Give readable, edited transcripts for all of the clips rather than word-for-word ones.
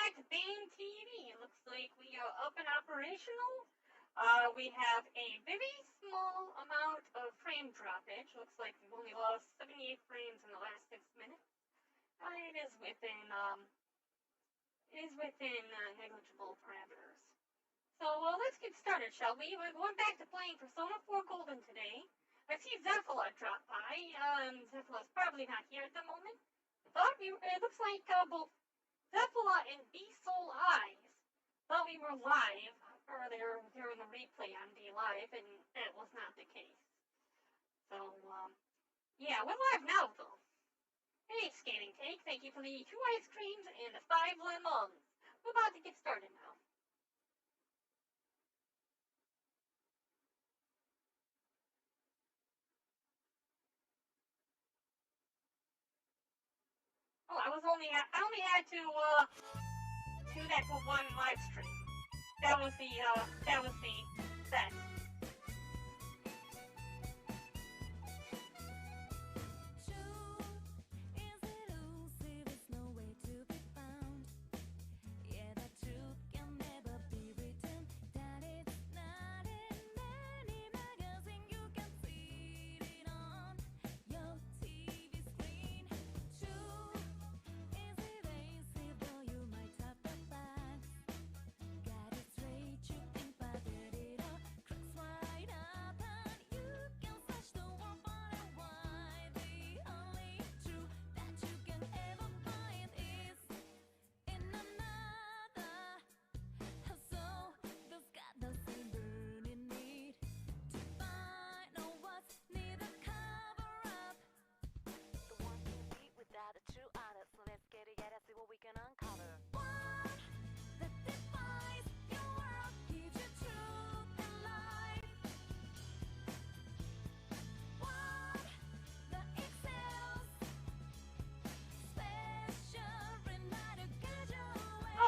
back to Bane TV. It looks like we are up and operational. We have a very small amount of frame droppage. Looks like we've only lost 78 frames in the last 6 minutes. It is within negligible parameters. So let's get started, shall we? We're going back to playing Persona 4 Golden today. I see Zephyla drop by. Zephyla's probably not here at the moment. It looks like both Zephyla and B-Soul Eyes thought we were live earlier during the replay on btlive, and it was not the case. So, yeah, we're live now, though. Hey, Scanning Take, thank you for the 2 ice creams and the 5 lemons. We're about to get started now. Oh, I only had to do that for one live stream. That was the set.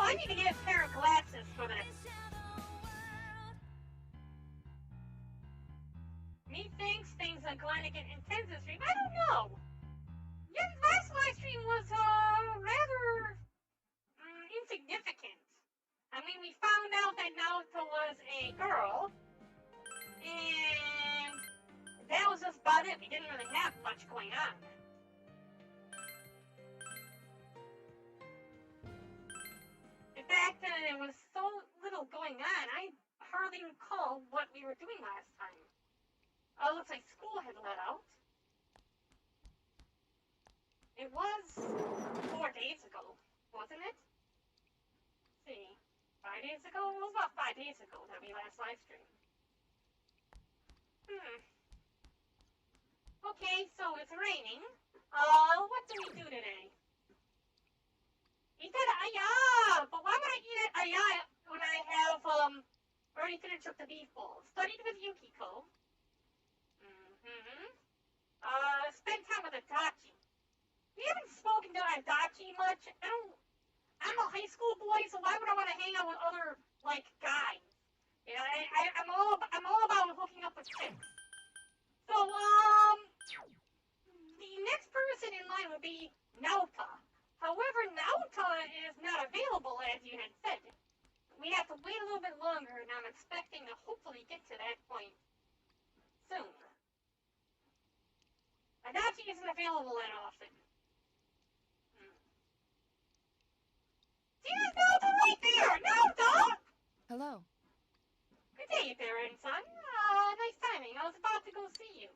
I need to get a pair of glasses for this. Methinks things are going to get intense this stream. I don't know. Yeah, last live stream was rather insignificant. I mean, we found out that Naota was a girl, and that was just about it. We didn't really have much going on. In fact, there was so little going on, I hardly recall what we were doing last time. Oh, it looks like school had let out. It was 4 days ago, wasn't it? Let's see, 5 days ago? It was about 5 days ago that we last live streamed. Okay, so it's raining. What do we do today? Eat that ayah! But why would I eat that ayah when I have, already finished up the beef bowl? Studied with Yukiko. Spend time with Adachi. We haven't spoken to Adachi much. I'm a high school boy, so why would I want to hang out with other, like, guys? You know, I'm all about hooking up with chicks. So, the next person in line would be Naota. However, Naota is not available, as you had said. We have to wait a little bit longer, and I'm expecting to hopefully get to that point soon. Adachi isn't available that often. See, there's Naota right there! Naota! Hello. Good day, Barren, son. Nice timing. I was about to go see you.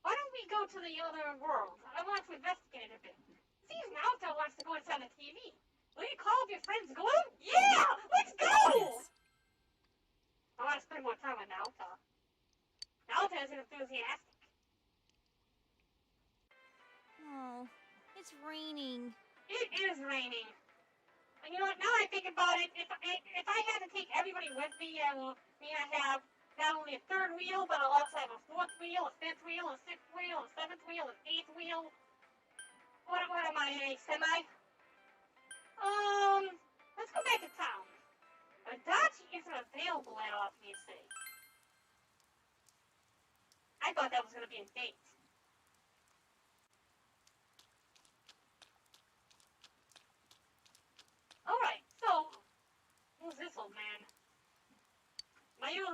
Why don't we go to the other world? I want to investigate it a bit. Seems Naota wants to go inside the TV. Will you call up your friends and go in? Yeah! Let's go! Yes. I want to spend more time with Naota. Naota is enthusiastic. Oh, it's raining. It is raining. And you know what, now I think about it, if I had to take everybody with me, I will mean I have not only a 3rd wheel, but I'll also have a 4th wheel, a 5th wheel, a 6th wheel, a 7th wheel, an 8th wheel. What am I, a semi? Let's go back to town. Adachi isn't available that often, you say. I thought that was going to be a date. Alright.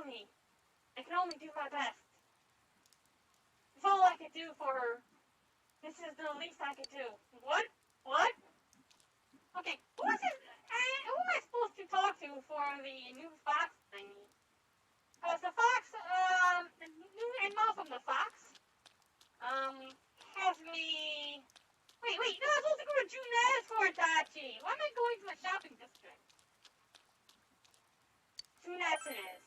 on me. I can only do my best. It's all I could do for her. This is the least I could do. What? What? Okay, who am I supposed to talk to for the new fox thingy? The fox, the new animal from the fox, has me... Wait, no, I'm supposed to go to Junez for Itachi. Why am I going to a shopping district? Junez it is.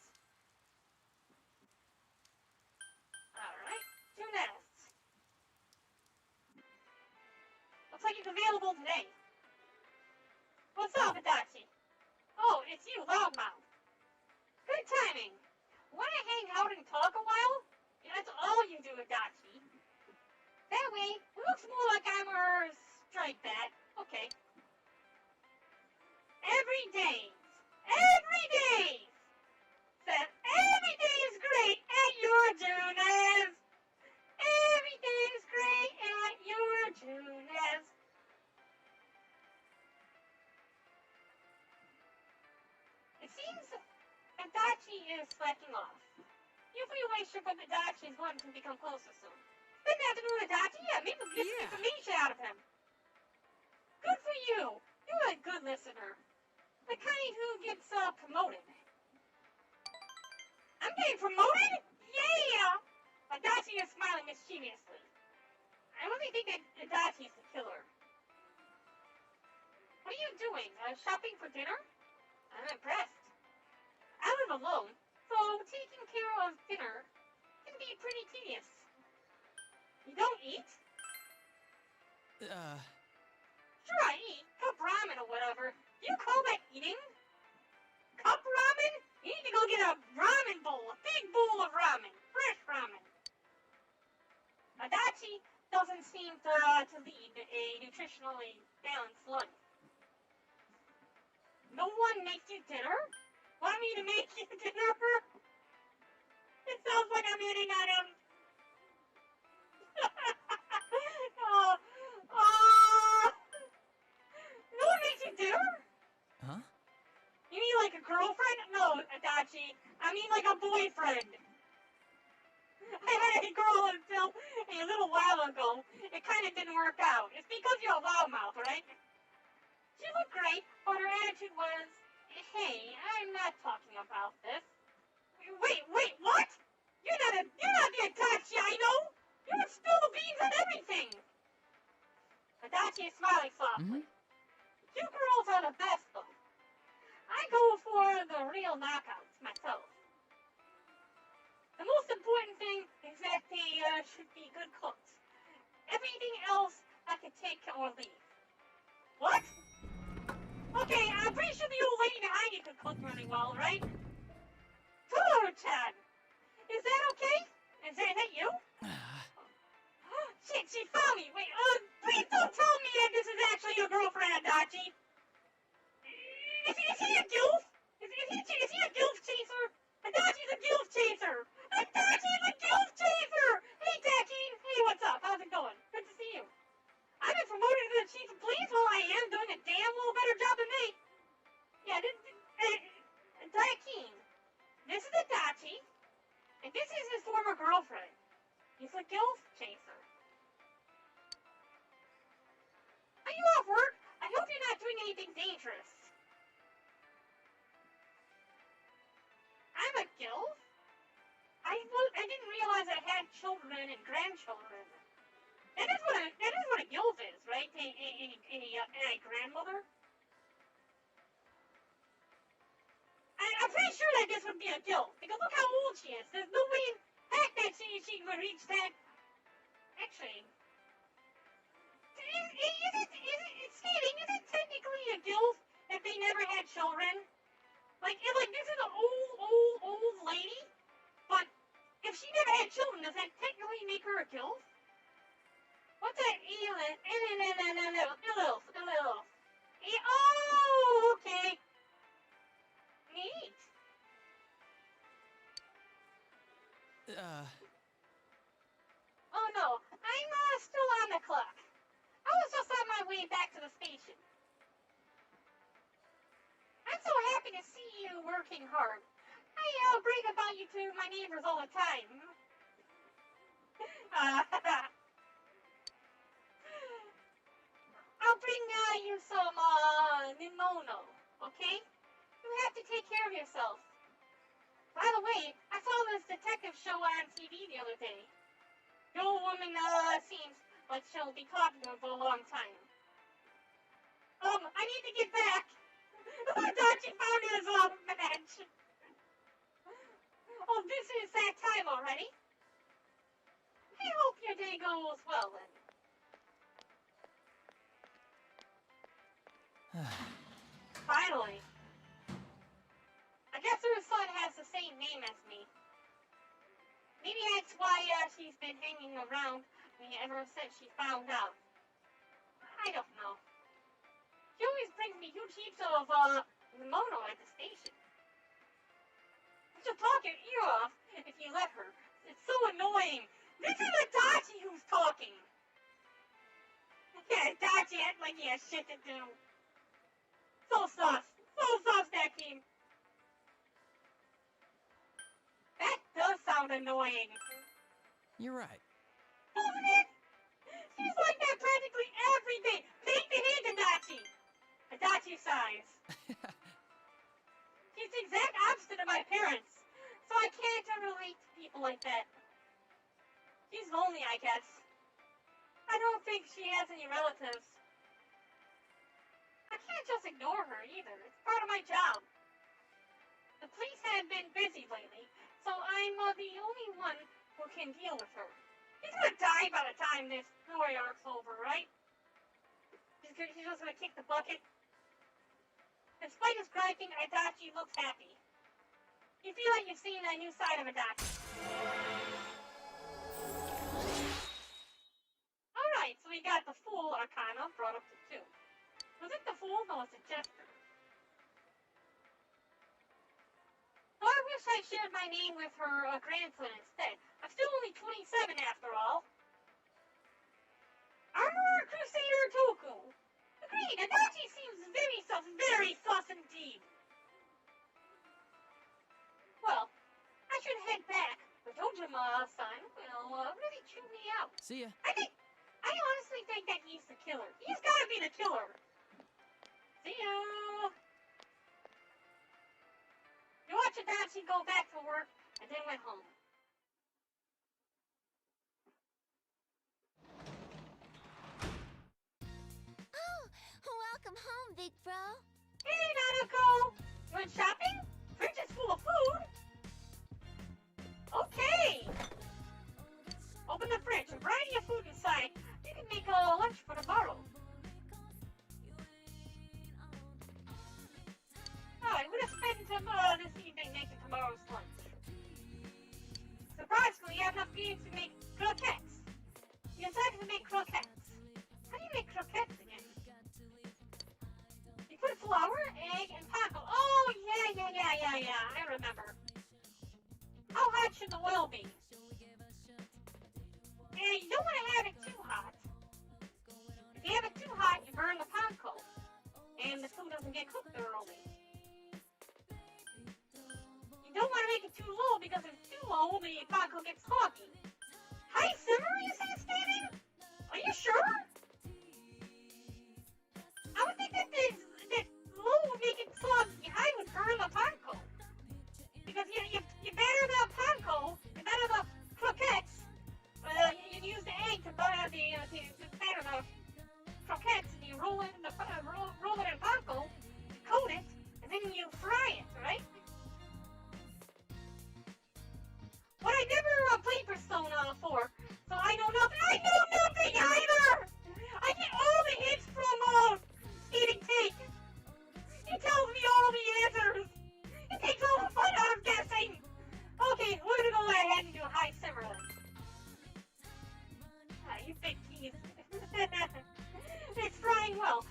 Alright, Junez. Looks like it's available today. What's up, Itachi? Oh, it's you, Loudmouth. Good timing. Wanna hang out and talk a while? Yeah, that's all you do, Itachi. That way, it looks more like I'm a strike bat. Okay. Every day. Says every day is great at your Junez. Every day is great at your Junez. It seems Adachi is slacking off. If we relationship with Adachi is wanting to become closer soon. Spend the afternoon with Adachi? Yeah, maybe we'll get some information out of him. Good for you. You're a good listener. The kind who gets promoted. I'm getting promoted? Yeah! Adachi is smiling mischievously. I really think that Adachi is the killer. What are you doing? Shopping for dinner? I'm impressed. I live alone, so taking care of dinner can be pretty tedious. You don't eat? Sure I eat. Cup ramen or whatever. Do you call that eating? Cup ramen? You need to go get a ramen bowl. A big bowl of ramen. Fresh ramen. Adachi doesn't seem to lead a nutritionally balanced life. No one makes you dinner? Want me to make you dinner? It sounds like I'm hitting on him. No one makes you dinner? Huh? You mean like a girlfriend? No, Adachi. I mean like a boyfriend. I had a girl until a little while ago. It kind of didn't work out. It's because you're a loudmouth, right? She looked great, but her attitude was, hey, I'm not talking about this. Wait, what? You're not the Adachi I know. You would spill the beans on everything. Adachi is smiling softly. You girls are the best, though. I go for the real knockouts myself. The most important thing is that they should be good cooks. Everything else I can take or leave. What? Okay, I'm pretty sure the old lady behind you can cook really well, right? Toro-chan! Is that okay? Is that you? Shit, she found me! Wait, please don't tell me that this is actually your girlfriend, Adachi! Is he a gilf? Is he a gilf chaser? Adachi's a gilf chaser! Adachi's a gilf chaser! Hey, Taki! Hey, what's up? How's it going? Good to see you. I've been promoted to the chief of police while I am doing a damn little better job than me. Yeah, Daikeen. This is Adachi, and this is his former girlfriend. He's a gilf chaser. Are you off work? I hope you're not doing anything dangerous. I'm a gilf? I didn't realize I had children and grandchildren. That is what a gilf is, right? A grandmother? I'm pretty sure that this would be a gilf, because look how old she is. There's no way in heck that she would reach that. Actually, is it technically a gilf if they never had children? Like this is an old lady, but if she never had children, does that technically make her a gilf? What's that? Oh, okay. Neat. Oh no, I'm still on the clock. I was just on my way back to the station. I'm so happy to see you working hard. I brag about you to my neighbors all the time. I'll bring you some Nimono, okay? You have to take care of yourself. By the way, I saw this detective show on TV the other day. The old woman seems like she'll be talking to her for a long time. I need to get back. I thought she found his match. Oh, this is that time already. I hope your day goes well then. Finally. I guess her son has the same name as me. Maybe that's why she's been hanging around me ever since she found out. I don't know. She always brings me huge heaps of mono at the station. She'll talk your ear off if you let her. It's so annoying. This is Adachi who's talking. Yeah, Adachi acts like he has shit to do. So sus that game. That does sound annoying. You're right. Doesn't it? She's like that practically every day. Make the hand, Adachi. Adachi size. She's the exact opposite of my parents, so I can't relate to people like that. She's lonely, I guess. I don't think she has any relatives. I can't just ignore her either. It's part of my job. The police have been busy lately, so I'm the only one who can deal with her. He's gonna die by the time this story arc's over, right? He's just gonna kick the bucket. Despite his griping, Adachi looks happy. You feel like you've seen a new side of Adachi. Alright, so we got the Fool Arcana brought up to 2. Was it the Fool? No, it's a Jester. Oh, I wish I shared my name with her grandson instead. I'm still only 27 after all. Armorer Crusader Toku. Agreed, Adachi seems very sus indeed. Well, I should head back, but Dojima-san will really chew me out. See ya. I honestly think that he's the killer. He's gotta be the killer. See ya. You watch Adachi go back to work and then went home. Welcome home, big bro. Hey, Nanako! You went shopping? Fridge is full of food. Okay. Open the fridge. A variety of food inside. You can make a lunch for tomorrow. I'm gonna spend this evening making tomorrow's lunch. Surprisingly, you have enough beans to make croquettes. You decided to make croquettes. How do you make croquettes again? You put flour, egg, and panko. Oh, yeah, I remember. How hot should the oil be? And you don't want to have it too hot. If you have it too hot, you burn the panko. And the food doesn't get cooked thoroughly. You don't want to make it too low because if it's too low, the panko gets soggy. High simmer, you say, Scanning? Are you sure? I would think that low would make it soggy. High would burn the panko. Because you batter the panko, you batter the croquettes, you use the egg to batter the croquettes, and you roll it in panko, you coat it, and then you fry it, right? But I never played Persona 4, so I know nothing. I know nothing either! I get all the hints from Skating Take. He tells me all the answers. It takes all the fun out of guessing. Okay, we're gonna go ahead and do a high simmer then. You big teeth. It's frying well.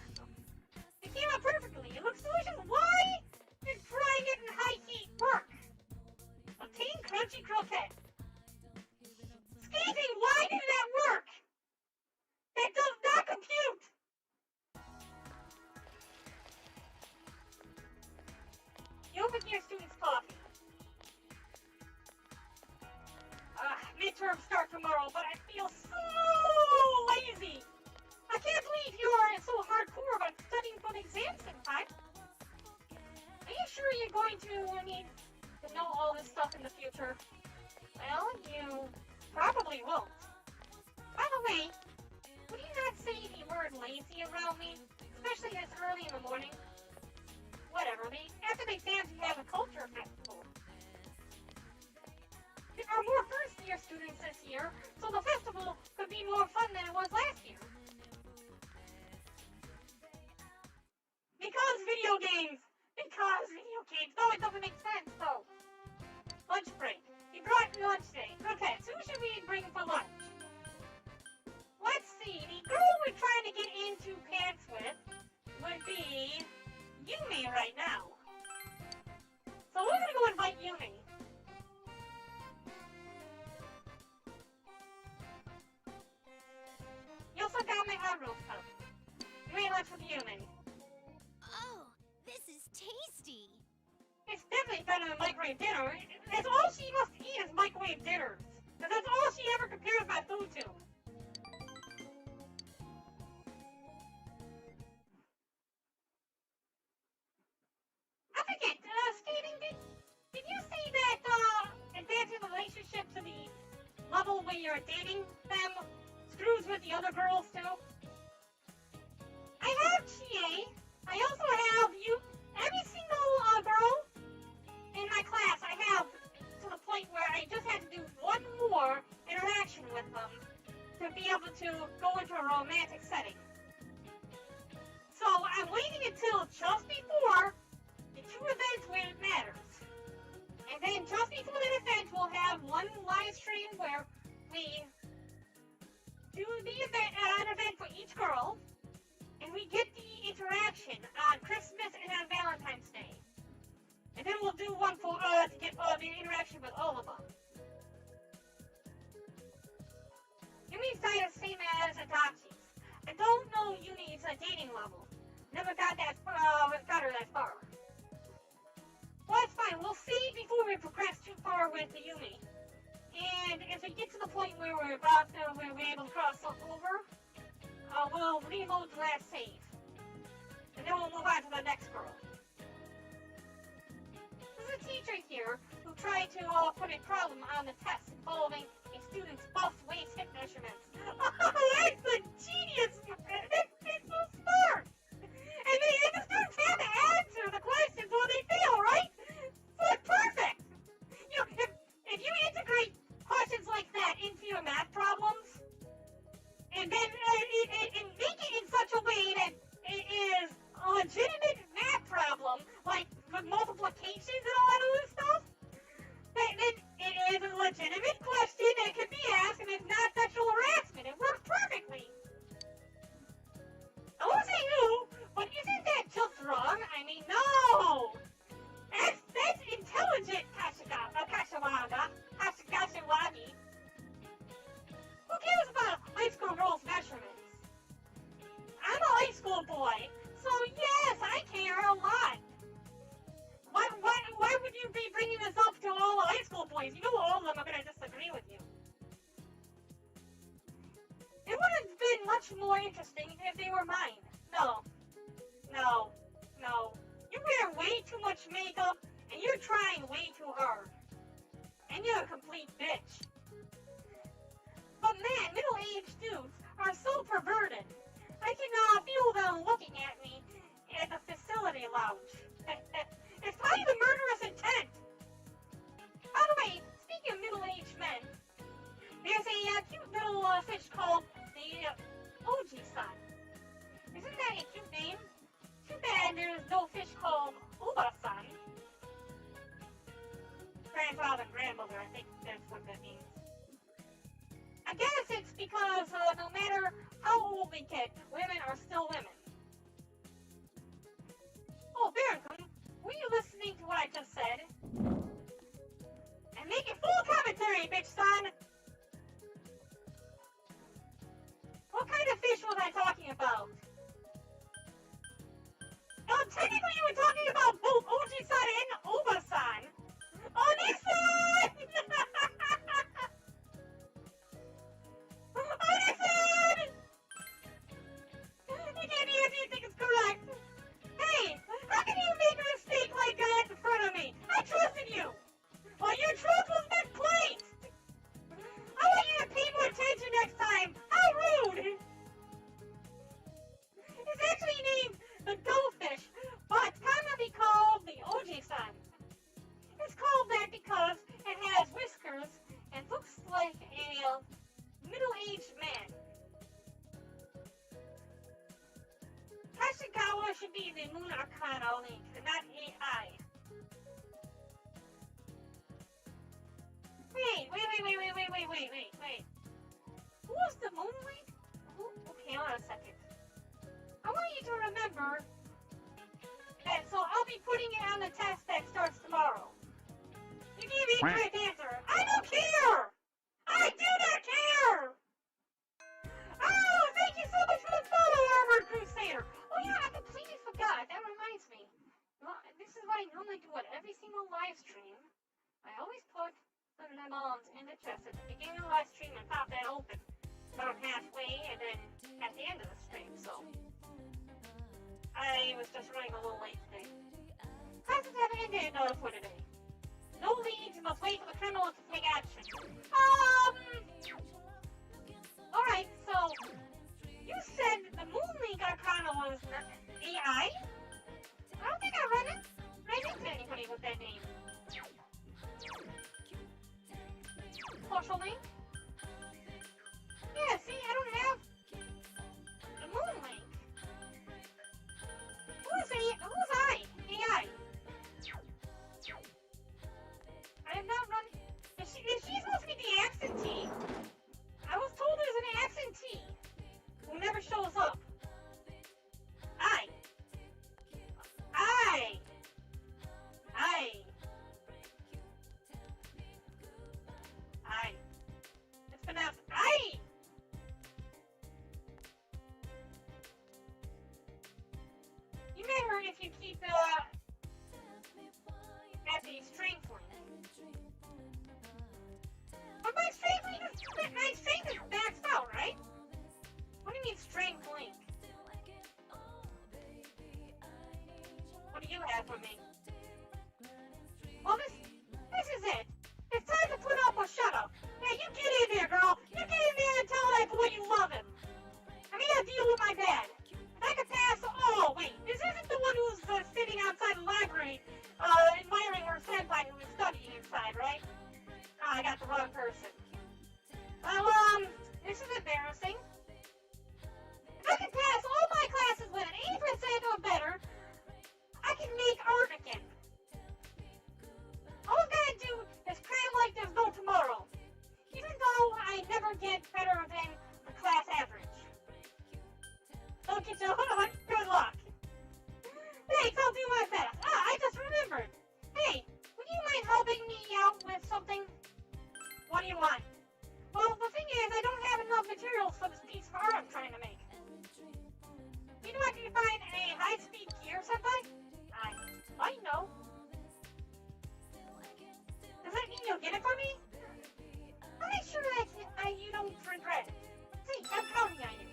It came out perfectly. It looks delicious. Why did frying it in high heat work? Obtain crunchy croquette. Skating, why did that work? That does not compute. You open your student's coffee. midterms start tomorrow, but I feel so lazy. I can't believe you are so hardcore about studying for the exams in time. Are you sure you're going to need to know all this stuff in the future? Well, you probably won't. By the way, would you not say the word lazy around me, especially this early in the morning? Whatever, after the exams you have a culture festival. There are more first-year students this year, so the festival could be more fun than it was last year. Because video games! No, it doesn't make sense, though. Lunch break. You brought lunch today. Good pets. Who should we bring for lunch? Let's see. The girl we're trying to get into pants with would be Yumi right now. So we're gonna go invite Yumi. You also got my hot roll stuff. You ate lunch with Yumi. Oh, this is tasty. It's definitely better than microwave dinner. That's all she must eat is microwave dinners. Because that's all she ever compares my food to. I forget, skating, did you see that advancing the relationship to the level where you're dating them screws with the other girls too? I have Chie. I also have you. Every single girl in my class I have to the point where I just had to do one more interaction with them to be able to go into a romantic setting. So I'm waiting until just before the two events where it matters. And then just before that event we'll have one live stream where we do an event for each girl. And we get the interaction on Christmas and on Valentine's Day. And then we'll do one for to get the interaction with all of them. Yumi's diet is the same as Adachi's. I don't know Yumi's dating level. Never got her that far. Well, that's fine. We'll see before we progress too far with the Yumi. And if we get to the point where we're able to cross over, we'll reload the last save. And then we'll move on to the next girl. There's a teacher here who tried to put a problem on the test involving a student's bust waist hip measurements. Oh, that's a genius! It's so smart! And the students have to answer the questions or they fail, right? So it's perfect! You know, if you integrate questions like that into your math problems, and then and make it in such a way that it is a legitimate math problem, like with multiplications and all that other stuff, then it is a legitimate question that can be asked and it's not sexual harassment. It works perfectly. I won't say who, but isn't that just wrong? I mean, no! That's intelligent, Kashiwagi. Who cares about high school girls' measurements? I'm a high school boy, so yes, I care a lot. Why would you be bringing this up to all the high school boys? You know all of them are going to disagree with you. It would have been much more interesting if they were mine. No. You wear way too much makeup, and you're trying way too hard. And you're a complete bitch. But man, middle-aged dudes are so perverted. I can feel them looking at me at the facility lounge. It's probably the murderous intent. By the way, speaking of middle-aged men, there's a cute little fish called the Oji-san. Isn't that a cute name? Too bad there's no fish called Uba-san. Grandfather and grandmother, I think that's what that means. I guess it's because no matter how old we get, women are still women. Oh, Barren, were you listening to what I just said? And make it full commentary, bitch son! What kind of fish was I talking about? Technically you were talking about both Oji-san and Oba-san! On this side! Arcana link, not AI. Wait. Who was the moon link? Okay, hold on a second. I want you to remember that, so I'll be putting it on the test that starts tomorrow. You gave me a correct answer. I don't care! I do not care! Oh, thank you so much for the follow, Armored Crusader! Oh yeah, I completely forgot. That reminds me. Well, this is what I normally do at every single live stream. I always put the lemons in the chest at the beginning of the live stream and pop that open. About halfway and then at the end of the stream, so I was just running a little late today. Classes have ended for today. No leads, must wait for the criminal to take action. Alright, so you said the Moonlink Arcana was AI? I don't think I ran into anybody with that name. Social link? Yeah, see, I don't have the Moonlink. Who's I? AI. I am not running. Is she supposed to be the absentee? I was told there's an absentee who never shows up. I. It's pronounced I. You met her if you keep at the strength link. But my strength is maxed out, right? What do you mean strength link? What do you have for me? Well, this is it. It's time to put up or shut up. Hey, you get in there, girl. You get in there and tell that boy you love him. I'm gonna deal with my dad. If I could pass. Oh wait, this isn't the one who's sitting outside the library, admiring her senpai who is studying inside, right? Oh, I got the wrong person. Well, this is embarrassing. If I can pass all my classes with an 80% or better, I can make art again. All I gotta do is cram like there's no tomorrow. Even though I never get better than the class average. Don't get you on. Good luck. Thanks, I'll do my best. I just remembered. Hey, would you mind helping me out with something? What do you want? Well, the thing is, I don't have enough materials for this piece of art I'm trying to make. You know I can find a high-speed gear, senpai? I know. Does that mean you'll get it for me? I'll make sure that you don't regret it. See, I'm counting on you.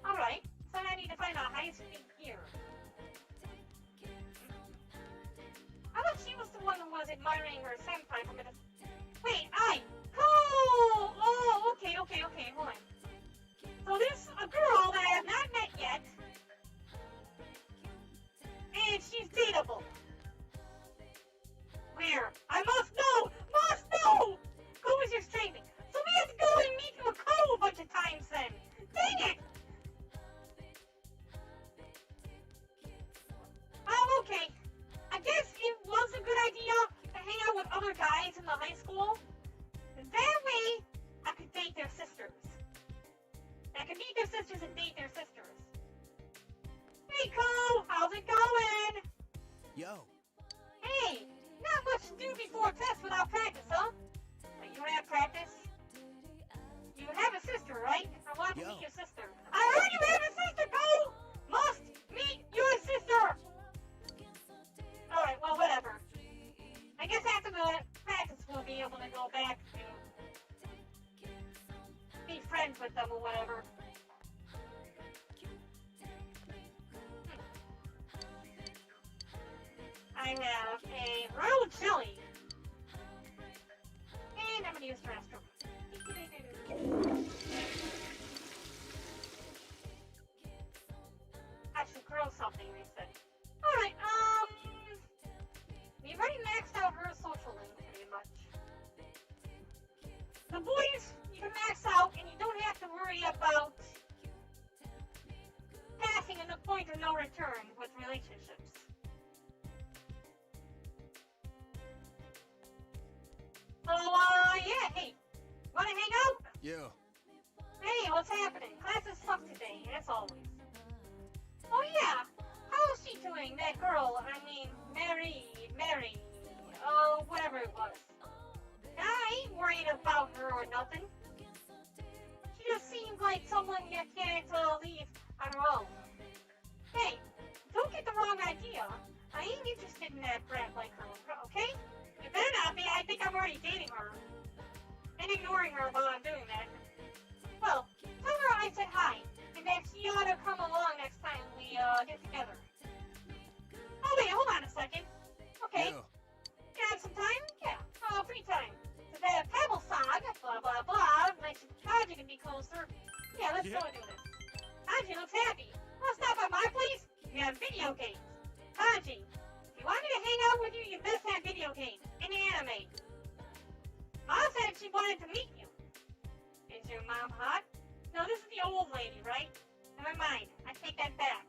Alright, so I need to find a high-speed gear. I thought she was the one who was admiring her senpai from it. Wait, Oh, okay, hold on. So there's a girl that I have not met yet. And she's dateable. Where? I must know! Go is your strengthening. So we have to go and meet Makoto a bunch of times then. Dang it! Oh, okay. I guess it was a good idea to hang out with other guys in the high school. That way, I could date their sisters. I could meet their sisters and date their sisters. Hey, Ko! How's it going? Yo. Hey! Not much to do before a test without practice, huh? You don't have practice? You have a sister, right? I want to meet your sister. I heard you have a sister, Ko! Must meet your sister! Alright, well, whatever. I guess after the practice, we'll be able to go back to be friends with them or whatever. I have a royal jelly. And I'm gonna use the restroom. I should grow something, they said. Alright, we already maxed out her social link pretty much. The boys, you can max out and you don't have to worry about passing in the point of no return with relationships. yeah, hey, wanna hang out? Yeah. Hey, what's happening? Classes suck today, as always. Oh yeah, how is she doing, that girl? I mean, Mary, oh, whatever it was. I ain't worried about her or nothing. She just seems like someone you can't leave on her own. Hey, don't get the wrong idea. I ain't interested in that brat like her, okay? You better not be. I think I'm already dating her. And ignoring her while I'm doing that. Well, tell her I said hi, and that she ought to come along next time we get together. Oh wait, hold on a second. Okay. Yeah. You have some time? Yeah. Free time. So that Pebble Sog, blah blah blah, makes Haji can be closer. Yeah, let's go do this. Haji looks happy. Well, stop by my place. You have video games. Haji, if you want me to hang out with you, you best have video games and anime. Mom said she wanted to meet you. Is your mom hot? No, this is the old lady, right? Never mind. I take that back.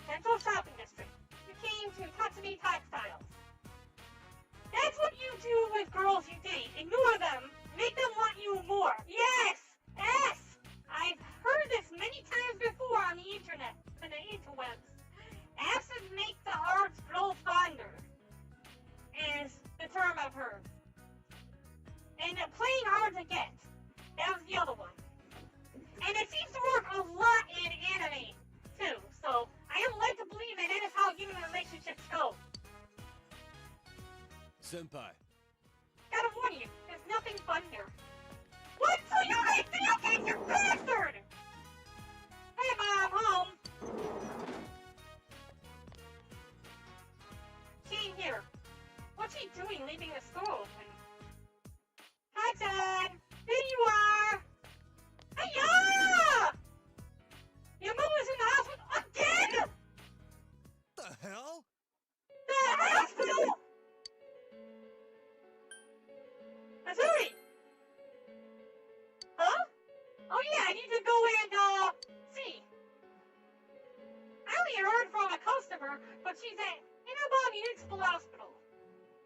Central Shopping District. You came to Tatsumi Textiles. That's what you do with girls you date. Ignore them. Make them want you more. Yes! Yes! I've heard this many times before on the internet, on the interwebs. Acid makes the hearts grow fonder, is the term I've heard. And playing hard to get, that was the other one. And it seems to work a lot in anime, too. So I am led to believe that is how human relationships go. Senpai. Gotta warn you, there's nothing fun here. What? So you make video games, you bastard! Hey, Mom, home. She ain't here. What's she doing leaving the store open? Hi, Dad. There you are. Hiya! Your mom was in the hospital again? The hell? The hospital? Missouri. Huh? Oh yeah, I need to go and see. I only heard from a customer, but she's at Inaba Municipal Hospital.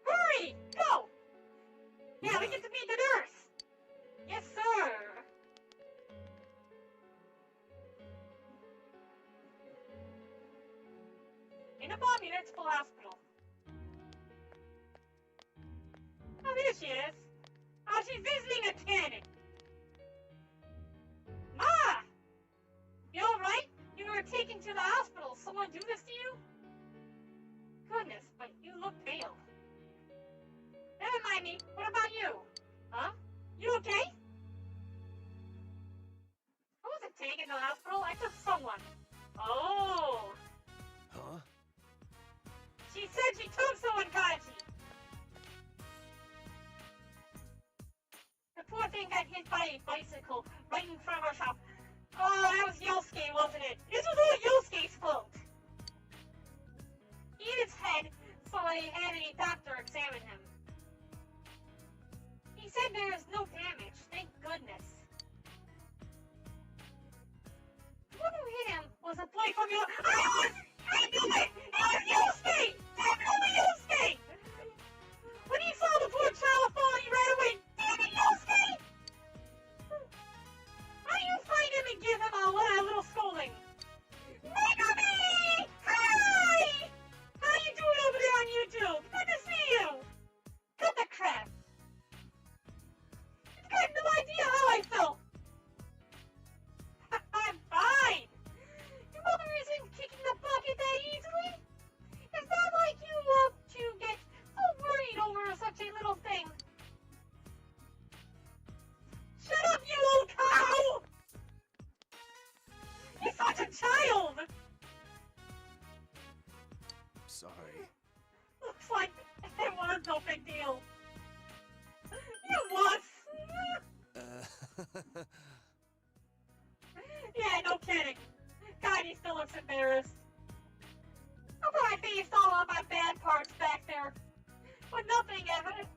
Hurry! Go! Yeah, we get to meet the nurse. Yes, sir. Inaba Municipal Hospital. Oh, there she is. Oh, she's visiting a kid. Ma! You alright? You were taken to the hospital. Someone do this to you? Goodness, but you look pale. Never mind me. What about you? Huh? You okay? I wasn't taken to the hospital. I took someone. Oh. Huh? She said she took someone, Kaji. The poor thing got hit by a bicycle right in front of our shop. Oh, that was Yosuke, wasn't it? This was all Yosuke's fault. He hit his head, so I had a doctor examine him. He said there is no damage, thank goodness. The one who hit him was a boy from your— I knew it! It was Yosuke! Definitely Yosuke! When he saw the poor child fall, he ran away. Damn it, Yosuke! Why don't you find him and give him a little scolding? Megami! Hi! How you doing over there on YouTube? Good to see you! Cut the crap! You got no idea how I felt! I'm fine! Your mother isn't kicking the bucket that easily? It's not like you love to get so worried over such a little thing. Shut up, you old cow! You're such a child! Sorry. Looks like it was no big deal. It was! Yeah, no kidding. God, he still looks embarrassed. I probably faced all of my bad parts back there. But nothing ever,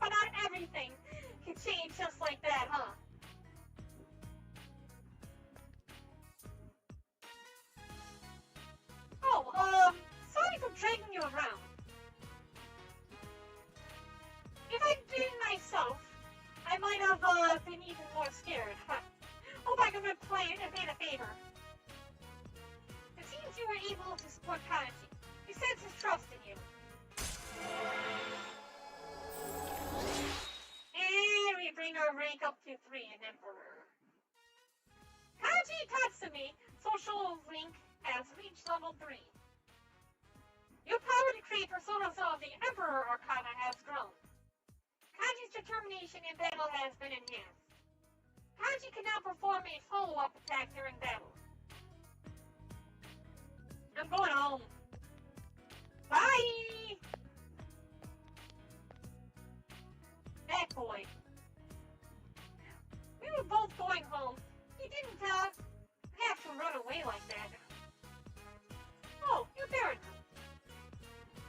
but not everything can change just like that, huh? Oh, sorry for dragging you around. reached level 3. Your power to create personas of the Emperor Arcana has grown. Kanji's determination in battle has been enhanced. Kanji can now perform a follow-up attack during battle. I'm going home. Bye! That boy. We were both going home. He didn't have to run away like that. Oh, you're Barren.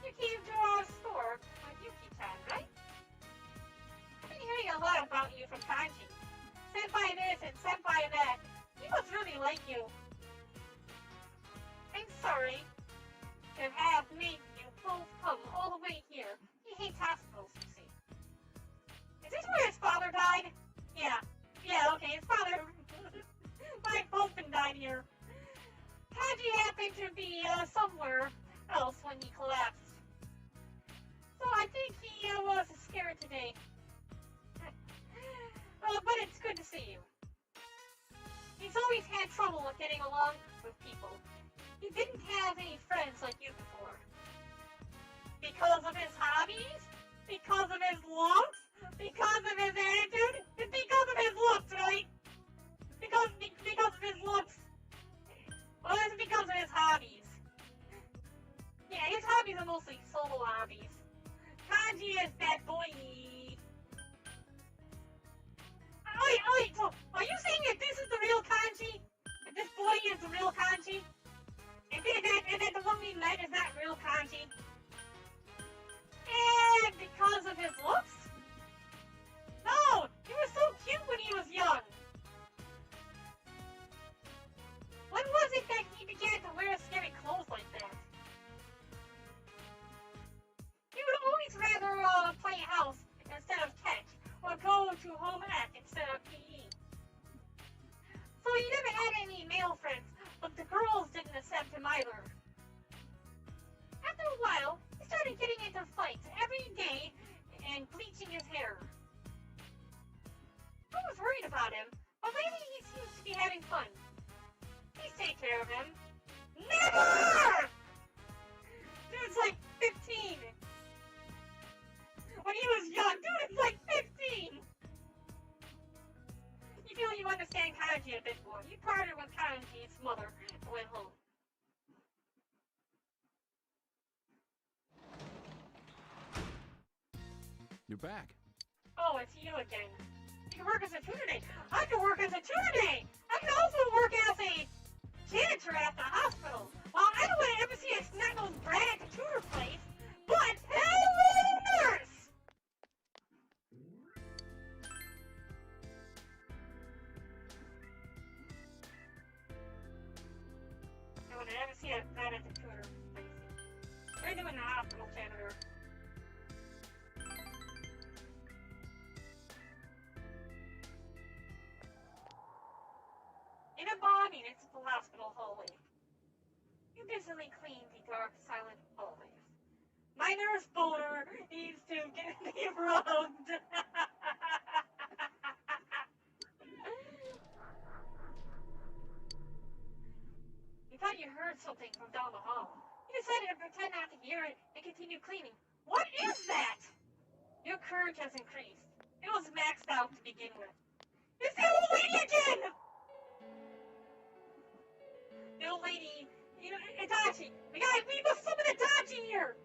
You came to our store with Yuki-chan, right? I've been hearing a lot about you from Kanji. Senpai this and senpai that. He must really like you. I'm sorry to have made you both come all the way here. He hates hospitals, you see. Is this where his father died? Yeah, okay, his father... My husband died here. Kanji happened to be somewhere else when he collapsed. So I think he was scared today. But it's good to see you. He's always had trouble with getting along with people. He didn't have any friends like you before. Because of his hobbies? Because of his looks? Because of his attitude? It's because of his looks, right? Because of his looks. Well, it's because of his hobbies. Yeah, his hobbies are mostly solo hobbies. Kanji is that boy. Wait, so are you saying that this is the real Kanji? That this boy is the real Kanji? And that the one we met is not real Kanji? And because of his looks? No! He was so cute when he was young! When was it that he began to wear scary clothes like that? He would always rather play house instead of catch, or go to home ec instead of PE. So he never had any male friends, but the girls didn't accept him either. After a while, he started getting into fights every day and bleaching his hair. I was worried about him, but lately he seems to be having fun. Please take care of him. Never! Dude's like 15. When he was young, dude is like 15! You feel you understand Kanji a bit more. You parted with Kanji's mother and went home. You're back. Oh, it's you again. You can work as a tutor today. I can work as a tutor today. I can also work as a janitor at the hospital. Well, I don't want to ever see a snot-nosed brat at the tutor place, but hello, nurse! I want to ever see a brat at the tutor place. They're doing the hospital janitor. In a municipal hospital hallway, you busily clean the dark, silent hallways. My nurse boner needs to be rubbed. You thought you heard something from down the hall. You decided to pretend not to hear it and continue cleaning. What is that? Your courage has increased. It was maxed out to begin with. It's the old lady again! The old lady, you know, Itachi. We must summon Itachi here!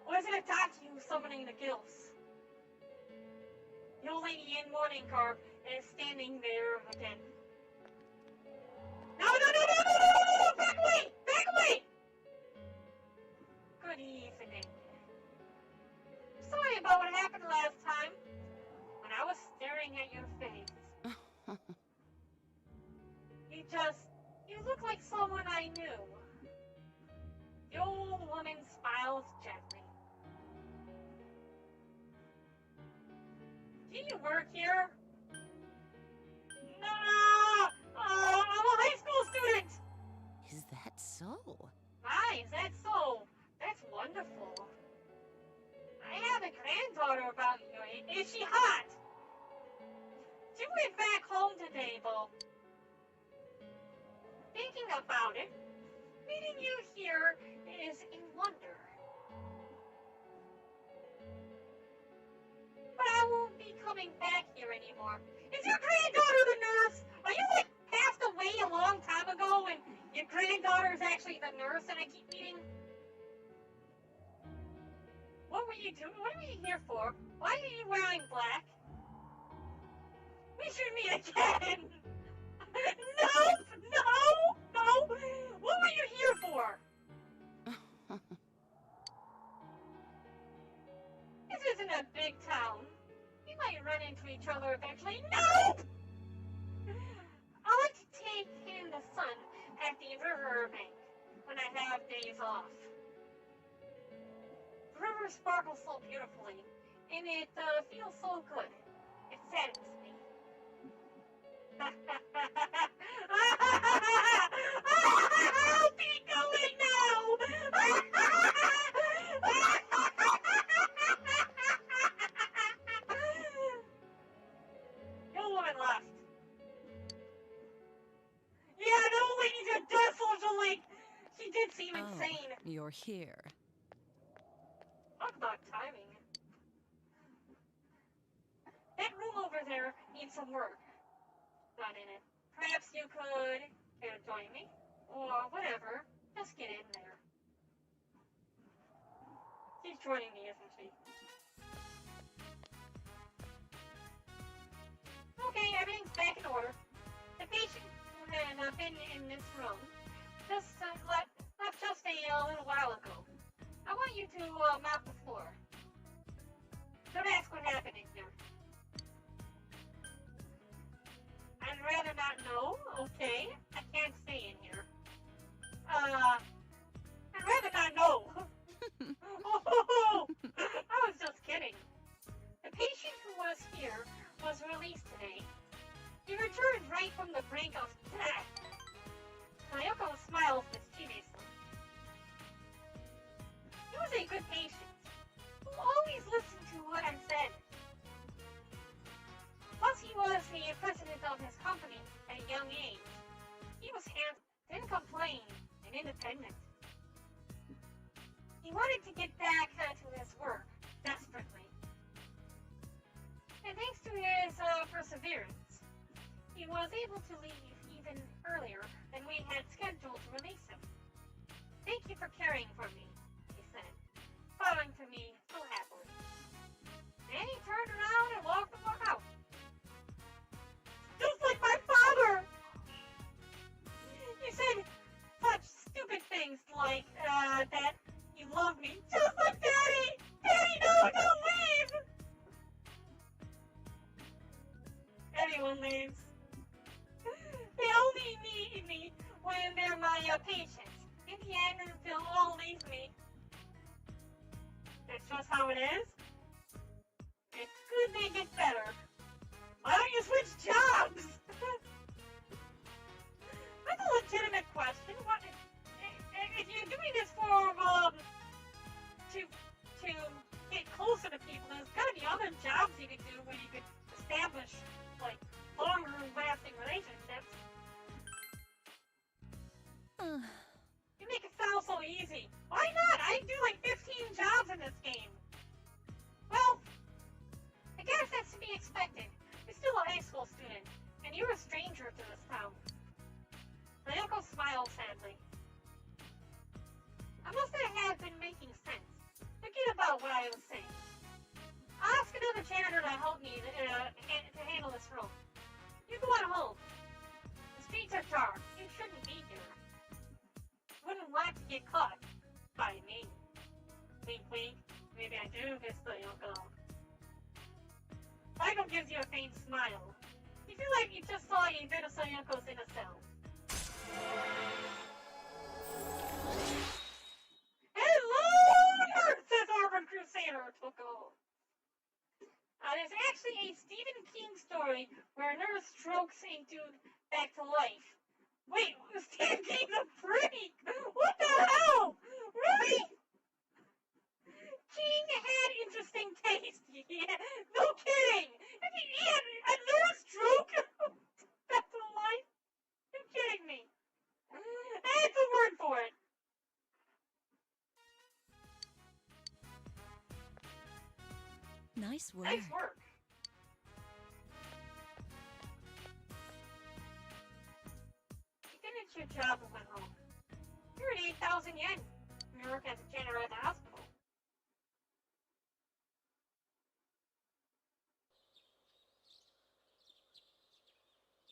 Or is it Itachi who's summoning the gilfs? The old lady in mourning garb is standing there again. No! Back away! Back away! Good evening. Sorry about what happened last time. When I was staring at your face. You look like someone I knew. The old woman smiles gently. Do you work here? No! I'm a high school student! Is that so? Hi, is that so? That's wonderful. I have a granddaughter about your age. Is she hot? She went back home today, Bo. Thinking about it, meeting you here is a wonder. But I won't be coming back here anymore. Is your granddaughter the nurse? Are you like passed away a long time ago and your granddaughter is actually the nurse that I keep meeting? What were you doing? What are you here for? Why are you wearing black? We should meet again! Nope! No! What were you here for? This isn't a big town. We might run into each other eventually. Nope! I like to take in the sun at the river bank when I have days off. The river sparkles so beautifully, and it feels so good. It saddens me. I'll be going now! No woman left. Yeah, no ladies are dead socially. She did seem insane. You're here. Talk about timing. That room over there needs some work done in it. Perhaps you could join me, or whatever. Just get in there. She's joining me, isn't she? Okay, everything's back in order. The patient who had been in this room just left just a little while ago. I want you to mop the floor. Don't ask what happened in here. I'd rather not know. Okay, I can't stay in here. I'd rather not know. Oh, I was just kidding. The patient who was here was released today. He returned right from the brink of death. Naota smiles mischievously. He was a good patient, who always listened to what I said. Plus, he was the president of his company at a young age. He was handsome, didn't complain, and independent. He wanted to get back to his work, desperately. And thanks to his perseverance, he was able to leave even earlier than we had scheduled to release him. Thank you for caring for me, he said, bowing to me so happily. Then he turned around and walked out. Just like my father! He said such stupid things like, that he loved me, just like Daddy! Daddy, no, don't leave! Everyone leaves. They only need me when they're my patients. In the end, they'll all leave me. That's just how it is. It's good they get better. Why don't you switch jobs? That's a legitimate question. What if you're doing this for to get closer to people? There's got to be other jobs you could do where you could establish like longer-lasting relationships. You make it sound so easy. Why not? I do like 15 jobs in this game. Well, I guess that's to be expected. You're still a high school student, and you're a stranger to this town. Naota smiled sadly. I must have been making sense. Forget about what I was saying. Ask another janitor to help me to handle this room. You go on home. The streets are dark. You shouldn't be here. Wouldn't like to get caught by me. Wink, wink. Maybe I do miss Naota. Michael gives you a faint smile. You feel like you just saw a bit of Naota's inner self. Hello, nerd, says Urban Crusader took off. There's actually a Stephen King story where a nurse strokes a dude back to life. Wait, Stephen King's a freak! What the hell? Really? King had interesting taste. Yeah, no kidding. If he had a nurse stroke back to life, you're kidding me. Nice work. Nice work. You finished your job and went home. You're at 8,000 yen. You work as a janitor at the hospital.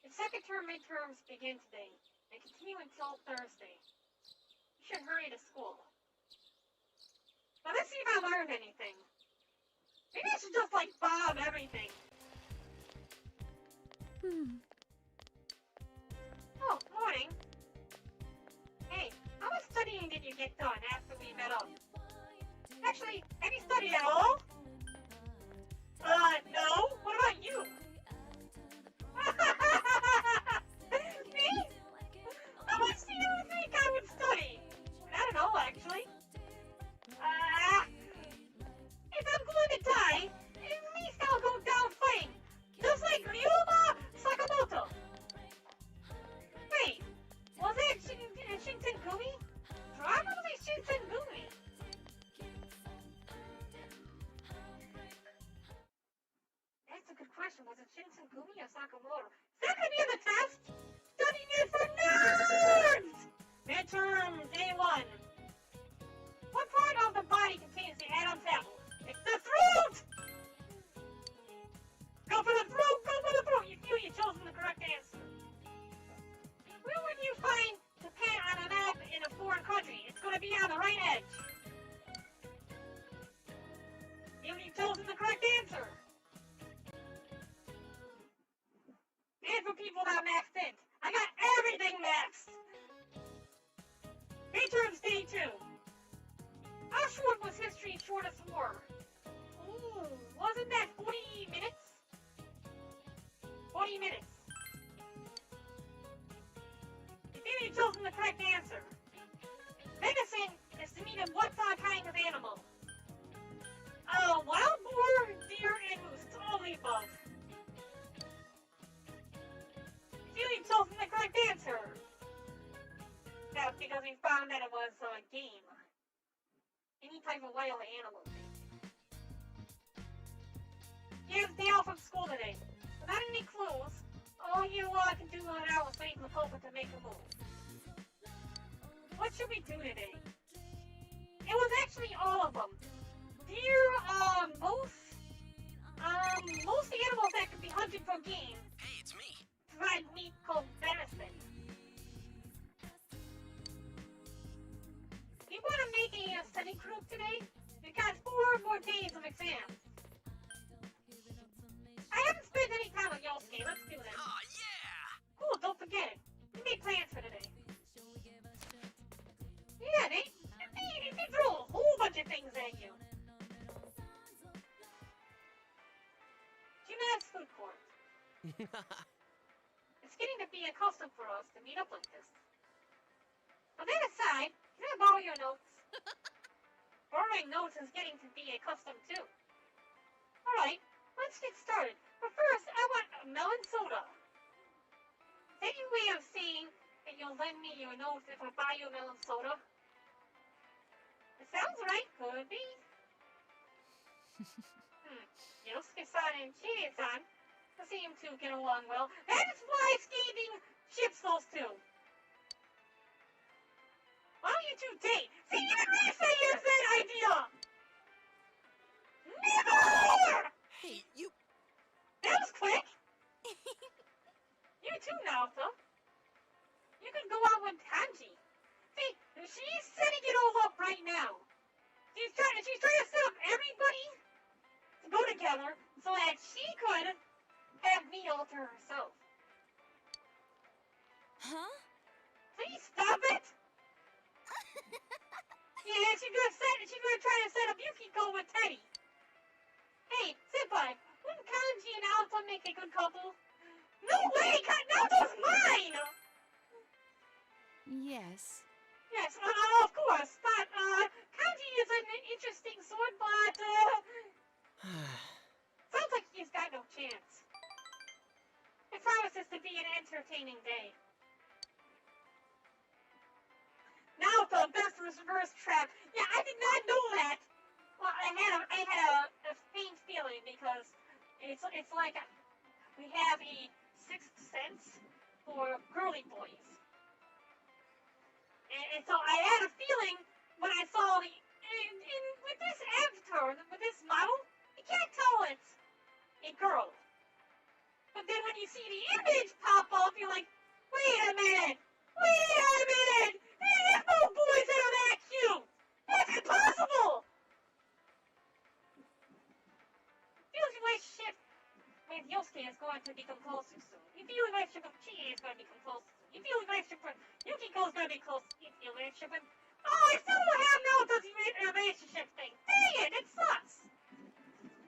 The second term midterms begin today and continue until Thursday. You should hurry to school. Now let's see if I learned anything. Maybe I should just like bomb everything. Oh, morning. Hey, how much studying did you get done after we met up? Actually, have you studied at all? No. What about you? Me? How much do you think I would study? I don't know, actually. If I'm going to die, at least I'll go down fighting. Just like Ryoma Sakamoto. Wait, was that Shinsengumi? Probably Shinsengumi. That's a good question. Was it Shinsengumi or Sakamoto? Is that gonna be on the test? Studying it for nerds! Midterm, day 1. What part of the body contains the Adam's apple? It's the throat! Go for the throat! Go for the throat! You feel you've chosen the correct answer. Where would you find Japan on a map in a foreign country? It's going to be on the right edge. You've chosen the correct answer. And for people that maxed in, I got everything maxed. Midterms day 2. How short was history's shortest war? Ooh, wasn't that 40 minutes? 40 minutes. You think you've chosen the correct answer. Venison is the meat of what kind of animal? Wild boar, deer, and moose. It's all the above. You feel you've chosen the correct answer. That's because we found that it was game. Any type of wild animal. You have day off from school today. Without any clues, all you can do now is wait for the culprit to make a move. What should we do today? It was actually all of them. Deer, most animals that can be hunted for game. Hey, it's me. Provide meat called venison. You want to make a study group today? We've got 4 more days of exams. I haven't spent any time with Yosuke. Let's do this. Oh, yeah! Cool, don't forget it. We made plans for today. Yeah, they throw a whole bunch of things at you. Gymnast food court. It's getting to be a custom for us to meet up like this. But that aside, can I borrow your notes? Borrowing notes is getting to be a custom too. Alright, let's get started. But first, I want a melon soda. Is that your way of saying that you'll lend me your notes if I buy you a melon soda? It sounds right, could be. Yosuke-san and Chie-san seem to get along well. That is why Scathing ships those two. Why don't you two date? See, even Risa used that idea! Never! Hey, you... That was quick! You too, Naota. You can go out with Kanji. See, she's setting it all up right now. She's trying to set up everybody to go together so that she could have me all to herself. Huh? Please stop it! Yeah, she's gonna try to set up Yukiko with Teddy. Hey, Senpai, wouldn't Kanji and Naota make a good couple? No way! Naota's mine! Yes. Yes, of course, but, Kanji is an interesting sort, but, sounds like he's got no chance. It promises to be an entertaining day. Naota, best reverse trap. Yeah, I did not know that. Well, I had a faint feeling feeling because it's like we have a sixth sense for girly boys. And so I had a feeling when I saw with this avatar, with this model, you can't tell it's a girl. But then when you see the image pop up, you're like, wait a minute! There's no boys that are that cute! That's impossible! Feels relationship with Yosuke is going to become closer soon. You feel the relationship with Chie is going to become closer soon. You feel the relationship with Yukiko is going to be close. You feel the relationship with... Oh, I still don't have Naota's relationship thing. Dang it, it sucks.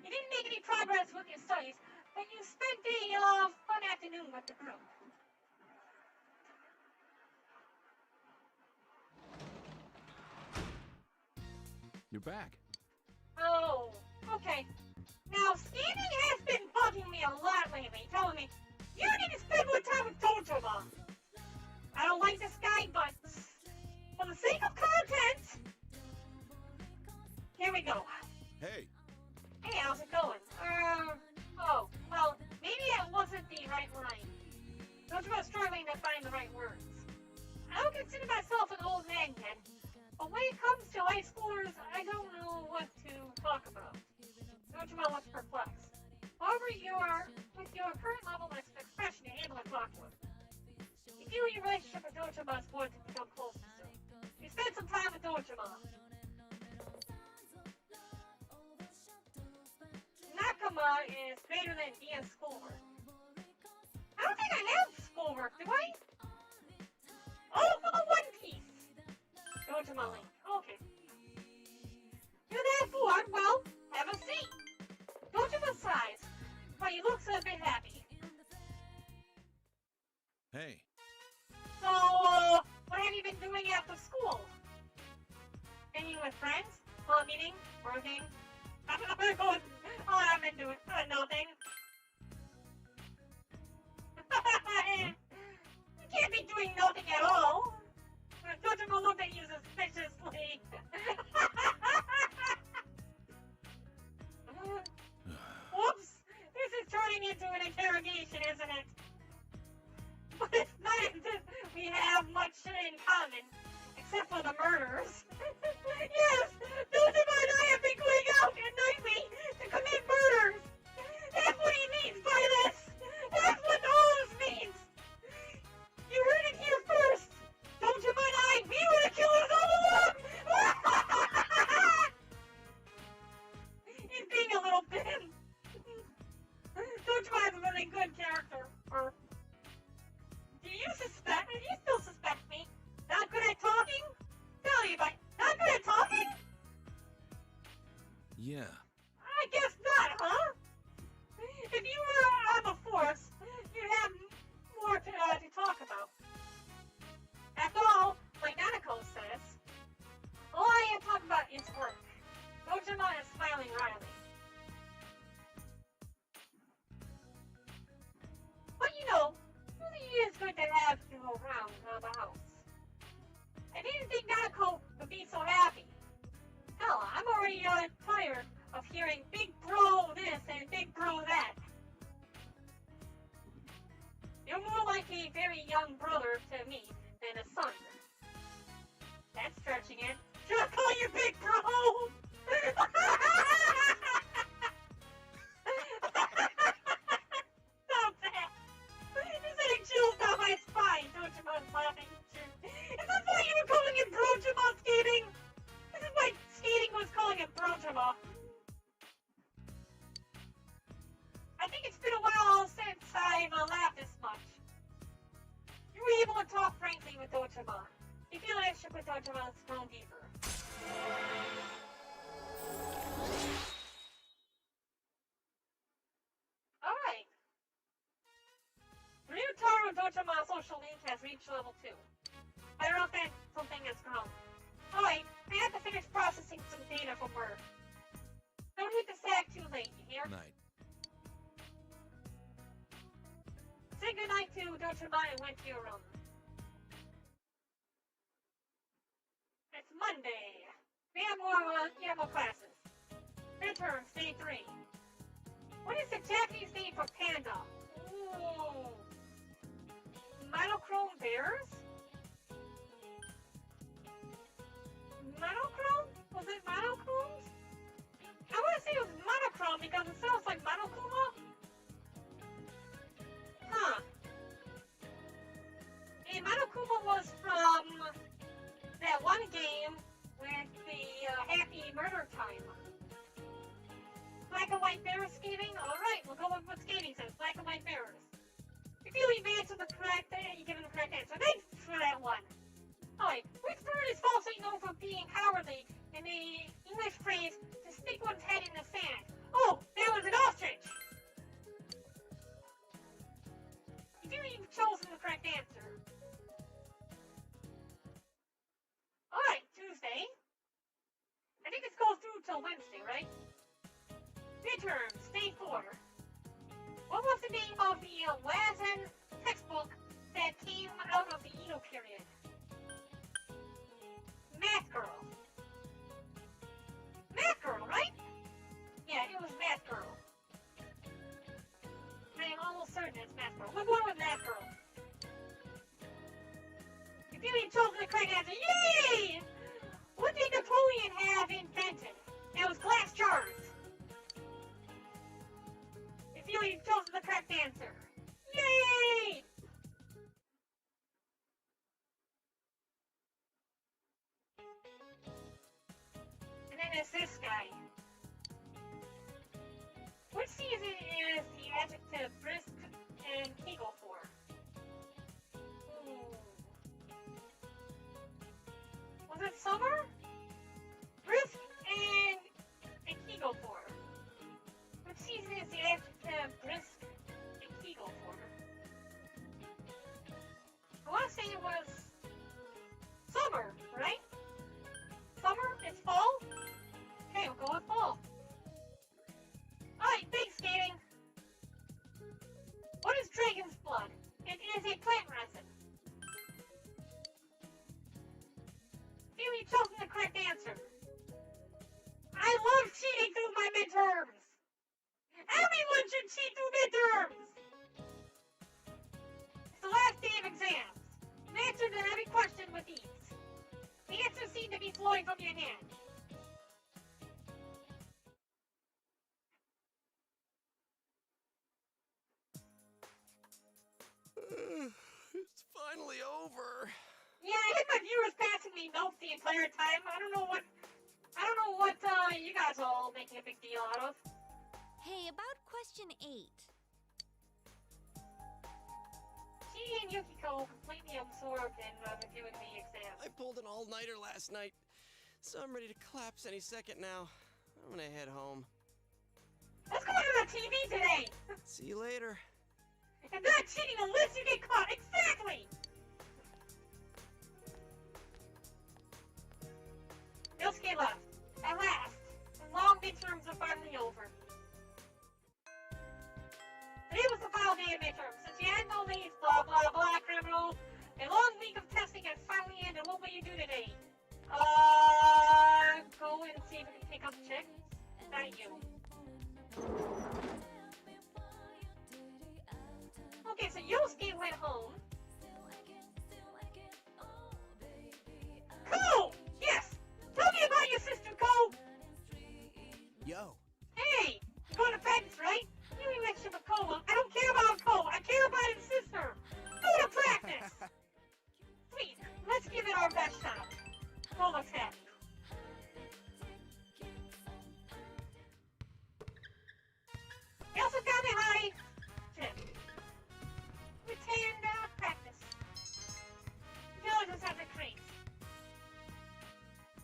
You didn't make any progress with your studies, but you spent a fun afternoon with the group. You're back. Oh, okay. Now, scanning has been bugging me a lot lately, telling me, you need to spend more time with Dojima. I don't like this guy, but for the sake of content, here we go. Hey, Hey, how's it going? Oh, well, maybe it wasn't the right line. Dojima's struggling to find the right words. I don't consider myself an old man yet, but when it comes to high schoolers, I don't know what to talk about. Dojima looks perplexed. However, with your current level of expression, you're able to talk to him. You feel your relationship with Dojima is going to become closer soon. You spend some time with Dojima. Nakama is greater than being schoolwork. I don't think I have schoolwork, do I? Oh, for the One Piece! Dojima link. Okay. You're that bored? Well, have a seat. Dojima sighs, but he looks a bit happy. hey. So, what have you been doing after school? Hanging with friends? Club meeting? Working? I've been doing nothing. You can't be doing nothing at all. Dojima looked at you suspiciously. Whoops! This is turning into an interrogation, isn't it? But it's not as if we have much in common, except for the murders. Yes! Dojima and I have been going out at nightly to commit murders! That's what he means by this! That's what all this means! You heard it here first! Dojima and I, we were the killers all along! He's being a little thin. Dojima is a really good character. Do you still suspect me? Not good at talking? Tell you, but not good at talking? Yeah. I guess not, huh? If you were on the force, you'd have more to talk about. After all, like Nanako says, all I am talking about is work. Dojima is smiling wryly. But you know, it really is good to have you around the house. I didn't think Nanako would be so happy. Hell, I'm already tired of hearing big bro this and big bro that. You're more like a very young brother to me than a son. That's stretching it. Should I call you big bro? Stop that! You're sending chills down my spine. Dojima's laughing. Is this why you were calling him Brojima skating? This is why skating was calling him Brojima. I think it's been a while since I've laughed this much. You were able to talk frankly with Dojima. You feel the relationship with Dojima has grown deeper. Alright. Ryutaro Dojima social link has reached level 2. I don't know if that's something that's grown. Alright, I have to finish processing some data from work. Don't hit the sack too late, you hear? Night. Say goodnight to Dojima and went to your room. It's Monday. We have more classes. Midterms, day 3. What is the Japanese name for panda? Ooh. Monochrome bears? Monochrome? Was it monochromes? I want to say it was monochrome because it sounds like monokuma. Huh. And monokuma was from that one game with the Happy Murder Time. Black and white bears skating? Alright, we'll go with what skating says. Black and white bears. If you leave answer the correct, you give him the correct answer. Thanks for that one. Alright, which bird is falsely known for being cowardly in the English phrase to stick one's head in the sand? Oh, that was an ostrich! You feel you've chosen the correct answer. Alright, Tuesday. I think this goes through till Wednesday, right? Midterms, day 4. What was the name of the Wazen textbook that came out of the Edo period? Math Girl. Math Girl, right? Yeah, it was Math Girl. I'm almost certain it's Math Girl. We're going with Math Girl. You feel you've chosen the correct answer. Yay! What did Napoleon have invented? It was glass jars. You feel you've chosen the correct answer. Yay! And then there's this guy. What season is the adjective brisk and kegel for? Was it summer? Brisk and kegel for. What season is the adjective brisk and kegel for? I want to say it was summer, right? Summer? It's fall? Okay, we'll go with fall. Alright, big skating. What is dragon's blood? It is a plant resin. Feel you've chosen the correct answer. I love cheating through my midterms. Everyone should cheat through midterms. It's the last day of exams. Answer to every question with ease. The answers seem to be flowing from your hand. It's finally over. Yeah, I had my viewers passing me notes the entire time. I don't know what you guys are all making a big deal out of. Hey, about question 8. She and Yukiko completely absorbed in reviewing the exam. I pulled an all-nighter last night, so I'm ready to collapse any second now. I'm gonna head home. Let's go to the TV today! See you later. And not cheating unless you get caught! Exactly! No skate left. At last, the long midterms are finally over. Today was the final day of midterms. Since you had no leaves, blah blah blah, criminal. A long week of testing has finally ended. What will you do today? Go and see if we can pick up the chick. Not you. Okay, so Yosuke went home. Ko! Yes! Tell me about your sister, Ko! Yo. Hey! You're going to practice, right? You ain't mentioned with Ko. I don't care about Ko. I care about his sister. Go to practice! Sweet. Let's give it our best shot. Ko looks happy. You also got me high. Chip. Pretend practice. Villages have the crates.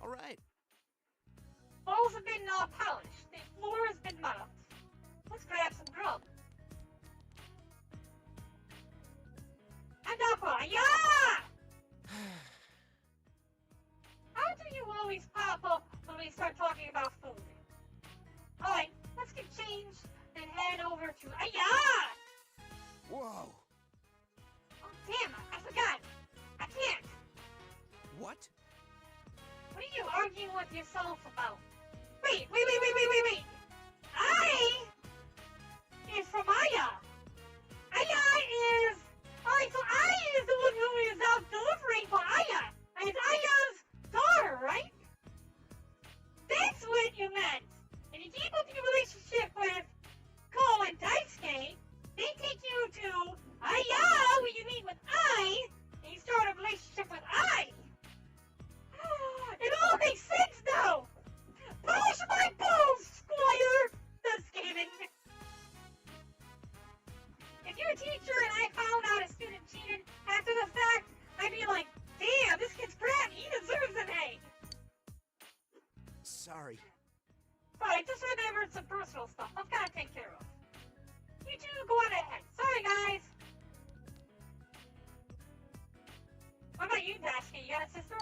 All right. Balls have been polished. The floor has been mopped. Let's grab some grub. And yeah! How do you always pop up when we start talking about food? Alright, let's get changed and head over to Whoa. Oh damn, I forgot. I can't. What? What are you arguing with yourself about? Wait. you got a sister?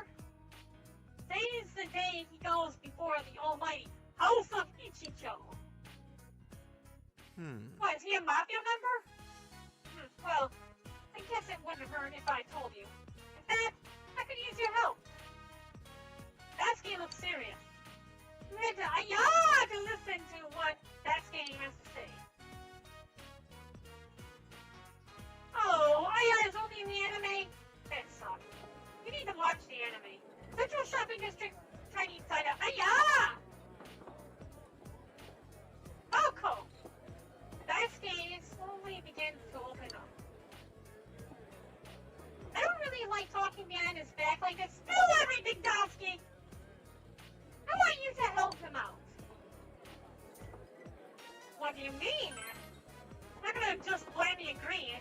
Today's the day he goes before the almighty House of Ichicho. What, is he a mafia member? Well, I guess it wouldn't hurt if I told you. In fact, I could use your help. Datsuki looks serious. You had to listen to what Datsuki has to say. Oh, Aya is only in the anime? That sucks. You need to watch the anime. Central Shopping District, Chinese side of Aya! Malco! Daisuke slowly begins to open up. I don't really like talking behind his back like this. Spill everything, Daisuke! I want you to help him out. What do you mean? I'm not gonna just blindly agree.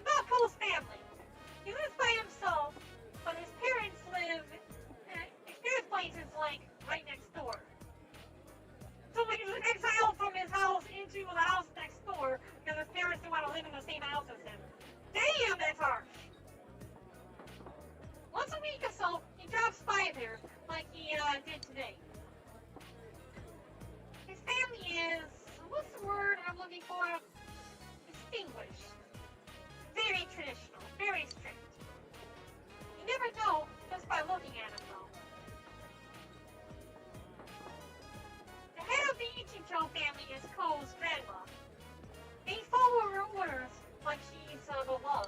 Malco's family. He lives by himself, but his parents live. His parents' place is like right next door. So he was exiled from his house into the house next door because his parents don't want to live in the same house as him. Damn, that's harsh. Once a week or so, he drops by there, like he did today. His family is, what's the word I'm looking for? Distinguished. Very traditional, very strict. You never know just by looking at him, though. The head of the Ichicho family is Ko's grandma. They follow her orders like she's the law.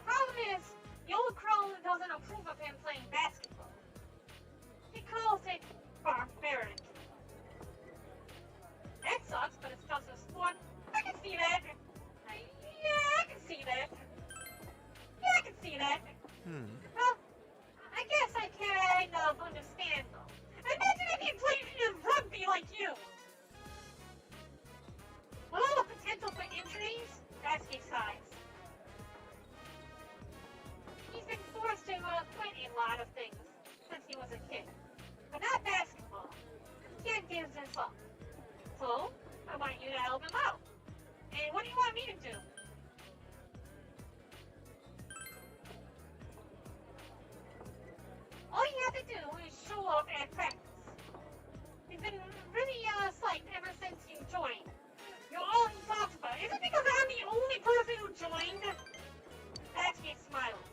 Problem is, the old crone doesn't approve of him playing basketball. She calls it barbaric. That sucks, but it's just a sport. I can see that. Yeah, I can see that. Yeah, I can see that. Well, I guess I kind of understand, though. Imagine if he played rugby like you. With all the potential for injuries, that's his size. He's been forced to quit a lot of things since he was a kid. But not basketball. He can't give this up. So, I want you to help him out. And what do you want me to do? All you have to do is show up at practice. He's been really psyched ever since you joined. You're all he talks about. Is it because I'm the only person who joined? Thatsuki smiles.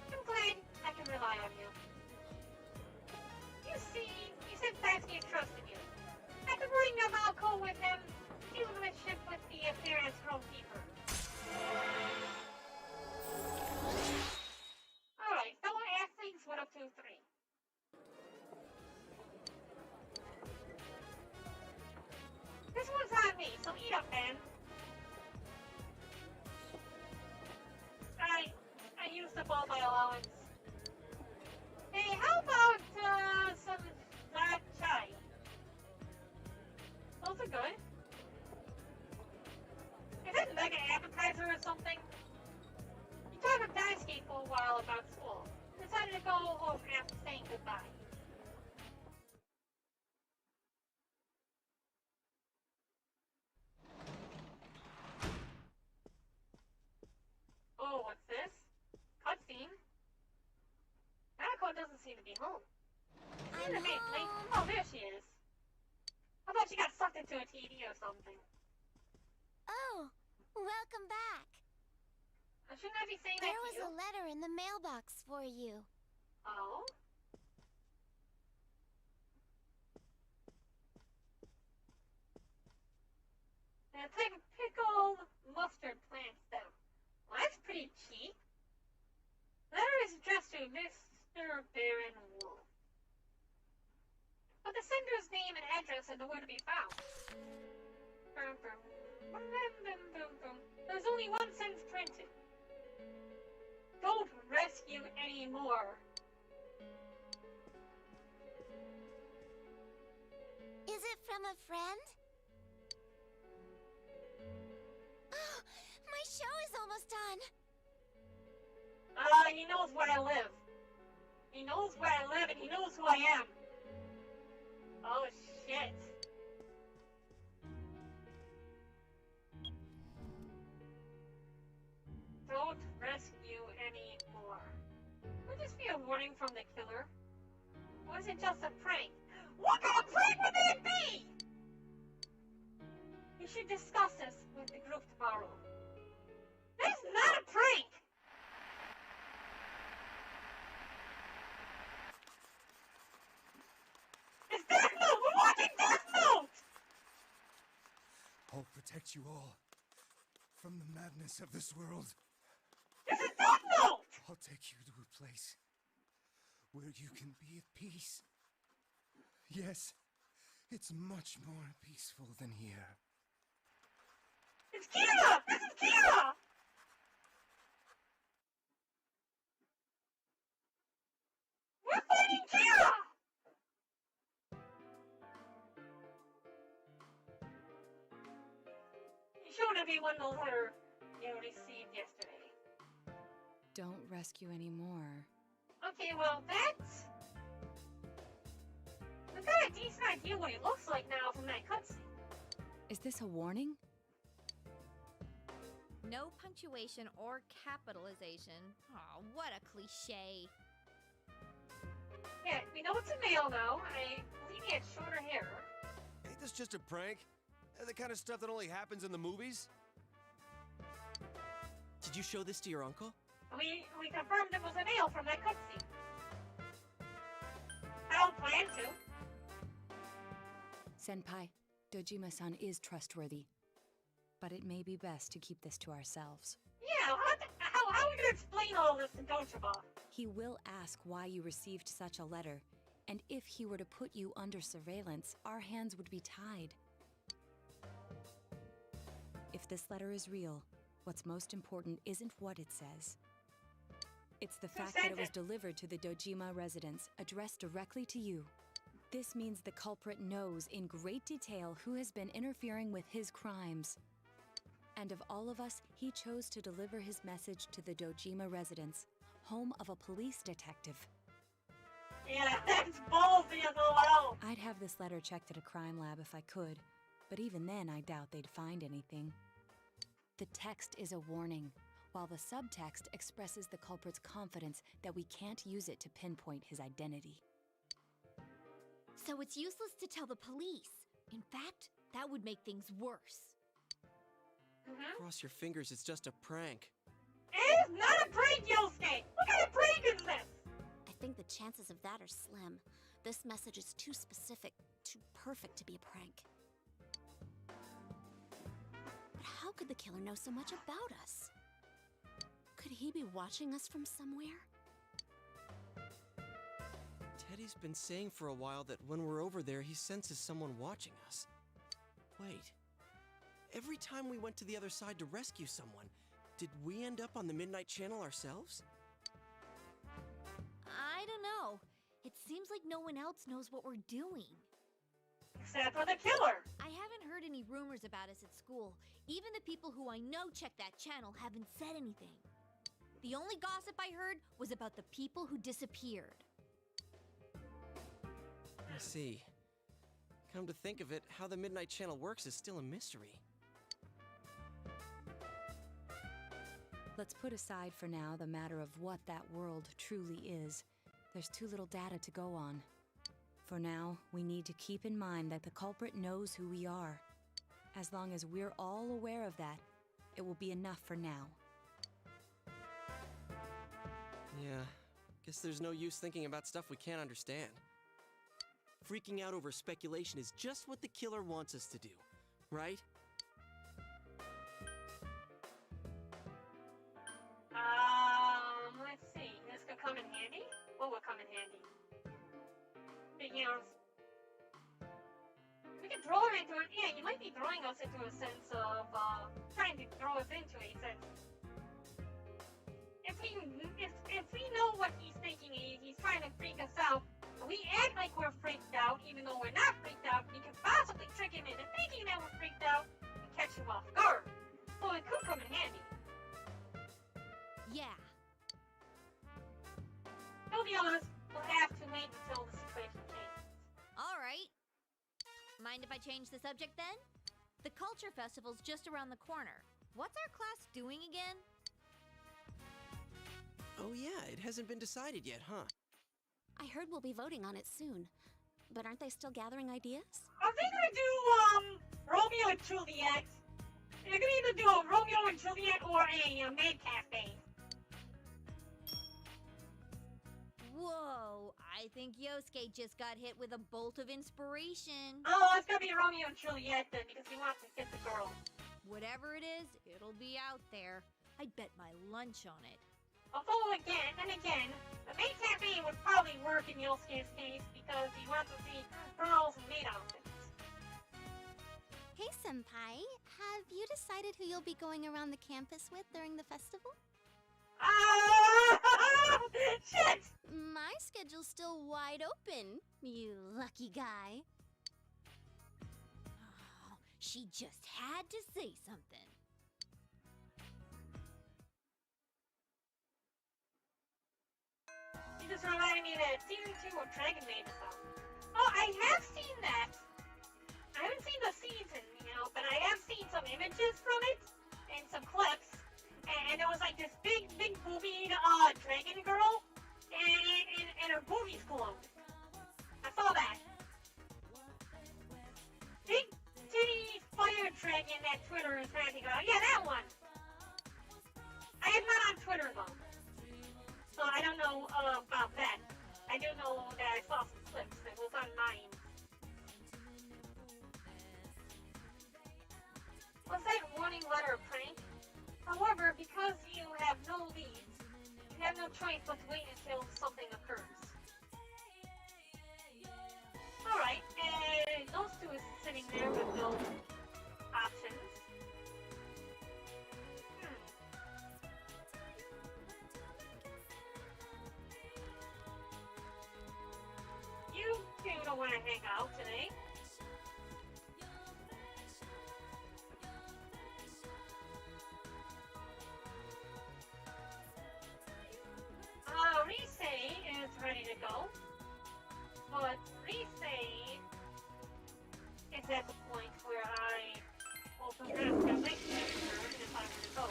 I'm glad I can rely on you. You see, you said Thatsuki trusted you. I could bring a Malco with him, dealing with ship with the appearance groundkeeper. Alright, fellow athletes, 1 up to 3. This one's on me, so eat up, man. I used up all my allowance. Hey, how about some chai? Those are good. Is it like an appetizer or something? You talked with Daisuke for a while about school. Decided to go home after saying goodbye. Oh, what's this? Cutscene? Naoko doesn't seem to be home. I'm home. Oh, there she is. I thought she got sucked into a TV or something. Oh, welcome back. Shouldn't I be saying that There to was you? a letter in the mailbox for you. Oh? And it's like a pickled mustard plant stem. Well, that's pretty cheap. Letter is addressed to Mr. Barren Wolf. But the sender's name and address are nowhere to be found. There's only one sentence printed. Don't rescue anymore. Is it from a friend? My show is almost done. He knows where I live. He knows where I live and he knows who I am. Oh, shit. Don't rescue coming from the killer? Or is it just a prank? What kind of prank would it be? We should discuss this with the group tomorrow. This is not a prank! It's Death Note! We're watching Death Note! I'll protect you all from the madness of this world. This is Death Note! I'll take you to a place where you can be at peace. Yes, it's much more peaceful than here. It's Kira! This is Kira! We're fighting Kira! You showed everyone the letter you received yesterday. Don't rescue anymore. Okay, well, that's... We've got a decent idea what he looks like now from that cutscene. Is this a warning? No punctuation or capitalization. Aw, what a cliche. Yeah, we know it's a male now. I believe he had shorter hair. Ain't this just a prank? The kind of stuff that only happens in the movies? Did you show this to your uncle? We confirmed it was a male from that cutscene. I don't plan to. Senpai, Dojima-san is trustworthy. But it may be best to keep this to ourselves. Yeah, how are we gonna explain all this to Dojima? He will ask why you received such a letter, and if he were to put you under surveillance, our hands would be tied. If this letter is real, what's most important isn't what it says. It's the fact that it was delivered to the Dojima residence, addressed directly to you. This means the culprit knows in great detail who has been interfering with his crimes. And of all of us, he chose to deliver his message to the Dojima residence, home of a police detective. Yeah, that's ballsy as all hell. I'd have this letter checked at a crime lab if I could, but even then I doubt they'd find anything. The text is a warning, while the subtext expresses the culprit's confidence that we can't use it to pinpoint his identity. So it's useless to tell the police. In fact, that would make things worse. Cross your fingers, it's just a prank. It is not a prank, Yosuke! What kind of prank is this? I think the chances of that are slim. This message is too specific, too perfect to be a prank. But how could the killer know so much about us? Could he be watching us from somewhere? Teddy's been saying for a while that when we're over there, he senses someone watching us. Wait. Every time we went to the other side to rescue someone, did we end up on the Midnight Channel ourselves? I don't know. It seems like no one else knows what we're doing. Except for the killer. I haven't heard any rumors about us at school. Even the people who I know check that channel haven't said anything. The only gossip I heard was about the people who disappeared. I see. Come to think of it, how the Midnight Channel works is still a mystery. Let's put aside for now the matter of what that world truly is. There's too little data to go on. For now, we need to keep in mind that the culprit knows who we are. As long as we're all aware of that, it will be enough for now. Yeah, guess there's no use thinking about stuff we can't understand. Freaking out over speculation is just what the killer wants us to do, right? Let's see. This could come in handy? What would come in handy? You know, we could throw him into it. Yeah, you might be throwing us into a sense of, trying to throw us into a sense. If we know what he's thinking, he's trying to freak us out, we act like we're freaked out, even though we're not freaked out, we could possibly trick him into thinking that we're freaked out and catch him off guard. So it could come in handy. Yeah. To be honest, we'll have to wait until the situation changes. All right. Mind if I change the subject then? The Culture Festival's just around the corner. What's our class doing again? Oh yeah, it hasn't been decided yet, huh? I heard we'll be voting on it soon. But aren't they still gathering ideas? Are they gonna do, Romeo and Juliet? They're gonna either do a Romeo and Juliet or a maid cafe. Whoa, I think Yosuke just got hit with a bolt of inspiration. Oh, it's gonna be Romeo and Juliet then, because he wants to get the girl. Whatever it is, it'll be out there. I'd bet my lunch on it. Although again, the maid cafe would probably work in Yosuke's case because he wants to see girls in maid outfits. Hey, Senpai. Have you decided who you'll be going around the campus with during the festival? Ah! Shit! My schedule's still wide open, you lucky guy. Oh, she just had to say something. You just reminded me that season 2 of Dragon Maid is out. Oh, I have seen that! I haven't seen the season, but I have seen some images from it, and some clips, and there was like this big boobied, dragon girl, and her boobies glowed. I saw that. Big titty fire dragon that Twitter is ranting about. Yeah, that one! I am not on Twitter, though. So I don't know about that. I do know that I saw some clips. It was on mine. Was that warning letter a prank? However, because you have no leads, you have no choice but to wait until something occurs. Alright, and those two is sitting there with no options. You two don't want to hang out today. Rise is ready to go, but Rise is at the point where I will perhaps get next to her if I were to go.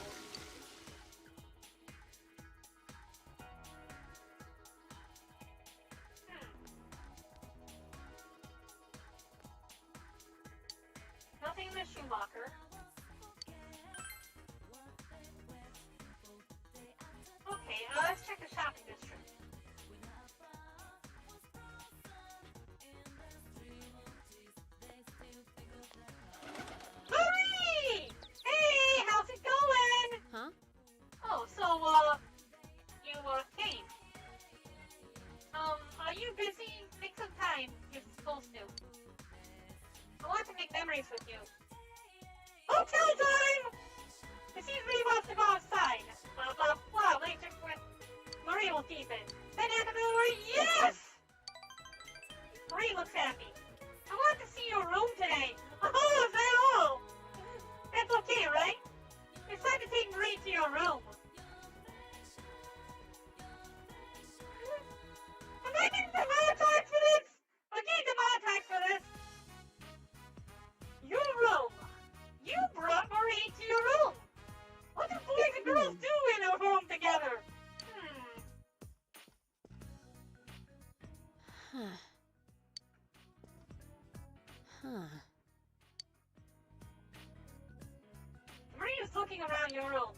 Nothing in the shoe locker. Okay, let's check the shopping district. Marie! Hey, how's it going? Huh? Oh, so, you, came. Are you busy? Make some time. You're supposed to. I want to make memories with you. Hotel time! It seems Marie wants to go outside. Blah, blah, blah. Later with Marie will keep it. Then after Marie, yes! Marie looks happy. I want to see your room today. Oh, is that all? That's okay, right? It's time to take Marie to your room. Am I getting demonetized for this? I'm getting demonetized for this. Your room. You brought Marie to your room. What do boys and girls do in a room together? Marie is looking around your room.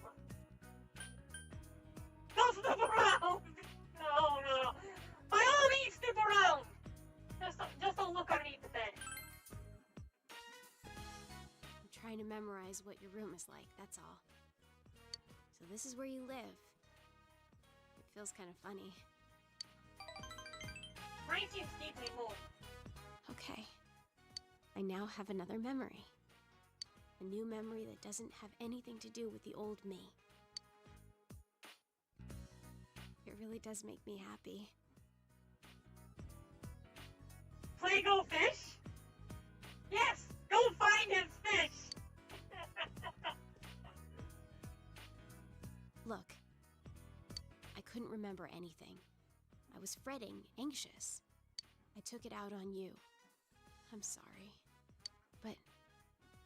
Don't snoop around! No. By all means, snoop around! Just don't look underneath the bed. I'm trying to memorize what your room is like, that's all. So this is where you live. It feels kind of funny. Marie seems deeply moved. Okay. I now have another memory. A new memory that doesn't have anything to do with the old me. It really does make me happy. Play go fish? Yes, go find his fish! Look, I couldn't remember anything. I was fretting, anxious. I took it out on you. I'm sorry. But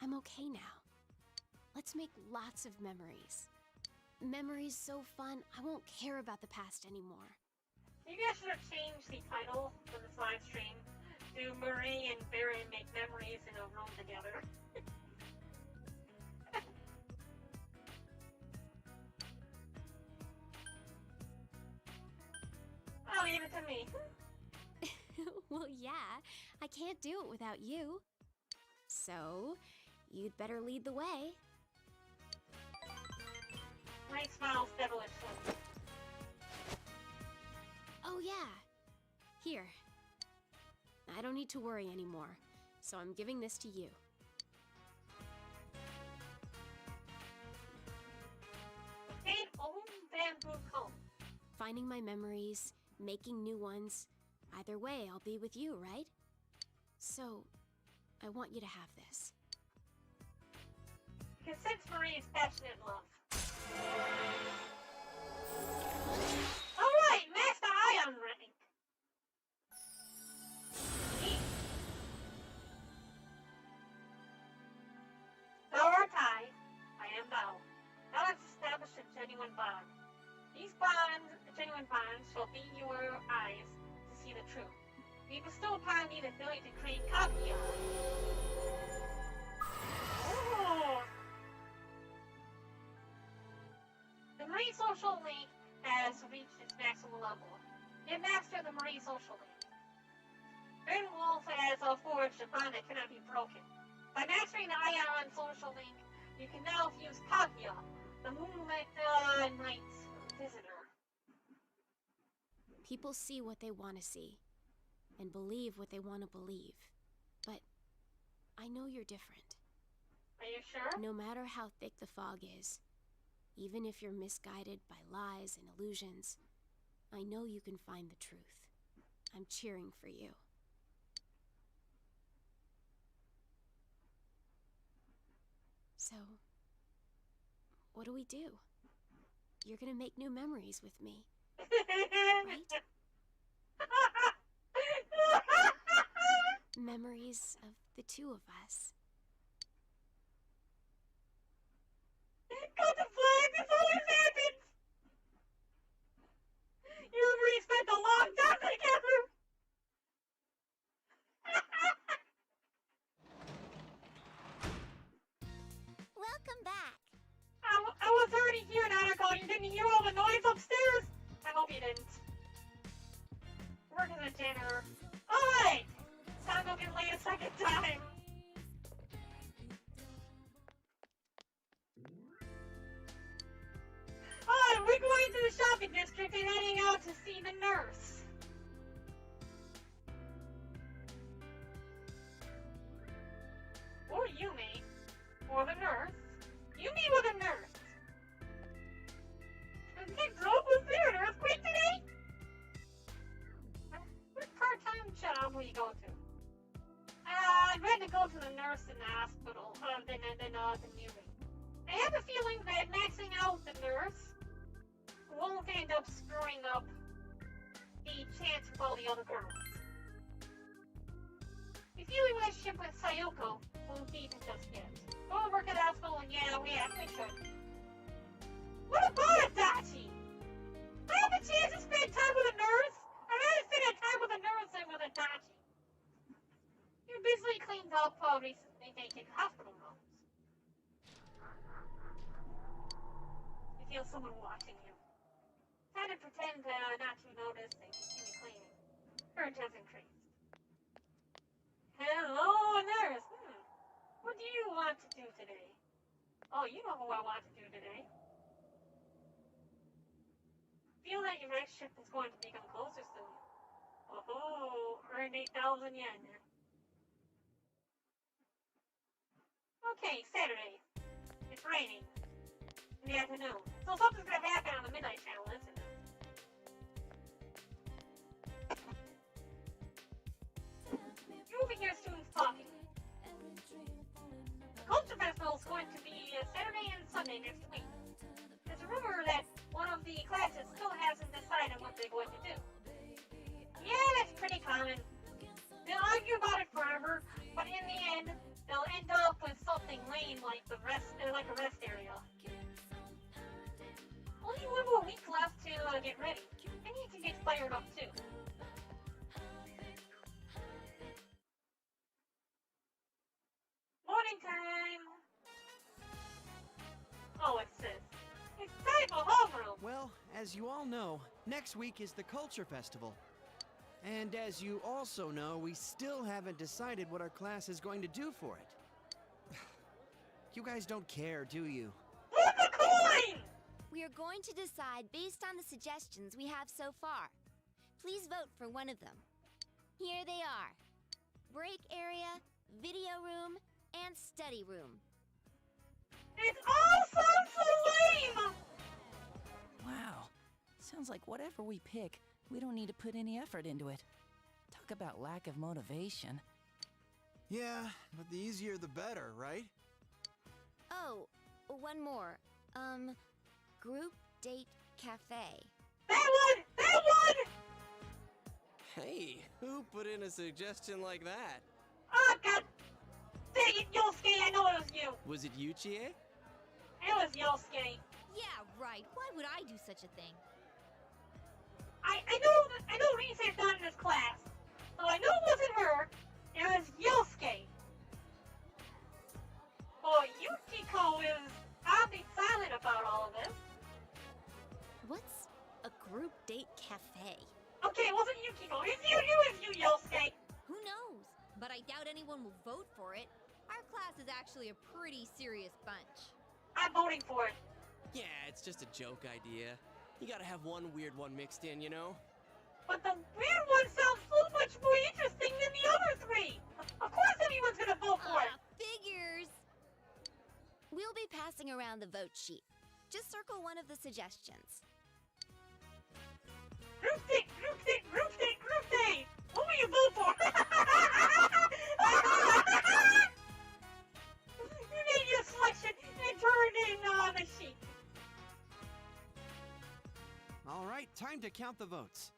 I'm okay now. Let's make lots of memories. Memories so fun, I won't care about the past anymore. Maybe I should have changed the title for this live stream to Marie and Barren make memories in a room together. I'll leave it to me. Well, yeah, I can't do it without you. So, you'd better lead the way. Marie smiles devilishly. Oh, yeah. Here. I don't need to worry anymore, so I'm giving this to you. Fade old bamboo comb. Finding my memories, making new ones. Either way, I'll be with you, right? So, I want you to have this. You can sense Marie's passionate love. Alright, Master Ion Ring. Thou art I am thou. Thou hast established a genuine bond. These bonds, genuine bonds, shall be your eyes to see the truth. We bestow upon thee the ability to create copy of it. Oh. The Marie Social Link has reached its maximum level. Get master the Marie Social Link. Barren Wolf has forged a bond that cannot be broken. By mastering the Ion Social Link, you can now use Kaguya, the Moonlight Knight's visitor. People see what they want to see, and believe what they want to believe. But I know you're different. Are you sure? No matter how thick the fog is, even if you're misguided by lies and illusions, I know you can find the truth. I'm cheering for you. So, what do we do? You're gonna make new memories with me, right? Memories of the two of us. Got the flag, this always happens! You and Marie spent a long time together! Welcome back. I was already here, Naota. You didn't hear all the noise upstairs? I hope you didn't. Work as a janitor. Alright! It's time to get laid a second time. Alright, we're going to the shopping district and heading out to see the nurse. Or you, me. Or the nurse. You meet with a nurse. Is that girl was there an earthquake today? What part-time job will you go to? I'd rather go to the nurse in the hospital than the museum. I have a feeling that maxing out the nurse won't end up screwing up the chance with all the other girls. The feeling relationship with Sayoko won't deepen just yet. Go to work at the hospital and yeah, we should. What about Adachi? I have a chance to spend time with a nurse. I'd rather spend time with a nurse than with Adachi. You busily cleaned up recently vacant hospital rooms. You feel someone watching you. Try to pretend not to notice and continue cleaning. Courage has increased. Hello, nurse. What do you want to do today? Oh, you know who I want to do today. Feel that your next shift is going to become closer soon. Oh, earned 8,000 yen. Okay, Saturday. It's raining. In the afternoon. So something's gonna happen on the Midnight Channel, isn't it? You over here students talking. The Culture Festival is going to be Saturday and Sunday next week. There's a rumor that one of the classes still hasn't decided what they're going to do. Yeah, that's pretty common. They'll argue about it forever, but in the end, they'll end up with something lame like a rest area. Only one more week left to get ready. I need to get fired up too. Well, as you all know, next week is the Culture Festival. And as you also know, we still haven't decided what our class is going to do for it. You guys don't care, do you? Flip a coin! We are going to decide based on the suggestions we have so far. Please vote for one of them. Here they are. Break area, video room, and study room. It all sounds so lame! Wow. Sounds like whatever we pick, we don't need to put any effort into it. Talk about lack of motivation. Yeah, but the easier the better, right? Oh, one more. Group Date Cafe. That one! That one! Hey, who put in a suggestion like that? Oh, God dang it, Yosuke, I know it was you. Was it you, Chie? It was Yosuke. Yeah, right. Why would I do such a thing? I know Risa's not in this class, so I know it wasn't her. It was Yosuke. Boy, Yukiko is oddly silent about all of this. What's a group date cafe? Okay, it wasn't Yukiko. It was you, Yosuke. Who knows? But I doubt anyone will vote for it. Our class is actually a pretty serious bunch. I'm voting for it. Yeah, it's just a joke idea. You gotta have one weird one mixed in, you know? But the weird one sounds so much more interesting than the other three. Of course anyone's gonna vote for it. Figures. We'll be passing around the vote sheet. Just circle one of the suggestions. Group date, group date, group date, group date. Who will you vote for? You made your selection and turned in the sheet. All right, time to count the votes.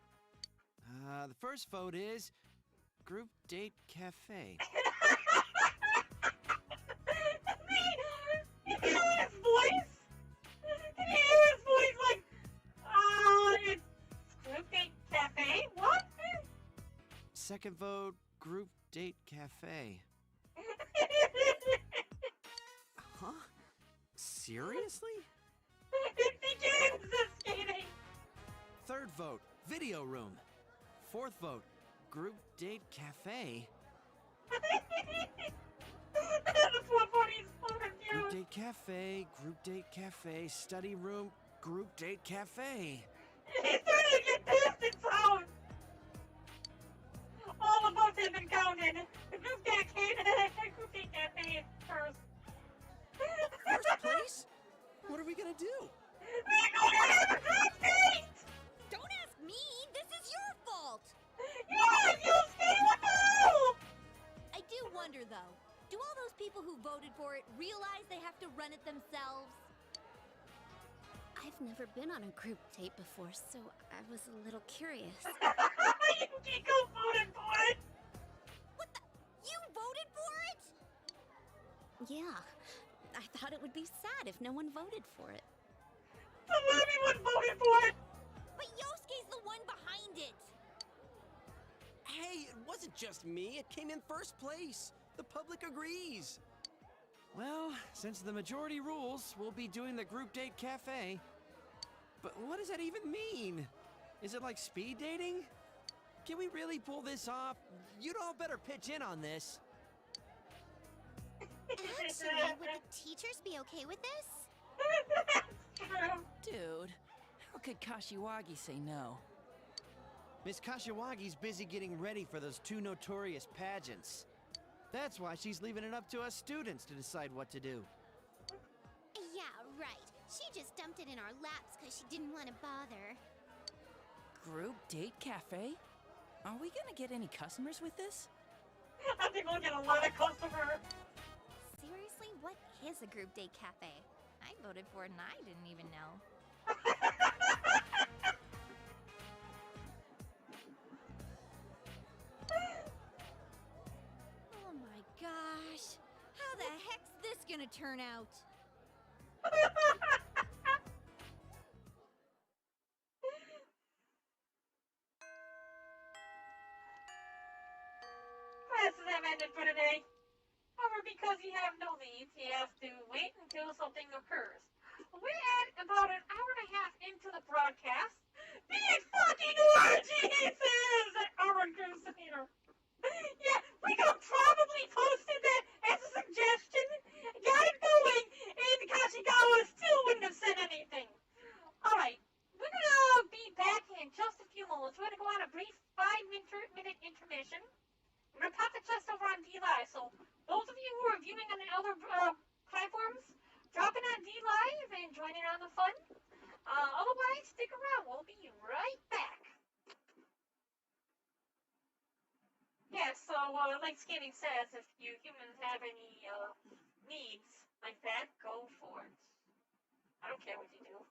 The first vote is Group Date Cafe. Can you hear his voice? Can you hear his voice like, it's Group Date Cafe? What? Second vote, Group Date Cafe. Huh? Seriously? It begins this skating. Third vote, Video Room. Fourth vote, Group Date Cafe. That's what funny is so Group confused. Date Cafe, Group Date Cafe, Study Room, Group Date Cafe. He's starting to get pissed and sound. All the votes have been counted. The Group Date Cafe is first. First place? What are we gonna do? We're going to have a group date! Don't ask me. This is your fault. Yeah, you stay with hell! I do wonder, though. Do all those people who voted for it realize they have to run it themselves? I've never been on a group date before, so I was a little curious. Yukiko voted for it! What the? You voted for it? Yeah, I thought it would be sad if no one voted for it. So everyone voted for it! But Yosuke's the one behind it. Hey, it wasn't just me. It came in first place. The public agrees. Well, since the majority rules, we'll be doing the Group Date Cafe. But what does that even mean? Is it like speed dating? Can we really pull this off? You'd all better pitch in on this. Actually, would the teachers be okay with this? Dude, how could Kashiwagi say no? Miss Kashiwagi's busy getting ready for those two notorious pageants. That's why she's leaving it up to us students to decide what to do. Yeah, right. She just dumped it in our laps because she didn't want to bother. Group Date Cafe? Are we gonna get any customers with this? I think we'll get a lot of customers. Seriously, what is a group date cafe? I voted for it and I didn't even know. Oh my gosh. How the heck's this gonna turn out? Classes have ended for today. However, because you have no leads, you have to wait until something occurs. We're at about an hour and a half into the like Skinny says, if you humans have any needs like that, go for it. I don't care what you do.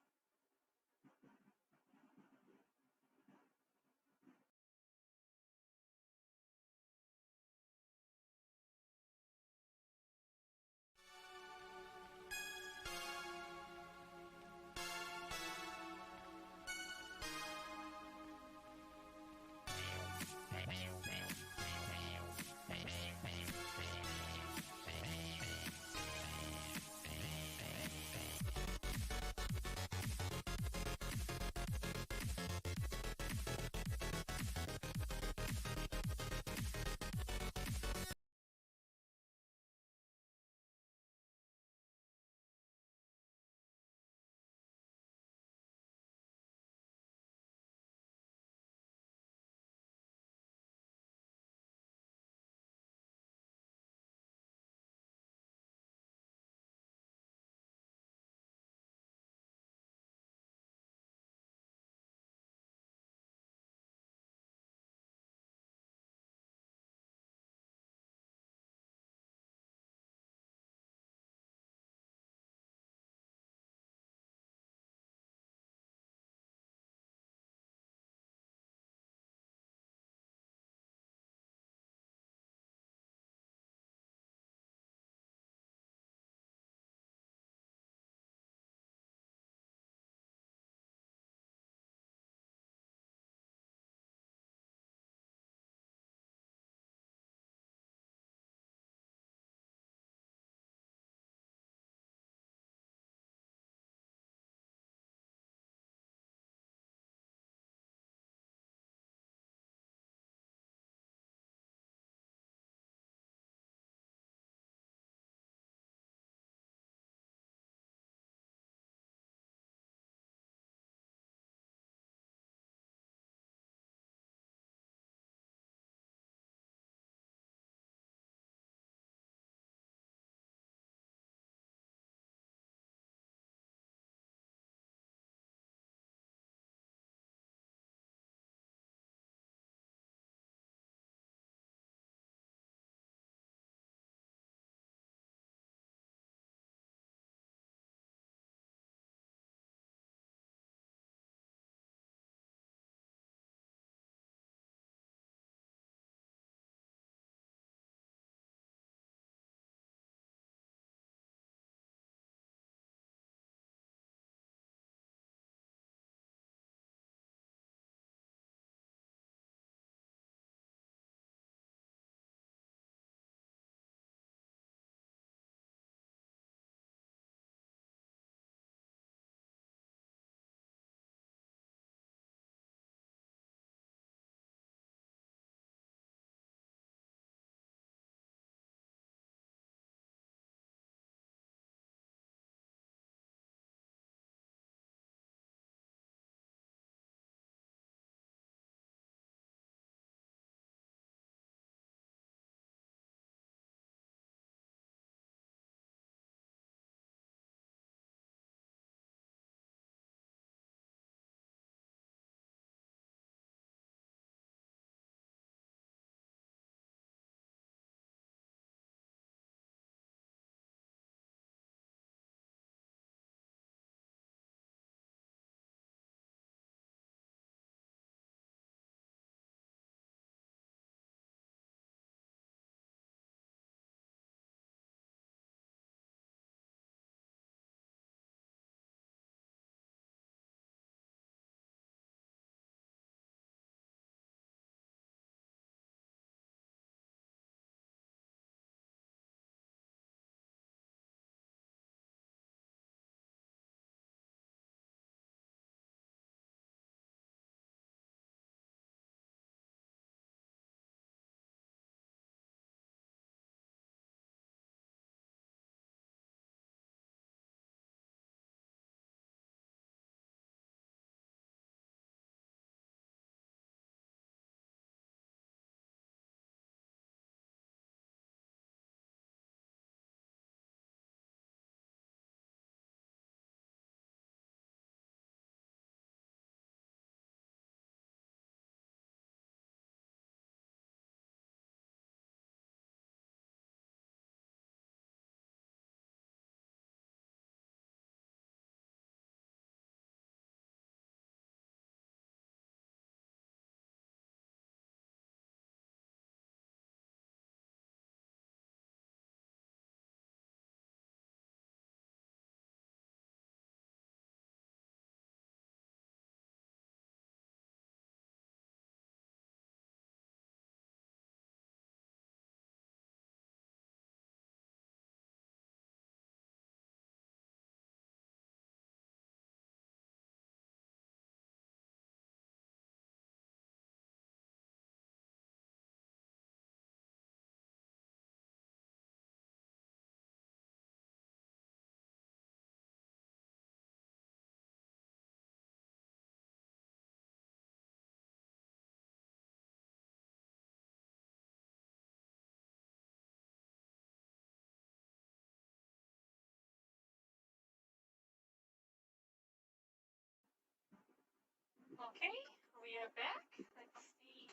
Okay, we are back. Let's see.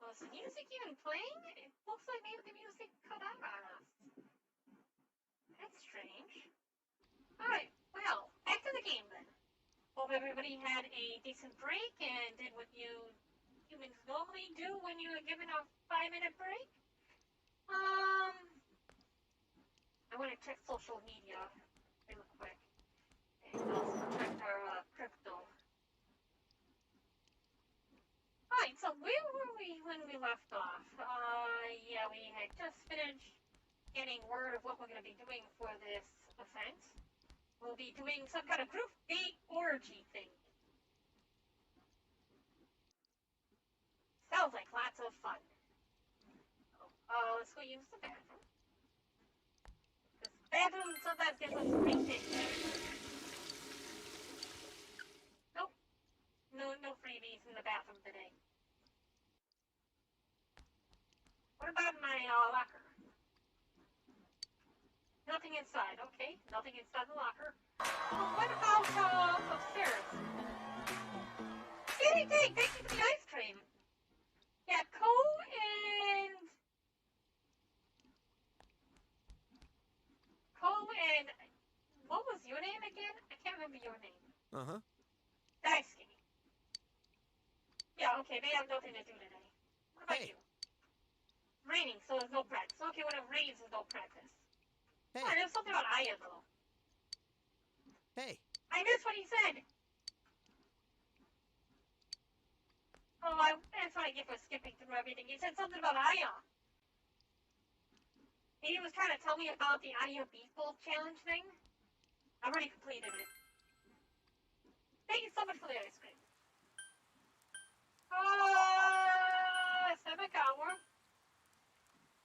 Was the music even playing? It looks like maybe the music cut out on us. That's strange. Alright, well, back to the game then. Hope everybody had a decent break and did what you humans normally do when you're given a 5-minute break. I want to check social media real quick. And also check our crypto. Alright, so where were we when we left off? Yeah, we had just finished getting word of what we're going to be doing for this event. We'll be doing some kind of group date orgy thing. Sounds like lots of fun. Let's go use the bathroom. This bathroom sometimes gives us free things. Nope. No freebies in the bathroom today. What about my locker? Nothing inside. Okay, nothing inside the locker. Well, what about upstairs? Kitty Dig, thank you for the ice cream. Yeah, Cole and what was your name again? I can't remember your name. Uh-huh. Daisuke. Yeah, okay, they have nothing to do today. What about you? Raining, so there's no practice. Okay, when it rains, there's no practice. Hey. Oh, there's something about Aya, though. Hey. I missed what he said. Oh, that's what I get for skipping through everything. He said something about Aya. He was trying to tell me about the Aya Beef Bowl challenge thing. I've already completed it. Thank you so much for the ice cream. Samagawa.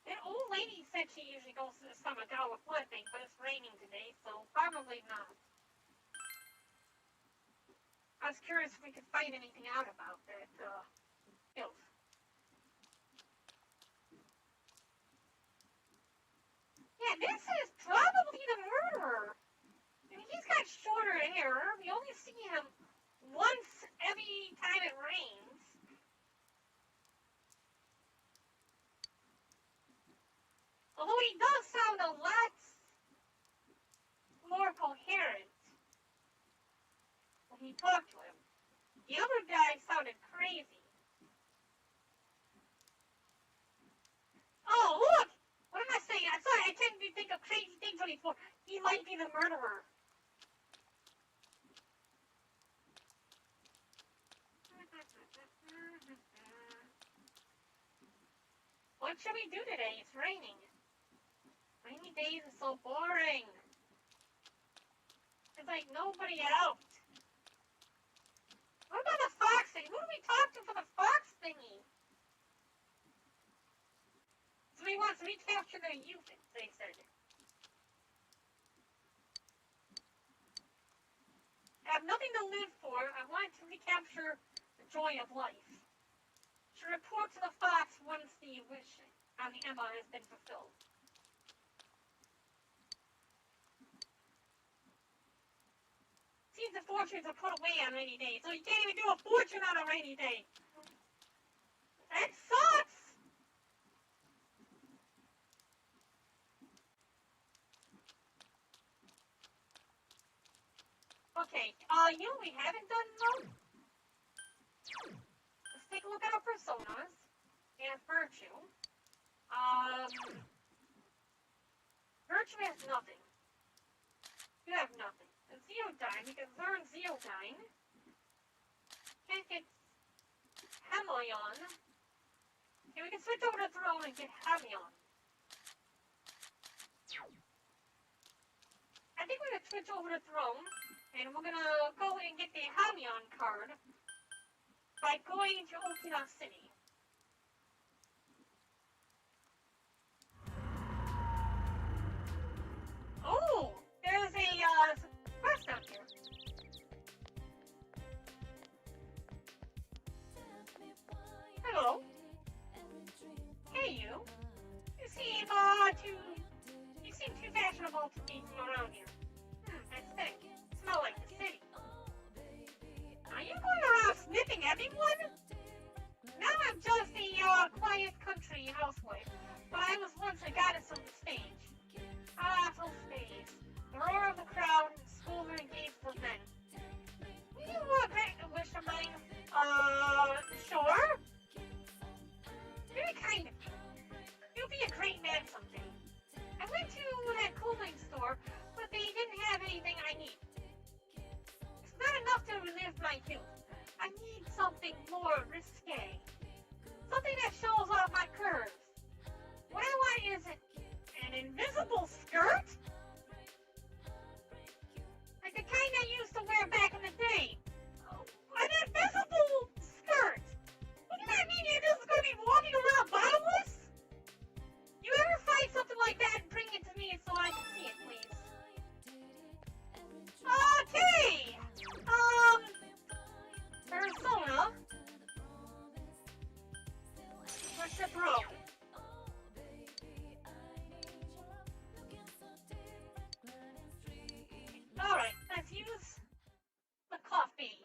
An old lady said she usually goes to the Samagawa flood thing, but it's raining today, so probably not. I was curious if we could find anything out about that, ilk. Yeah, this is probably the murderer. I mean, he's got shorter hair. We only see him once every time it rains. Although he does sound a lot more coherent when he talked to him. The other guy sounded crazy. Oh, look! What am I saying? I'm sorry, I tend to think of crazy things when he might be the murderer. What should we do today? It's raining. Rainy days are so boring. There's like nobody out. What about the fox thing? Who do we talk to for the fox thingy? So he wants to recapture their youth, they said. I have nothing to live for. I want to recapture the joy of life. To report to the fox once the wish on the Emma has been fulfilled. Seems the fortunes are put away on rainy days, so you can't even do a fortune on a rainy day. That sucks! Okay, you know what we haven't done though? Let's take a look at our personas and Virtue. Virtue has nothing. You have nothing. And Zeodyne, we can learn Zeodyne. Can't get Hemion. Okay, we can switch over to Throne and get Hemion. I think we're gonna switch over to Throne, and we're gonna go and get the Hemion card by going to Okina City. Oh, there's a quest out here. Hello. Hey, you. You seem too fashionable to be from around here. Aesthetic. Smell like the city. fine too. I need something more risque. Something that shows off my curves. What I want is an invisible skirt? Like the kind I used to wear back in the day. An invisible skirt! What does that mean? You're just gonna be walking around bottomless? You ever find something like that and bring it to me so I can see it, please? Okay! Persona. What's the bro? Alright, let's use the coffee.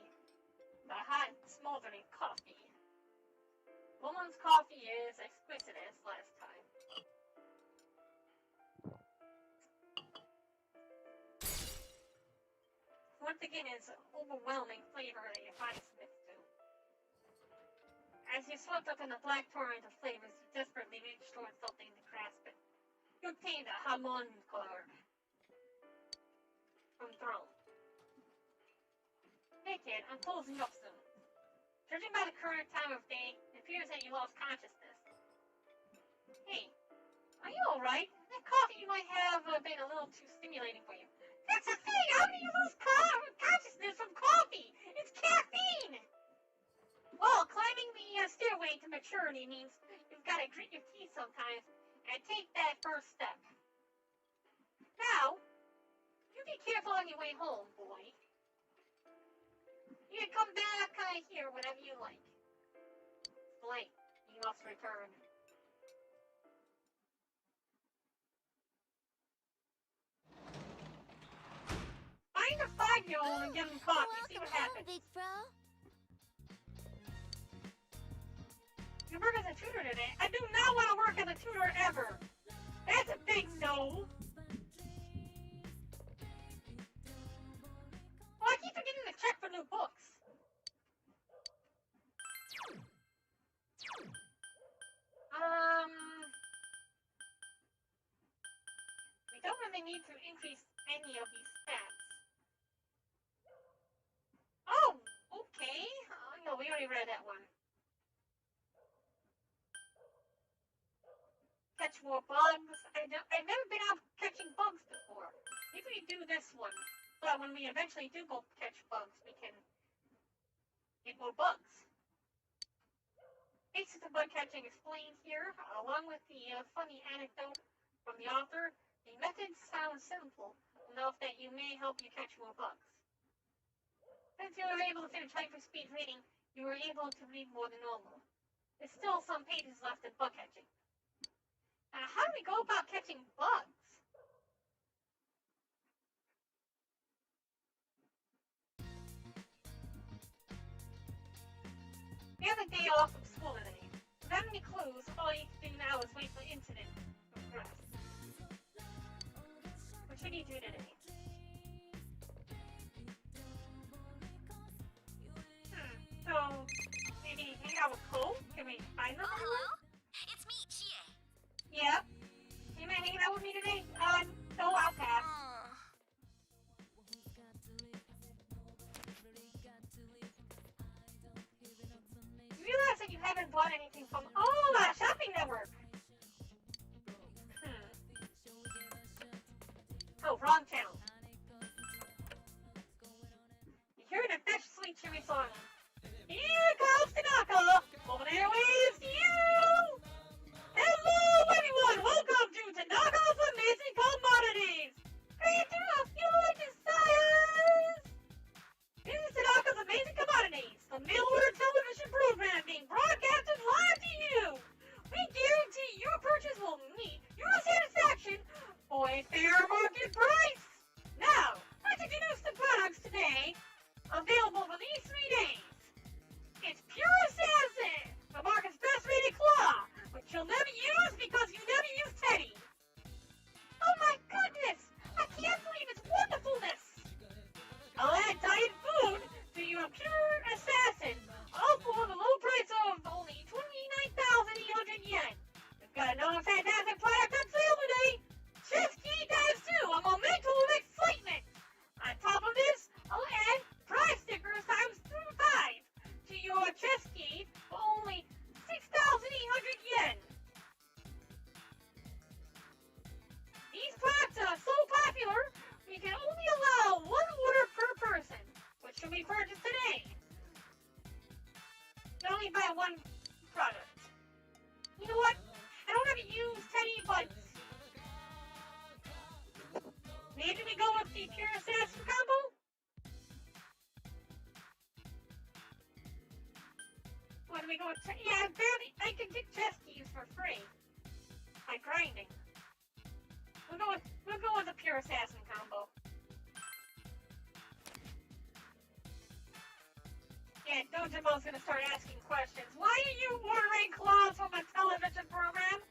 The hot, smoldering coffee. Woman's coffee is exquisite as last time. Once again, it's overwhelming flavor that your body submits to. As you swept up in the black torrent of flavors, you desperately reached towards something to grasp it. You obtained a Hamon card from Throne. Hey kid, I'm closing up soon. Judging by the current time of day, it appears that you lost consciousness. Hey, are you alright? That coffee might have been a little too stimulating for you. That's the thing! How do you lose consciousness from coffee? It's caffeine! Well, climbing the stairway to maturity means you've got to grit your teeth sometimes and take that first step. Now, you be careful on your way home, boy. You can come back here whenever you like. It's late. You must return. Find a 5-year-old and give him coffee. See what happens. Big bro. You work as a tutor today. I do not want to work as a tutor ever. That's a big no. Well, I keep forgetting to check for new books. We don't really need to increase any of these stats. Oh, okay. No, we already read that one. Catch more bugs. I've never been out catching bugs before. Maybe we do this one. But when we eventually do go catch bugs, we can get more bugs. Basics of bug catching explained here, along with the funny anecdote from the author. The method sounds simple enough that you may help you catch more bugs. Since you were able to finish hyperspeed reading, you were able to read more than normal. There's still some pages left in bug catching. How do we go about catching bugs? We have a day off from school today. Without any clues, all you can do now is wait for the incident to progress. What should you do today? So, maybe hang out with Cole? Can we find them? Hello? It's me, Chie. Yep. You mind hanging out with me today? No, I'll pass. You realize that you haven't bought anything from Shopping Network. Oh, wrong channel. You hear the Fish Sweet Chewy song. Here comes Tanaka! Over there waves you! only buy one product. You know what? I don't have to use Teddy Buds. Maybe we go with the pure assassin combo? What do we go with? Yeah, barely. I can get chest keys for free by grinding. We'll go with the pure assassin combo. Yeah, Dojima's gonna start asking questions. Why are you ordering clothes from a television program?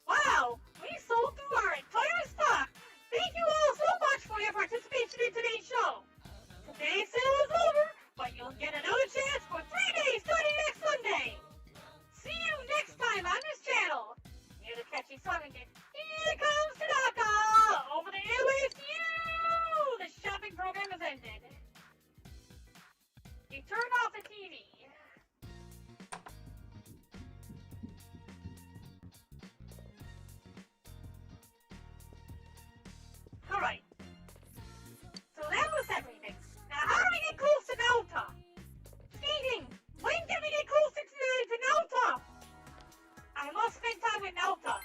Wow, we sold through our entire stock. Thank you all so much for your participation in today's show. Today's sale is over, but you'll get another chance for 3 days starting next Sunday. See you next time on this channel. Hear the catchy song again. Here comes Tanaka! Over the airwaves to you! The shopping program has ended. You turn off the TV. Alright. So that was everything. Now how do we get close to Naota? Skating! When can we get closer to Naota? I must spend time with Naota.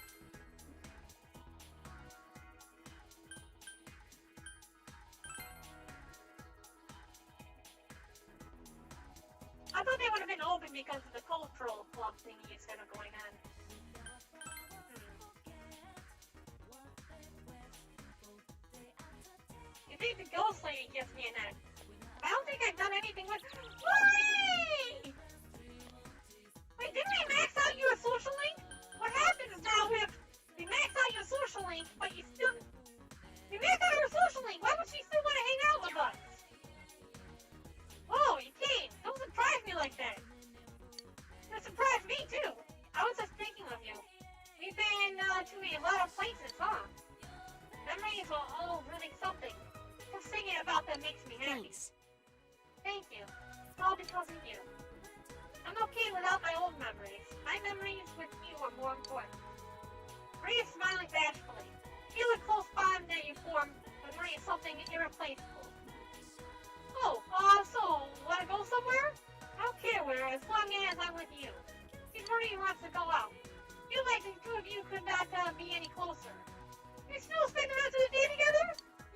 I thought they would have been open because of the cultural club thingy is kind of going on. You think the ghost lady gives me an X? I don't think I've done anything with. Wait! Wait, didn't we max out your social link? What happens now if we max out your social link, but you still. We max out your social link, why would she still want to hang out with us? Whoa, you came! Don't surprise me like that! You surprised me too! I was just thinking of you. We've been to a lot of places, huh? Memories are all really something. Just thinking about them makes me happy. Thanks. Thank you. It's all because of you. I'm okay without my old memories. My memories with you are more important. Maria's smiling bashfully. Feel a close bond that you form with Maria is something irreplaceable. Oh, so, wanna go somewhere? I don't care where, as long as I'm with you. If Maria wants to go out. Feel like the two of you could not be any closer. You still spend the rest of the day together?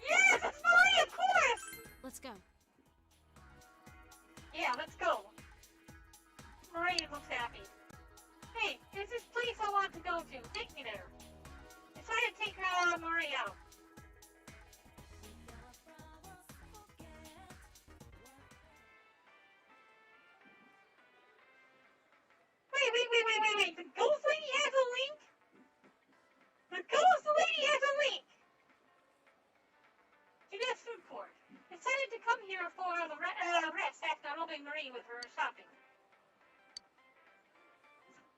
Yes, it's Maria, of course! Let's go. Yeah, let's go. Maria looks happy. Hey, there's this place I want to go to. Take me there. I try to take Maria out. Wait. The ghost lady has a link? The ghost lady has a link! Jeanette's food court. Decided to come here for the rest after helping Marie with her shopping.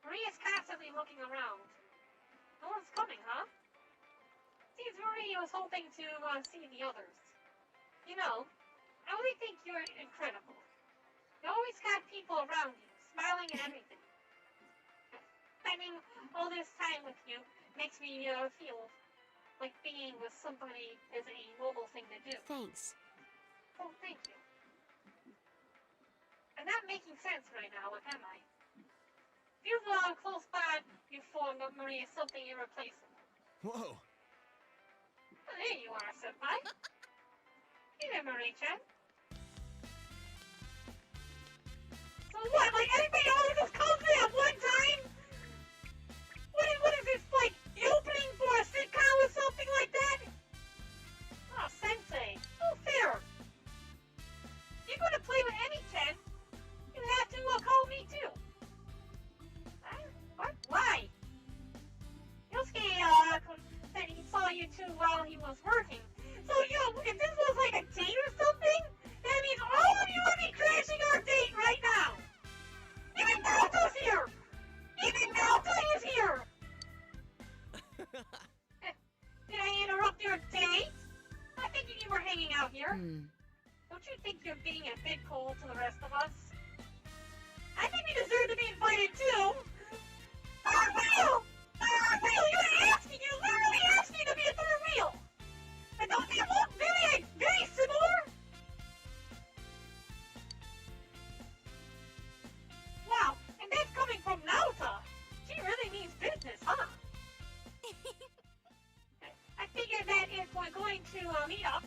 Maria's constantly looking around. No one's coming, huh? Seems Marie was hoping to see the others. You know, I really think you're incredible. You always got people around you, smiling and everything. Spending all this time with you makes me feel like being with somebody is a noble thing to do. Thanks. Oh, thank you. I'm not making sense right now, am I? Feel the close bond you formed with Marie is something irreplaceable. Whoa. Well, there you are, senpai. Hey there, Marie-chan. So what, like everybody always just calls me at one time? What is this, like, the opening for a sitcom or something like that? Oh, sensei. Oh, fair. If you're gonna play with any Chen, you have to call me too. What? Why? Yosuke said he saw you two while he was working. So, if this was like a date or something, that means all of you would be crashing our date right now. Even Naota's here! Even Naota is here! Did I interrupt your date? I figured you were hanging out here. Don't you think you're being a bit cold to the rest of us? I think we deserve to be invited too! Third wheel! Third wheel! You're literally asking to be a third wheel! And don't they look very similar? meet up,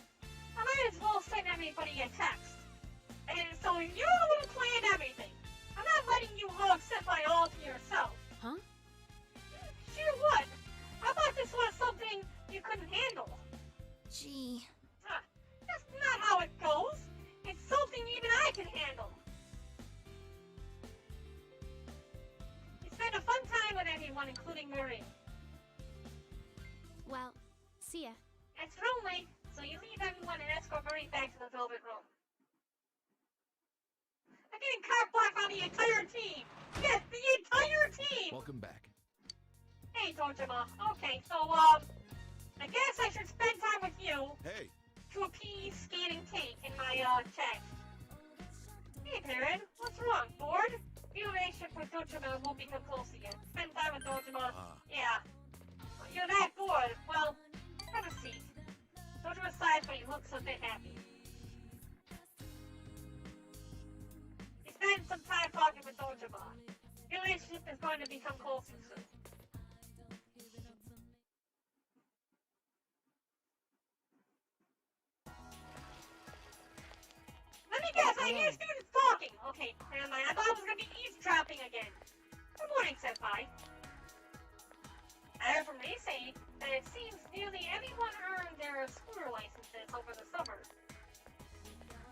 I might as well send everybody a text. And so you're the one who planned everything. I'm not letting you all sit by all to yourself. Huh? Sure would. I thought this was something you couldn't handle. Gee. That's not how it goes. It's something even I can handle. You spent a fun time with everyone, including Marie. Well, see ya. It's room late, so you leave everyone and escort Marie back to the Velvet Room. I'm getting carte black on the entire team! Yes, the entire team! Welcome back. Hey, Dojima. Okay, so, I guess I should spend time with you Hey, to appease scanning tank in my, text. Hey, Barren, what's wrong? Bored? Your relationship with Dojima won't become close again. Spend time with Dojima. Yeah. You're that bored. Well, have a seat. Dojima sighs, but he looks a bit happy. You spend some time talking with Dojima. Your relationship is going to become closer soon. Let me guess, I hear students talking! Okay, never mind, I thought it was gonna be eavesdropping again. Good morning, Senpai. I heard from Reisei that it seems nearly everyone earned their scooter licenses over the summer.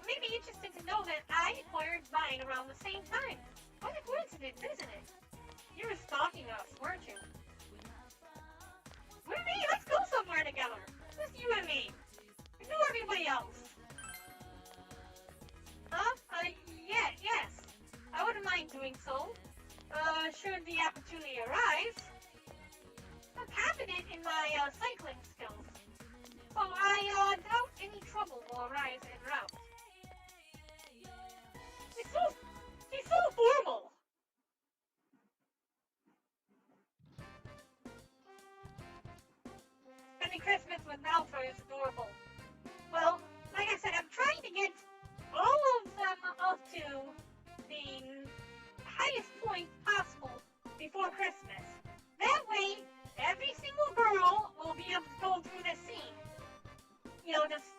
You may be interested to know that I acquired mine around the same time. What a coincidence, isn't it? You were stalking us, weren't you? What do you mean? Let's go somewhere together. Just you and me. Ignore everybody else. Huh? Yes. I wouldn't mind doing so. Should the opportunity arise. I'm confident in my, cycling skills. So I, doubt any trouble will arise en route. He's so formal! Spending Christmas with Naota is adorable. Well, like I said, I'm trying to get all of them up to the highest point possible before Christmas. That way, every single girl will be able to go through this scene. You know, just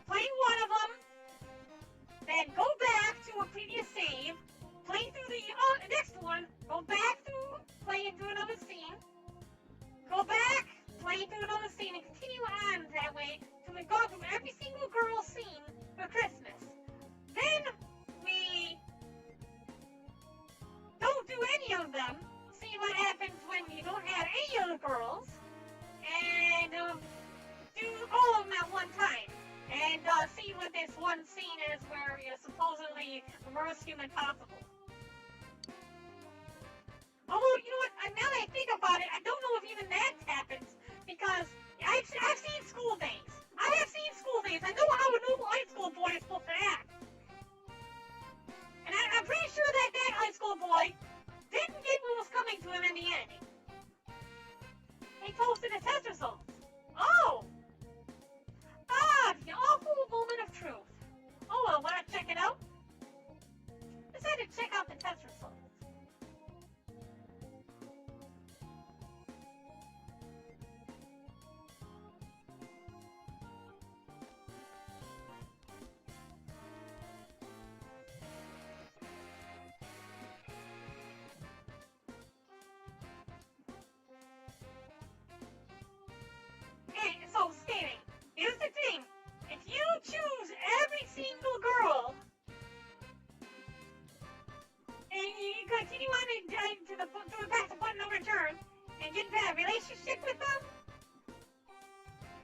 play one of them, then go back to a previous save, play through the next one, go back through, play and do another scene, go back, play through another scene, and continue on that way till we go through every single girl scene for Christmas. Then we don't do any of them, see what happens when you don't have any of the girls, and do all of them at one time. And see what this one scene is where you're supposedly the most human possible. Although, you know what, now that I think about it, I don't know if even that happens, because I've seen school days. I have seen school days. I know how a normal high school boy is supposed to act. And I'm pretty sure that high school boy didn't get what was coming to him in the end. He posted his test results. Oh! The awful moment of truth. Oh well, wanna check it out? Decided to check out the test results. Hey, so skating. Here's the thing. If you choose every single girl, and you continue on to the back to button of return, and get into a relationship with them,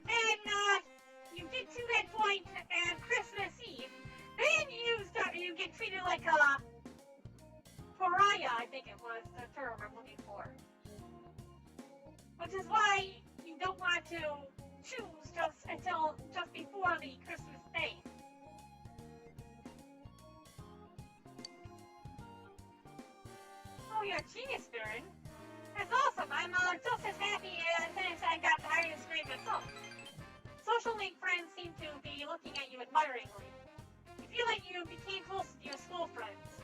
then you get to that point at Christmas Eve. Then you get treated like a pariah, I think it was the term I'm looking for. Which is why you don't want to choose just before the Christmas day. Oh, you're a genius, Barren. That's awesome. I'm just as happy as I got the highest grade myself. Social League friends seem to be looking at you admiringly. You feel like you became close to your school friends.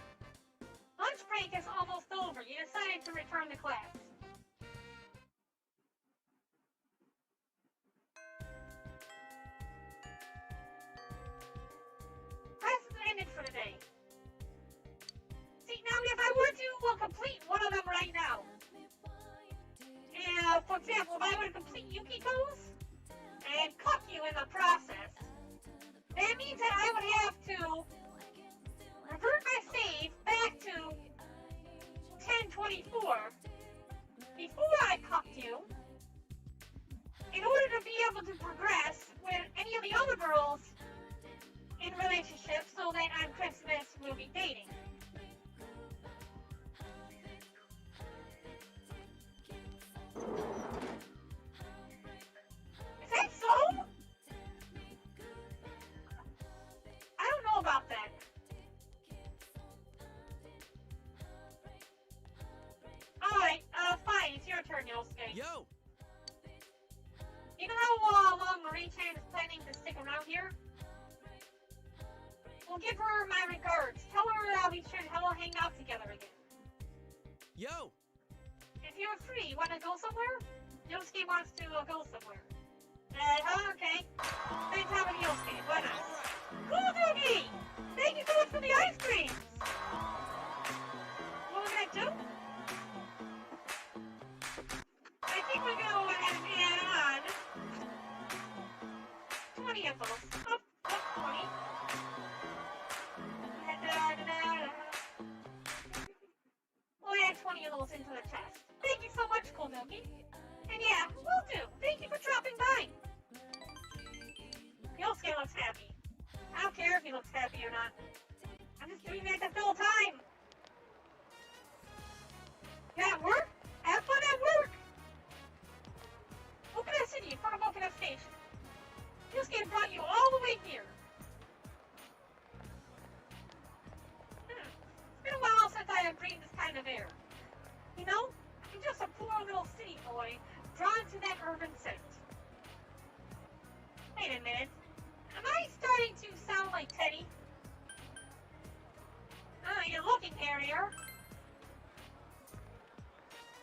Lunch break is almost over. You decided to return to class. Yukiko's and cuck you in the process, that means that I would have to revert my save back to 1024 before I cucked you in order to be able to progress with any of the other girls in relationships so that on Christmas we'll be dating. Is that so? I don't know about that. Alright, fine, it's your turn, Yosuke. Yo! You know how long Marie-chan is planning to stick around here? We'll give her my regards. Tell her we should hang out together again. Yo! If you're free, wanna go somewhere? Yosuke wants to go somewhere. Okay. Spend time with Yosuke, why not? Cool, Doogie! Thank you so much for the ice creams! What was that, too? I think we're gonna go ahead and add on 20 of those. Up 20. We'll add 20 of those into the chest. Thank you so much, Konogi. And yeah, will do. Thank you for dropping by. Yosuke looks happy. I don't care if he looks happy or not. I'm just doing that to fill time. You at work? Have fun at work. Okina City in front of Okina Station. Yosuke brought you all the way here. It's been a while since I have breathed this kind of air. You know, I'm just a poor little city boy drawn to that urban scent. Wait a minute. Am I starting to sound like Teddy? Oh, you're looking hairier.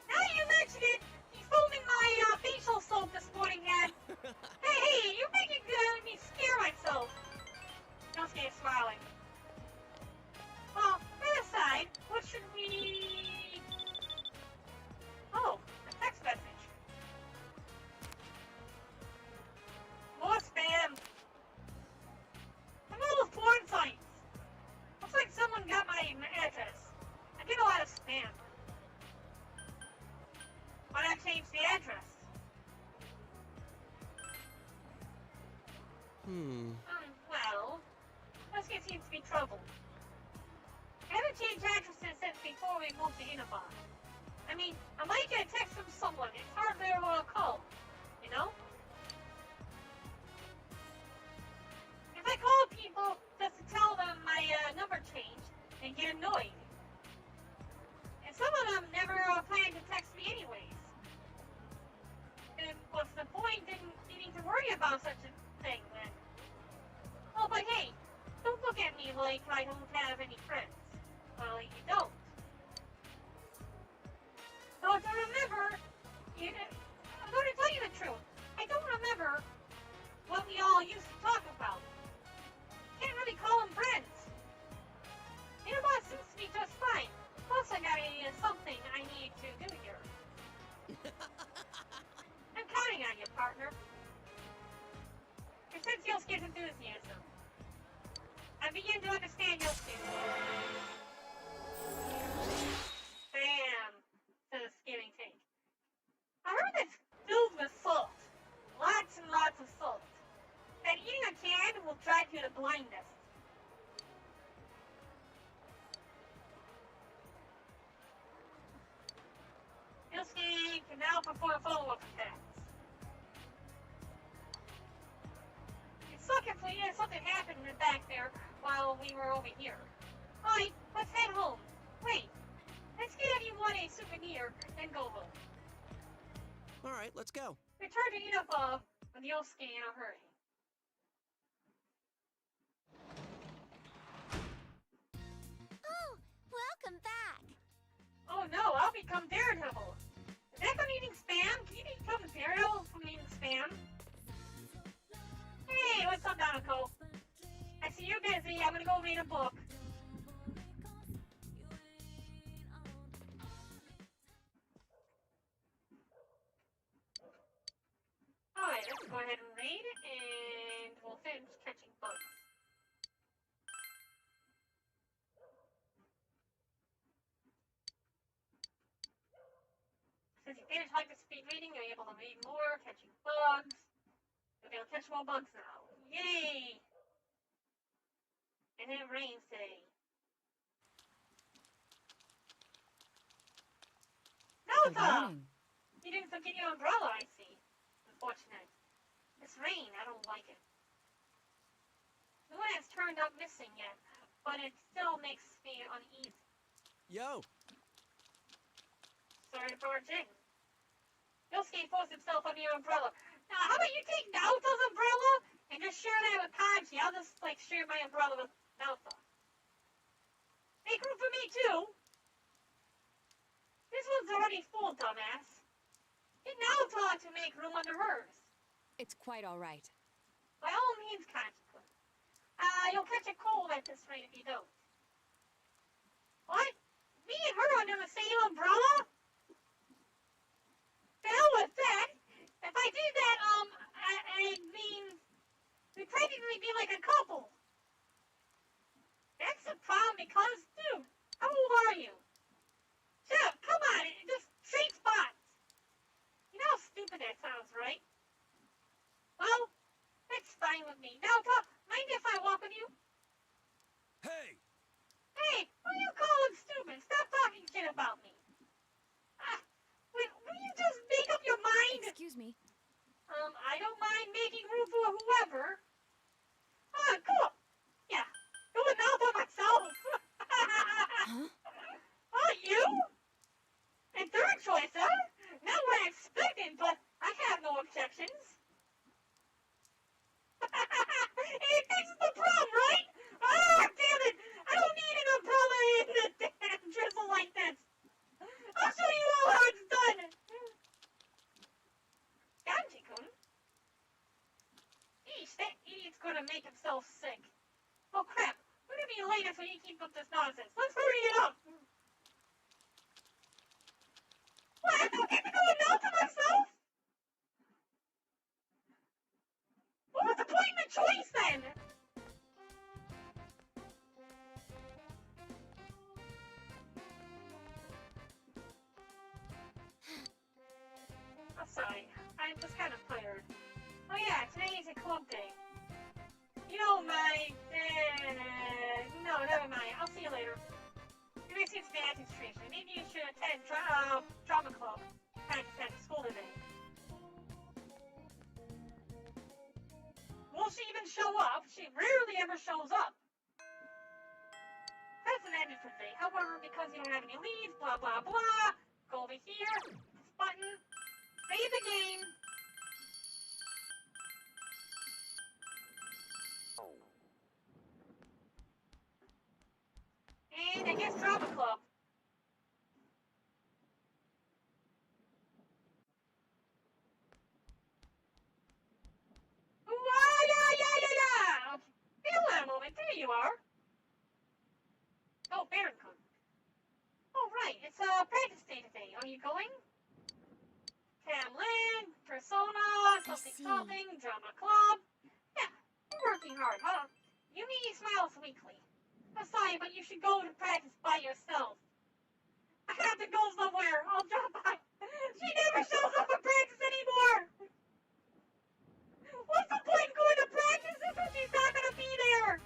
Now you mention it, he's foaming my facial soap this morning, Dad. Hey, you're making me scare myself. Yosuke is smiling. Well, that aside, what should we... Oh, a text message. More spam. Some little porn sites. Looks like someone got my address. I get a lot of spam. Why not change the address? Well, Yosuke seems to be troubled. I haven't changed addresses since before we moved to Inaba. I mean, I might get a text from someone. It's hard to call, you know? If I call people just to tell them my number changed, they get annoyed. And some of them never plan to text me anyways. And what's the point in needing to worry about such a thing then? Oh, but hey, don't look at me like I don't have any friends. Well, you don't. Though to remember, I'm going to tell you the truth. I don't remember what we all used to talk about. Can't really call them friends. Inaba seems to be just fine. Plus, I got something I need to do here. I'm counting on you, partner. I sense Yosuke's enthusiasm. I begin to understand Yosuke. Bam! Says Skinny Tank. I heard it's filled with salt. Lots and lots of salt. That eating a can will drive you to blindness. Yosuke can now perform follow-up attacks. It's suck if something happened back there while we were over here. Alright, let's head home. Wait, let's get anyone a souvenir and go home. Alright, let's go. Return to Inaba with Yosuke in a hurry. Oh, welcome back. Oh no, I'll become Daredevil. Is that from eating spam? Can you become Daredevil from eating spam? Hey, what's up, Donako? I see you're busy. I'm gonna go read a book. Manage hyper-speed reading, you're able to read more, catching bugs. You'll be able to catch more bugs now. Yay! And then it rains today. Good Naota! morning. You didn't forget your umbrella, I see. Unfortunate. This rain, I don't like it. No one has turned up missing yet, but it still makes me uneasy. Yo! Sorry to barge in. Yosuke forced himself under your umbrella. Now, how about you take Naota's umbrella and just share that with Kaji? I'll just, like, share my umbrella with Naota. Make room for me, too! This one's already full, dumbass. Get Naota to make room under hers. It's quite all right. By all means, Kaji-kun. You'll catch a cold at this rate if you don't. What? Me and her under the same umbrella? The hell with that! If I did that, I mean, we'd practically be like a couple. That's the problem because, dude, how old are you? Shut up, come on, just trade spots. You know how stupid that sounds, right? Well, that's fine with me. Now, mind if I walk with you? Hey! Hey, who are you calling stupid? Stop talking shit about me. Will you just make up your mind? Excuse me. I don't mind making room for whoever. Cool. Yeah, going out by myself. Huh? Oh, you? And third choice, huh? Not what I expected, but I have no objections. Hey, this is the problem, right? Oh, damn it! I don't need an umbrella in the damn drizzle like this. I'll show you all how it's done. Ganji-kun? Eesh, that idiot's gonna make himself sick. Oh crap, we're gonna be late if we keep up this nonsense. Let's hurry it up. What, I don't get to go and out to myself? What was the point in the choice then? I'm sorry, I'm just kind of tired. Oh yeah, today is a club day. You know my... no, never mind. I'll see you later. You may see it's dancing stream. Maybe you should attend drama club. Kind of at school today. Will she even show up? She rarely ever shows up. That's an ending for today. However, because you don't have any leads, blah blah blah, go over here, this button, save the game. And I guess drama club. Yeah. Okay. Hold on a moment. There you are. Oh, Barren. Oh, right. It's practice day today. Are you going? Camlin, Persona, something, drama club. Yeah, you're working hard, huh? Yumi smiles weakly. I'm sorry, but you should go to practice by yourself. I have to go somewhere. I'll drop by. She never shows up for practice anymore. What's the point of going to practice if she's not going to be there?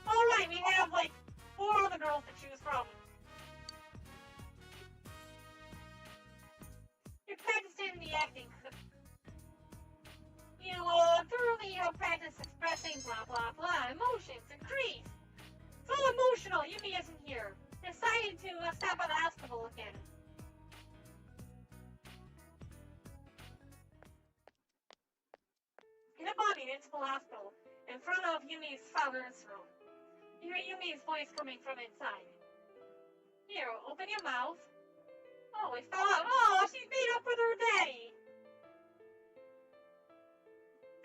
Alright, we have like 4 other girls to choose from. You're practicing the acting. You thoroughly practice expressing blah blah blah. Emotions increase. So emotional, Yumi isn't here. Decided to stop by the hospital again. In a municipal hospital, in front of Yumi's father's room. You hear Yumi's voice coming from inside. Here, open your mouth. Oh, it fell out. Oh, she's made up with her daddy.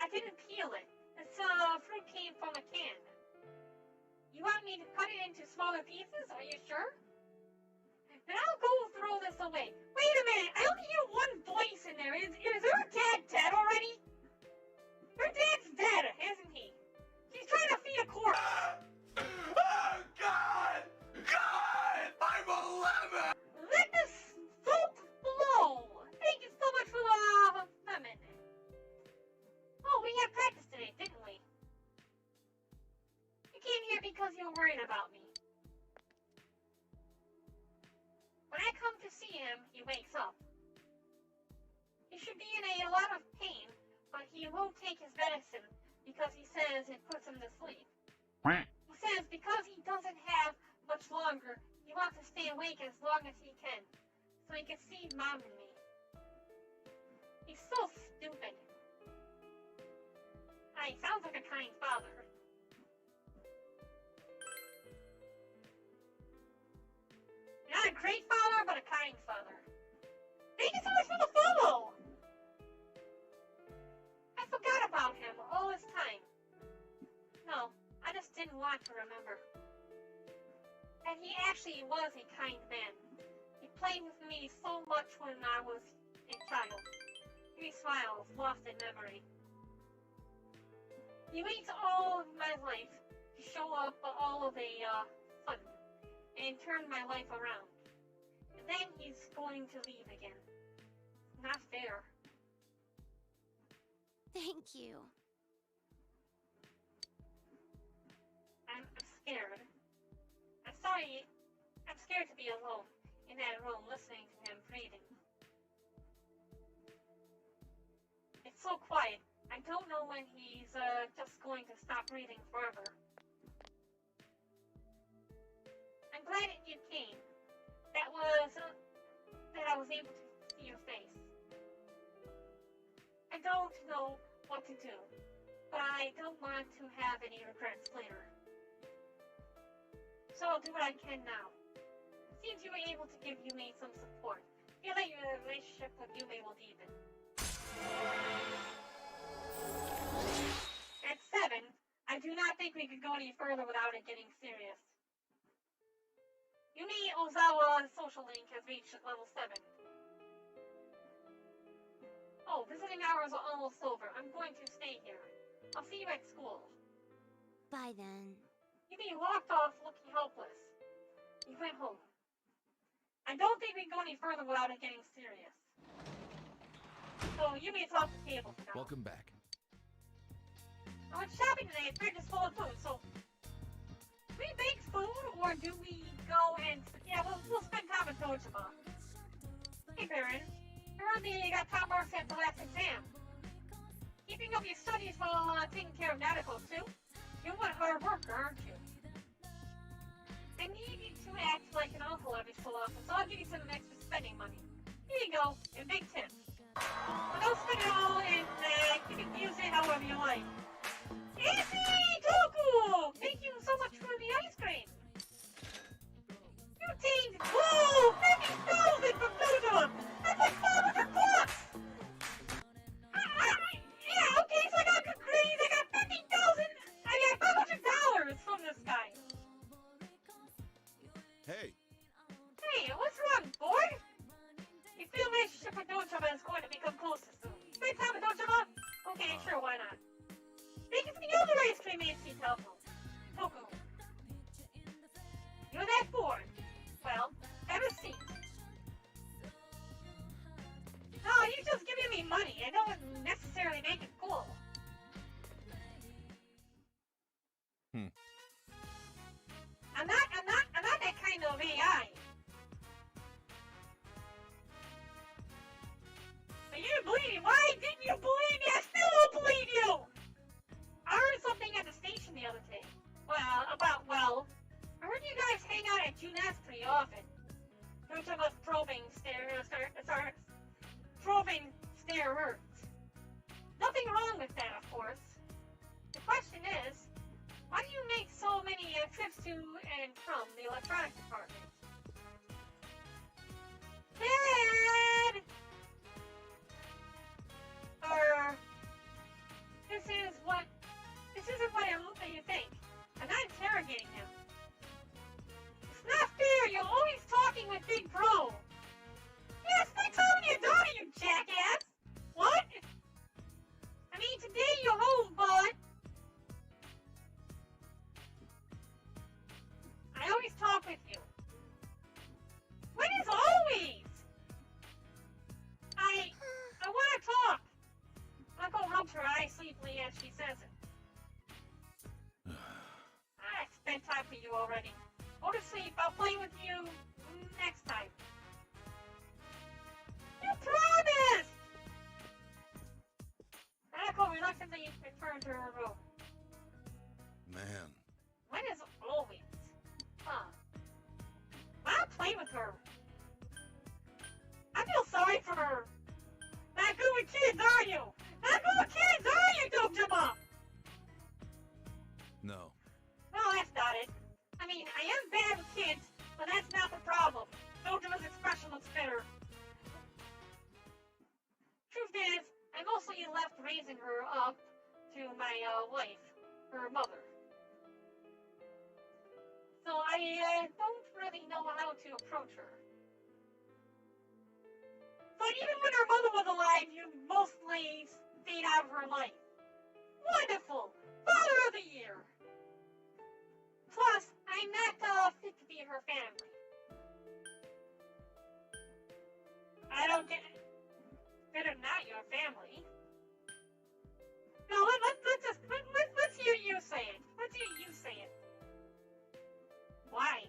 I didn't peel it. This fruit came from a can. You want me to cut it into smaller pieces? Are you sure? Then I'll go throw this away. Wait a minute. I only hear one voice in there. Is her dad dead already? Her dad's dead, isn't he? She's trying to feed a corpse. Oh, God! God! I'm 11! Let the soap flow. because you're worried about me. When I come to see him, he wakes up. He should be in a lot of pain, but he won't take his medicine because he says it puts him to sleep. He says because he doesn't have much longer, he wants to stay awake as long as he can, so he can see Mom and me. He's so stupid. He sounds like a kind father. Not a great father, but a kind father. Thank you so much for the follow! I forgot about him all this time. No, I just didn't want to remember. And he actually was a kind man. He played with me so much when I was a child. 3 smiles, lost in memory. He waits all of my life to show up all of a fun and turn my life around. And then he's going to leave again. Not fair. Thank you. I'm scared. I'm sorry. I'm scared to be alone in that room listening to him breathing. It's so quiet. I don't know when he's just going to stop breathing forever. I'm glad that you came. That I was able to see your face. I don't know what to do, but I don't want to have any regrets later. So I'll do what I can now. Seems you were able to give Yume some support. Feel that your relationship with Yume will deepen. At 7, I do not think we could go any further without it getting serious. Yumi Ozawa's social link has reached level 7. Oh, visiting hours are almost over. I'm going to stay here. I'll see you at school. Bye then. Yumi walked off looking helpless. He went home. I don't think we can go any further without it getting serious. So Yumi's off the table for now. Welcome back. I went shopping today. It's fridge is full of food, so do we make food or do we go and we'll spend time at Dojima. Hey Barren, I heard that you got top marks at the last exam. Keeping up your studies while taking care of Nautical too? You're one hard worker, aren't you? I need you to act like an uncle every so often, so I'll give you some extra spending money. Here you go, and big tips. But don't spend it all, and you can use it however you like. Easy, Toku! Thank you so much for the ice cream. You obtained 50,000 from Dojima. That's like 500 bucks. Yeah, okay, so I got good grades. I got 50,000. I got $500 from this guy. Hey. Hey, what's wrong, boy? You feel relationship with Dojima is going to become closer soon. Spend time with Dojima? Okay, sure, why not? Thank you for the other ice cream, AC Toku. You're that bored. Well, have a seat. No, you're just giving me money. I don't necessarily make it cool. I'm not that kind of AI. But you didn't believe me. Why didn't you believe me? I still don't believe you! I heard something at the station the other day. I heard you guys hang out at Junes pretty often. Dojima's probing starers. Nothing wrong with that, of course. The question is, why do you make so many trips to and from the electronics department? Dad! This isn't what you think. I'm not interrogating him. It's not fair, you're always talking with Big Bro. Yes, spend time with your daughter, you jackass! What? I mean, today you're home, but... I always talk with you. of you already. Go to sleep. I'll play with you next time. You promised! Echo reluctantly returned to her room. Man. When is always? Huh. I'll play with her. I feel sorry for her. Not good with kids, are you? Not good with kids, are you, Dojima? No. No, that's not it. I mean, I am bad with kids, but that's not the problem. Dojima's expression looks better. Truth is, I mostly left raising her up to my wife, her mother. So I don't really know how to approach her. But even when her mother was alive, you mostly stayed out of her life. Wonderful! Father of the Year! Plus, I'm not fit to be her family. I don't get it. Better not your family. No, let's hear you say it. Let's hear you say it. Why?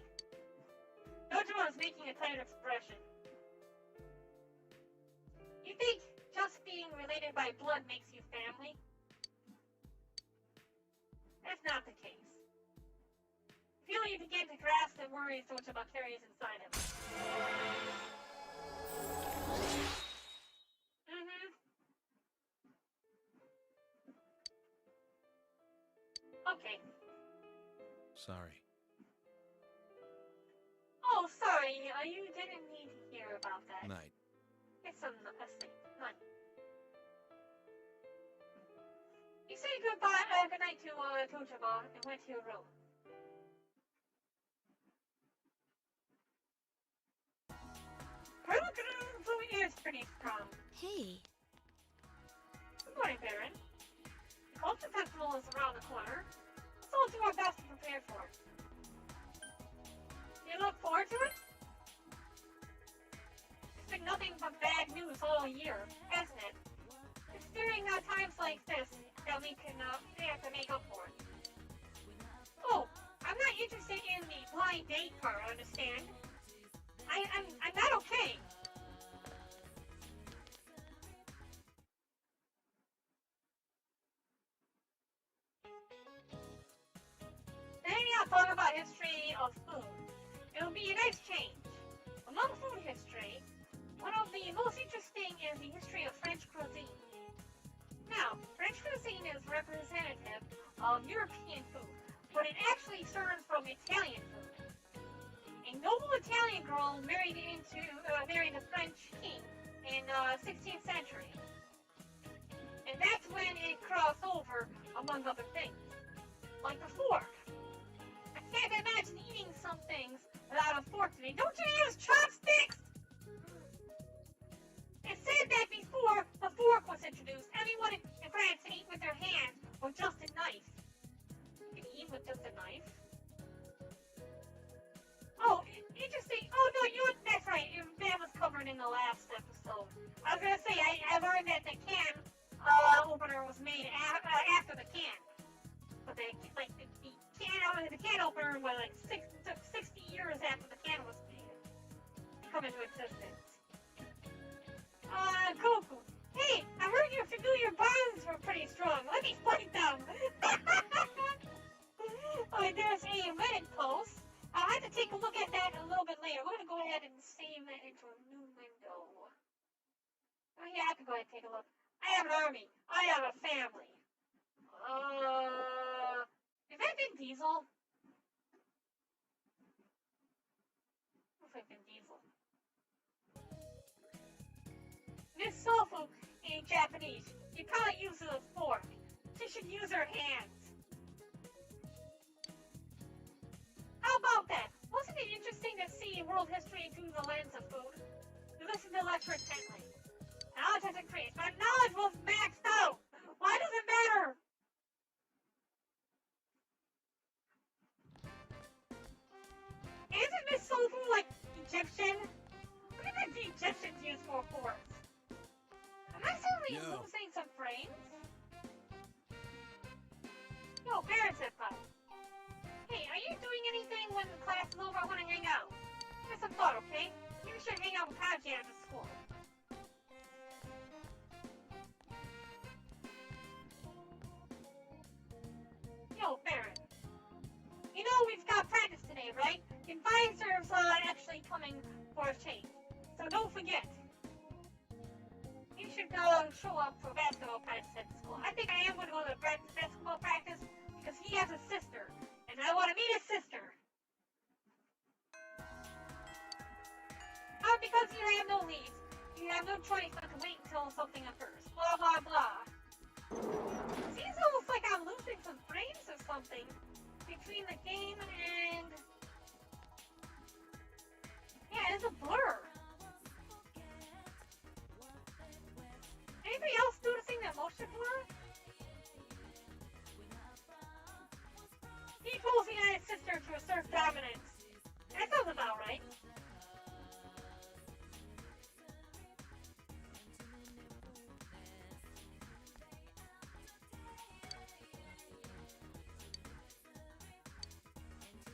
Dojima is making a tired expression. You think just being related by blood makes you family? That's not the case. I feel you begin to grasp the worries Dojima carries inside him. Okay. Sorry. Oh, sorry. You didn't need to hear about that. Night. It's a sleep. Night. You say goodbye, good night to Dojima and went to your room. Is pretty strong. Hey. Good morning, Barren. The culture festival is around the corner, so we'll do our best to prepare for it. You look forward to it? It's been nothing but bad news all year, hasn't it? It's during times like this that we have to make up for it. Oh, I'm not interested in the blind date part, understand? I'm not okay. Maybe I'll talk about history of food. It'll be a nice change. Among food history, one of the most interesting is the history of French cuisine. Now, French cuisine is representative of European food, but it actually stems from Italian food. A noble Italian girl married the French king in 16th century. And that's when it crossed over, among other things. Like the fork. I can't imagine eating some things without a fork today. Don't you use chopsticks? It said that before the fork was introduced, everyone in France ate with their hands or just a knife. You can eat with just a knife. Oh, interesting. Oh no, that's right. That was covered in the last episode. I was gonna say I learned that the can opener was made after the can, but the can opener was took 60 years after the can was made to come into existence. Goku. Hey, I heard your familiar bonds were pretty strong. Let me fight them. Oh, there's a Reddit post. I'll have to take a look at that a little bit later. We're going to go ahead and save that into a new window. Oh, yeah, I can go ahead and take a look. I have an army. I have a family. Is that Vin Diesel? Looks like Vin Diesel. Miss Sofu in Japanese. You can't use a fork. She should use her hands. How about that? Wasn't it interesting to see world history through the lens of food? You listen to the lecture intently. Knowledge has increased, but knowledge was maxed out. Why does it matter? Isn't Miss Sofu like Egyptian? What did the Egyptians use for forks? Am I suddenly losing some frames? Yo, Barren Senpai. Hey, are you doing anything no choice but to wait until something occurs. Blah, blah, blah. Seems almost like I'm losing some frames or something between the game and... Yeah, it's a blur. Anybody else noticing that motion blur? He pulls the United sister to assert dominance. That sounds about right.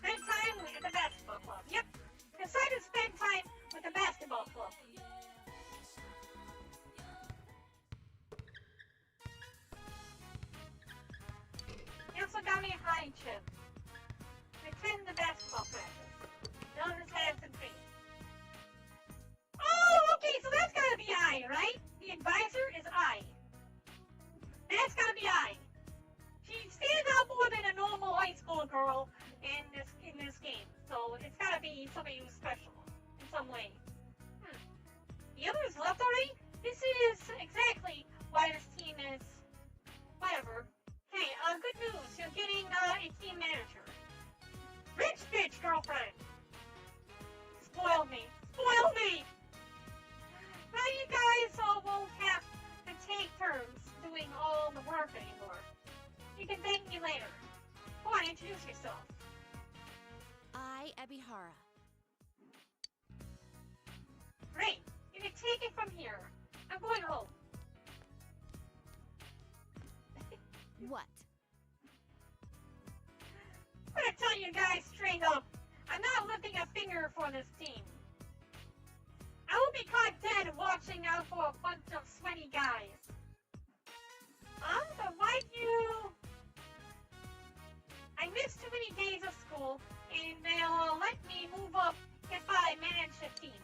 Spend time with the basketball club. Yep. Decide to spend time with the basketball club. Yasogami High Chip. Attend the basketball practice. Known as hands and feet. Oh, okay, so that's gotta be I, right? The advisor is I. That's gotta be I. She stands out more than a normal high school girl in this game, so it's gotta be somebody who's special in some way. The others left already? This is exactly why this team is whatever. Hey, good news. You're getting a team manager. Rich bitch girlfriend. Spoiled me. Spoiled me! Now you guys all won't have to take turns doing all the work anymore. You can thank me later. Go on, introduce yourself. I, Ebihara. Great. You can take it from here. I'm going home. What? I'm gonna tell you guys straight up, I'm not lifting a finger for this team. I will be caught dead watching out for a bunch of sweaty guys. But why'd you... I missed too many days of school, and they'll let me move up if I manage the team.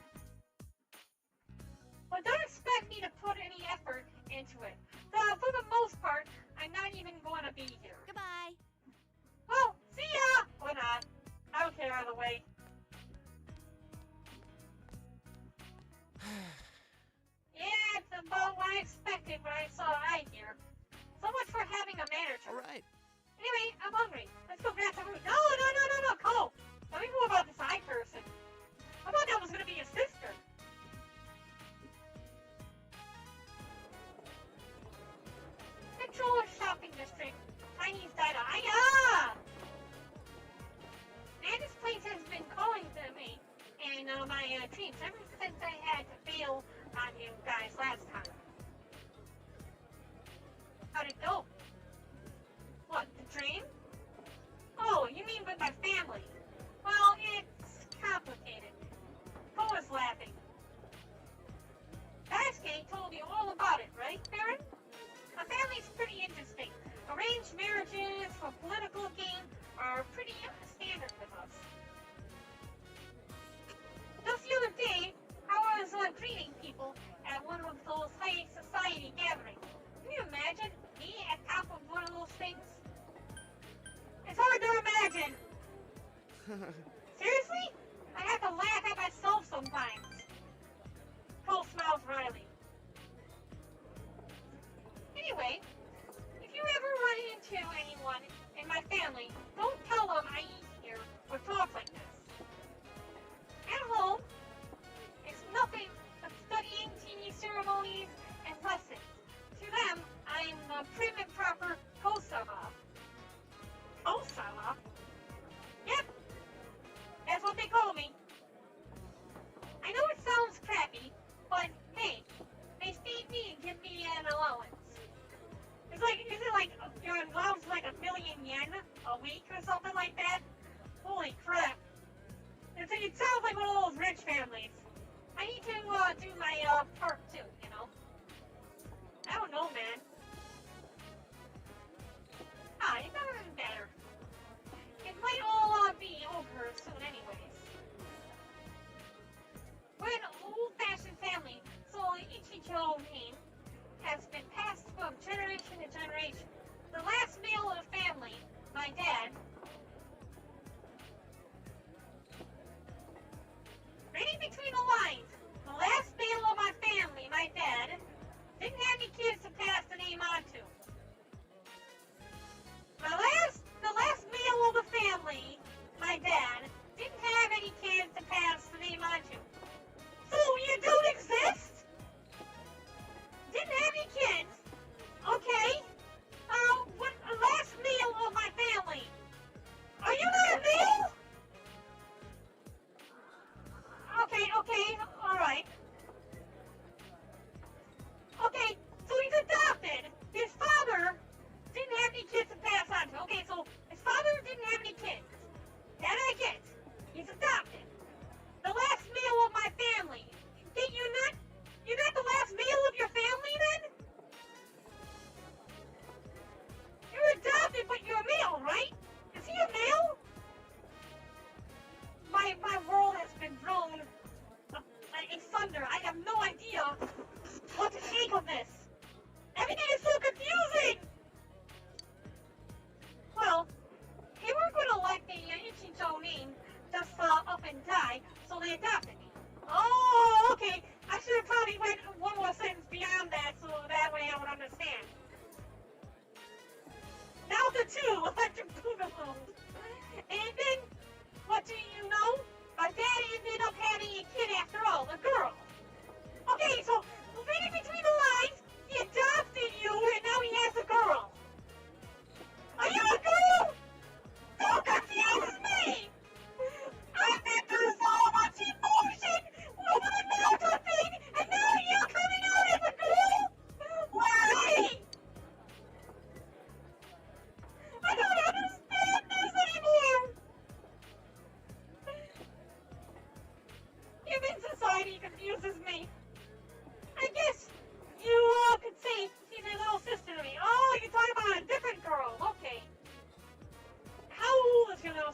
But don't expect me to put any effort into it. For the most part, I'm not even going to be here. Goodbye. Well, see ya! Or not. I don't care either way. Yeah, it's about what I expected when I saw I here. So much for having a manager. Alright. Anyway, I'm hungry. Let's go grab some food. No, Cole! Tell me more about this eye person. I thought that was gonna be your sister. Central Shopping District. Chinese data. Man, this place has been calling to me and my dreams ever since I had to bail on you guys last time. How'd it go? What, the dream? Oh, you mean with my family? Well, it's complicated. Poe was laughing. Basque told you all about it, right, Barren? My family's pretty interesting. Arranged marriages for political gain are pretty standard with us. Just the other day, I was greeting people at one of those high society gatherings. Can you imagine me at top of one of those things? It's hard to imagine. Seriously? I have to laugh at myself sometimes. Cole smiles wryly. Anyway, if you ever run into anyone in my family, don't tell them I eat here or talk like this. At home, it's nothing but studying TV ceremonies and lessons. To them, I'm the prim and proper Kosama. Kosama? Yep.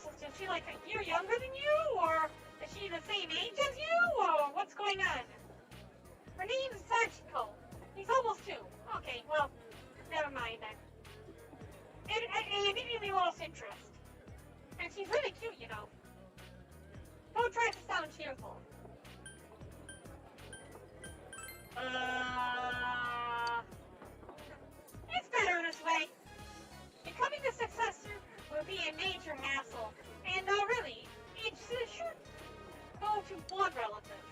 Is she like a year younger than you, or is she the same age as you, or what's going on? Her name's Sachiko. He's almost 2. Okay, well, never mind then. It immediately lost interest. And she's really cute, you know. Don't try to sound cheerful. It's better this way. Becoming the successor will be a major hassle. And really, it should go to blood relative.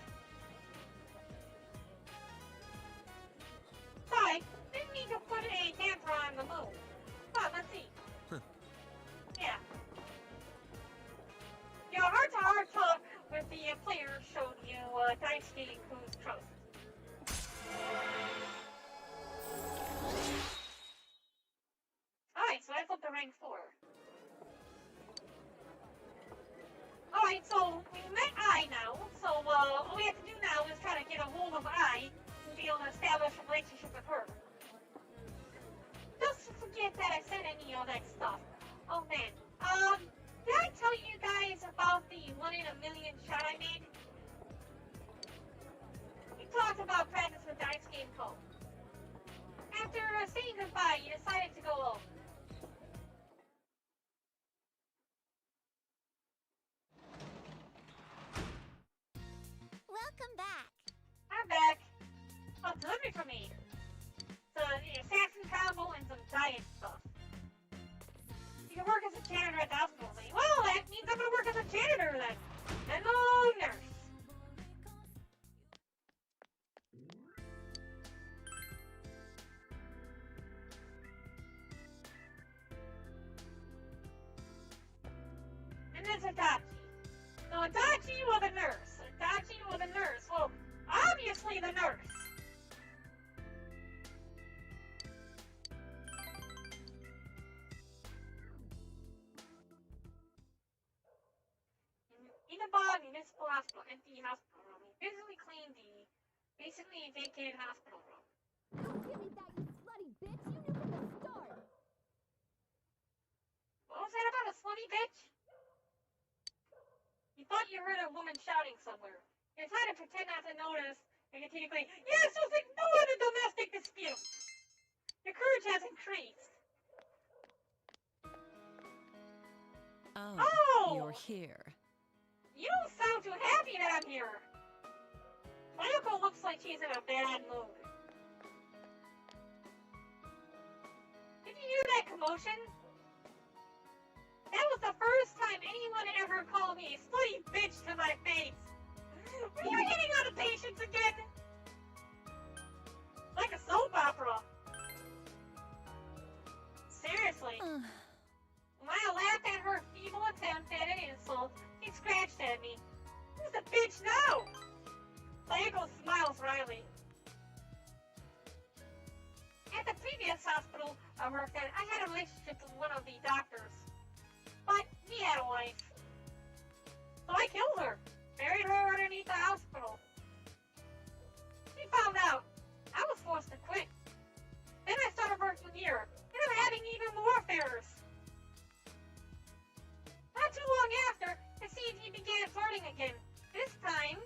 Sorry, didn't mean to put a damper on the mood. But let's see. Yeah. Your heart-to-heart talk with the player showed you dice game who's trust. Alright, so I flipped the rank 4. Alright, so we met I now, so all we have to do now is try to get a hold of I and be able to establish a relationship with her. Just forget that I said any of that stuff. Oh man, did I tell you guys about the 1 in a million shot I made? We talked about practice with Dice Game Co. After saying goodbye, you decided to go home. Welcome back. I'm back. Oh, delivery for me. The assassin combo and some diet stuff. You can work as a janitor at the hospital. Well, that means I'm gonna work as a janitor then. Hello, nurse. And there's Adachi. So Adachi or the nurse? Adachi or the nurse? Well, obviously the nurse. Inaba Municipal Hospital, empty hospital room. He physically cleaned the basically vacated hospital room. Don't give me that, you slutty bitch! You knew from the start! What was that about a slutty bitch? You thought you heard a woman shouting somewhere. You're trying to pretend not to notice and continue going, yes, just ignore the domestic dispute! Your courage has increased. Oh, you're here. You don't sound too happy that I'm here. Mayuko looks like she's in a bad mood. Did you hear that commotion? That was the first time anyone ever called me a slutty bitch to my face. Are you getting out of patience again? Like a soap opera. Seriously. When I laughed at her feeble attempt at an insult, she scratched at me. Who's the bitch now? Sayako smiles wryly. At the previous hospital I worked at, I had a relationship with one of the doctors. But he had a wife. So I killed her. Buried her underneath the hospital. She found out. I was forced to quit. Then I started working here. And I'm having even more affairs. Not too long after, I see he began flirting again. This time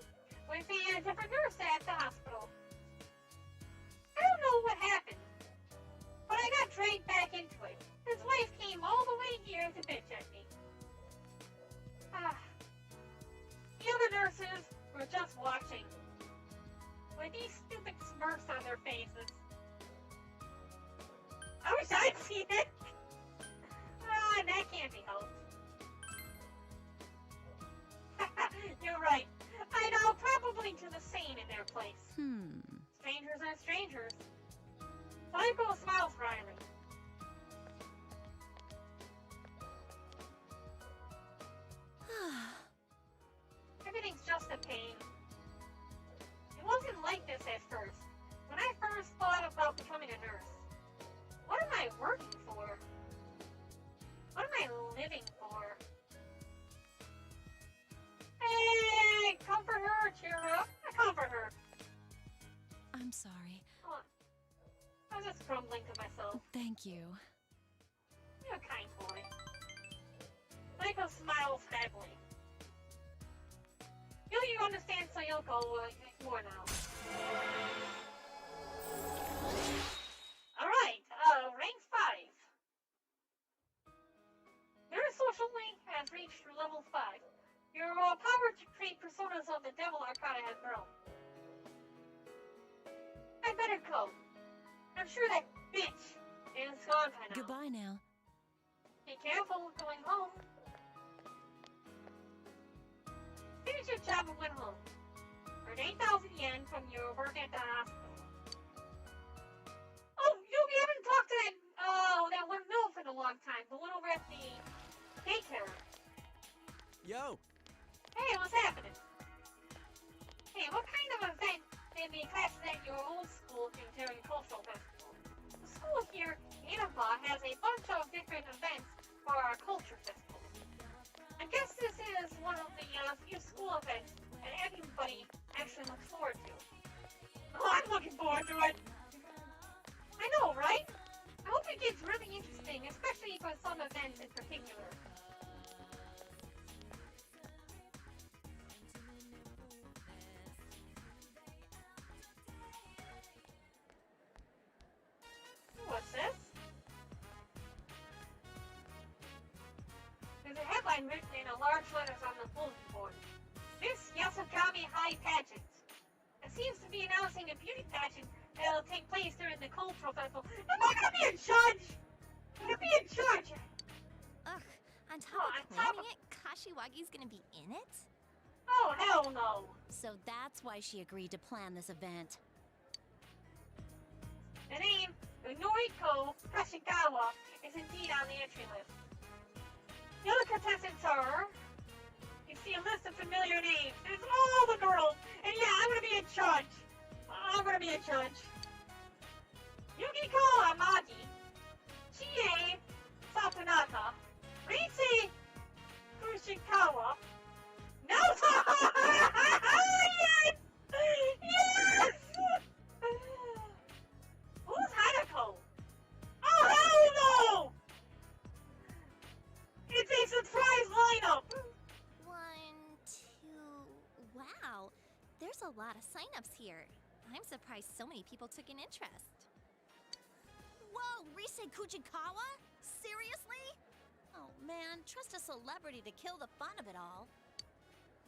with a different nurse at the hospital. I don't know what happened, but I got dragged back into it. His wife came all the way here to bitch at me. The other nurses were just watching, with these stupid smirks on their faces. I wish I'd seen it. That can't be helped. You're right. I know, probably do the same in their place. Strangers are strangers. Sayako smiles wryly. Everything's just a pain. It wasn't like this at first. When I first thought about becoming a nurse, what am I working for? What am I living for? Hey, comfort her, cheer her up. Comfort her. I'm sorry. Oh, I was just grumbling to myself. Thank you. You're a kind boy. Sayako smile sadly. You understand Sayoko more now. Alright, rank 5. Your social link has reached level 5. Your power to create personas of the Devil Arcana has grown. I better go. I'm sure that bitch is gone by now. Goodbye now. Be careful going home. Finish your job and went home. Earn 8,000 yen from your work at the hospital. Oh, you haven't talked to that one MILF in a long time. The one over at the daycare. Yo! Hey, what's happening? Hey, what kind of event did the classes at your old school do during Cultural Festival? The school here, Inaba, has a bunch of different events for our Culture Festival. I guess this is one of the few school events that everybody actually looks forward to. Oh, I'm looking forward to it! I know, right? I hope it gets really interesting, especially for some events in particular. What's this? There's a headline written in large letters on the bulletin board. Miss Yasogami High Pageant. It seems to be announcing a beauty pageant that'll take place during the Cultural Festival. Am I gonna be a judge? I'm gonna be a judge! Ugh, on top of planning it, Kashiwagi's gonna be in it? Oh, hell no! So that's why she agreed to plan this event. The name, Noriko Kashigawa, is indeed on the entry list. The other contestants are... You see a list of familiar names. There's all the girls! And yeah, I'm gonna be a judge! I'm gonna be a judge. Yukiko Amagi, Chie Satonaka, Ritsu Kushikawa, Naota! Yes! Yes! Who's Hanako? Oh, hell no! It's a surprise lineup! 1, 2... Wow, there's a lot of signups here. I'm surprised so many people took an interest. Whoa, Rise Kujikawa? Seriously? Oh man, trust a celebrity to kill the fun of it all.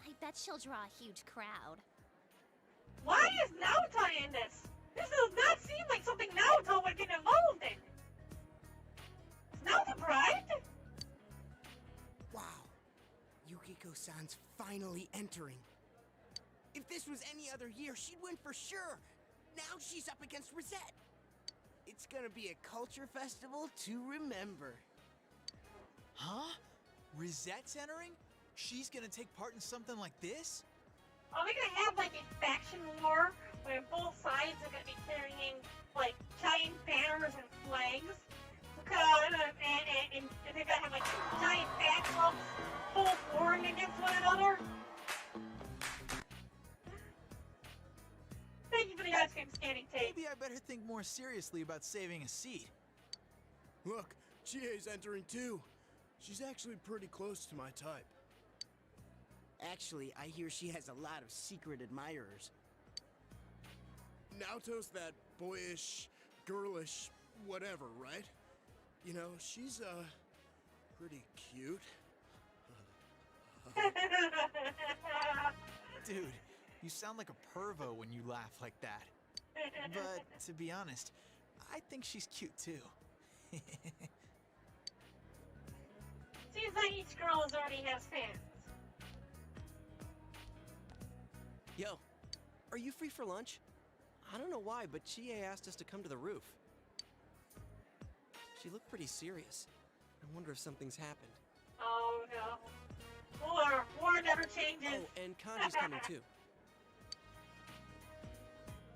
I bet she'll draw a huge crowd. Why is Naota in this? This does not seem like something Naota would get involved in. Is Naota bride? Wow. Yukiko-san's finally entering. If this was any other year, she'd win for sure. Now she's up against Rosette. It's gonna be a culture festival to remember. Huh? Rosette's entering? She's gonna take part in something like this? Are we gonna have like a faction war where both sides are gonna be carrying like giant banners and flags? And they're gonna have like giant fan clubs both warring against one another? Thank you for the ice cream scanning tape. Maybe I better think more seriously about saving a seat. Look, Chie's entering too. She's actually pretty close to my type. Actually, I hear she has a lot of secret admirers. Naoto's that boyish, girlish, whatever, right? You know, she's, pretty cute. Dude, you sound like a pervo when you laugh like that. But, to be honest, I think she's cute too. Seems like each girl already has fans. Yo, are you free for lunch? I don't know why, but Chie asked us to come to the roof. She looked pretty serious. I wonder if something's happened. Oh no. War never changes. Oh, and Kanji's coming too.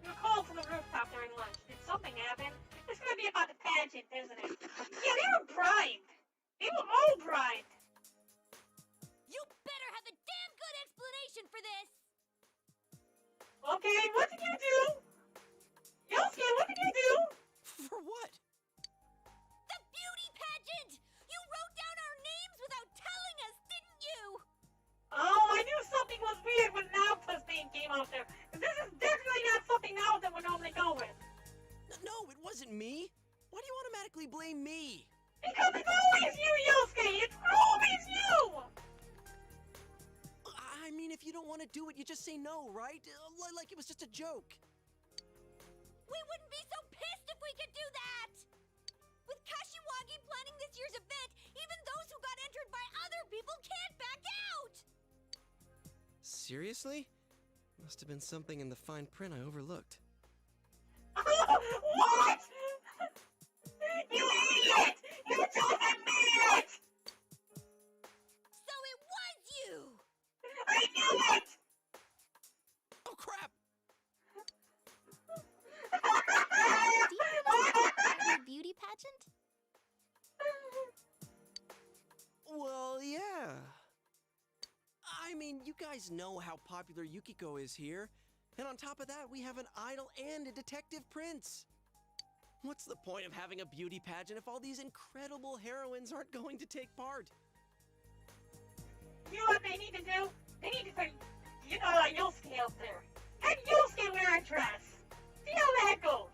You were called to the rooftop during lunch. Did something happen? It's gonna be about the pageant, isn't it? Yeah, they were bribed. They were all bribed. You better have a damn good explanation for this! Okay, what did you do? Yosuke, what did you do? For what? The beauty pageant! You wrote down our names without telling us, did want to do it, you just say no, right? Like it was just a joke. We wouldn't be so pissed if we could do that! With Kashiwagi planning this year's event, even those who got entered by other people can't back out! Seriously? Must have been something in the fine print I overlooked. What? You idiot! You told an idiot! So it was you! I knew it! Oh, crap! Do you know the beauty pageant? Well, yeah. I mean, you guys know how popular Yukiko is here. And on top of that, we have an idol and a detective prince. What's the point of having a beauty pageant if all these incredible heroines aren't going to take part? You know what they need to do? They need to put Yosuke out there. Have Yosuke wear a dress. See how that goes.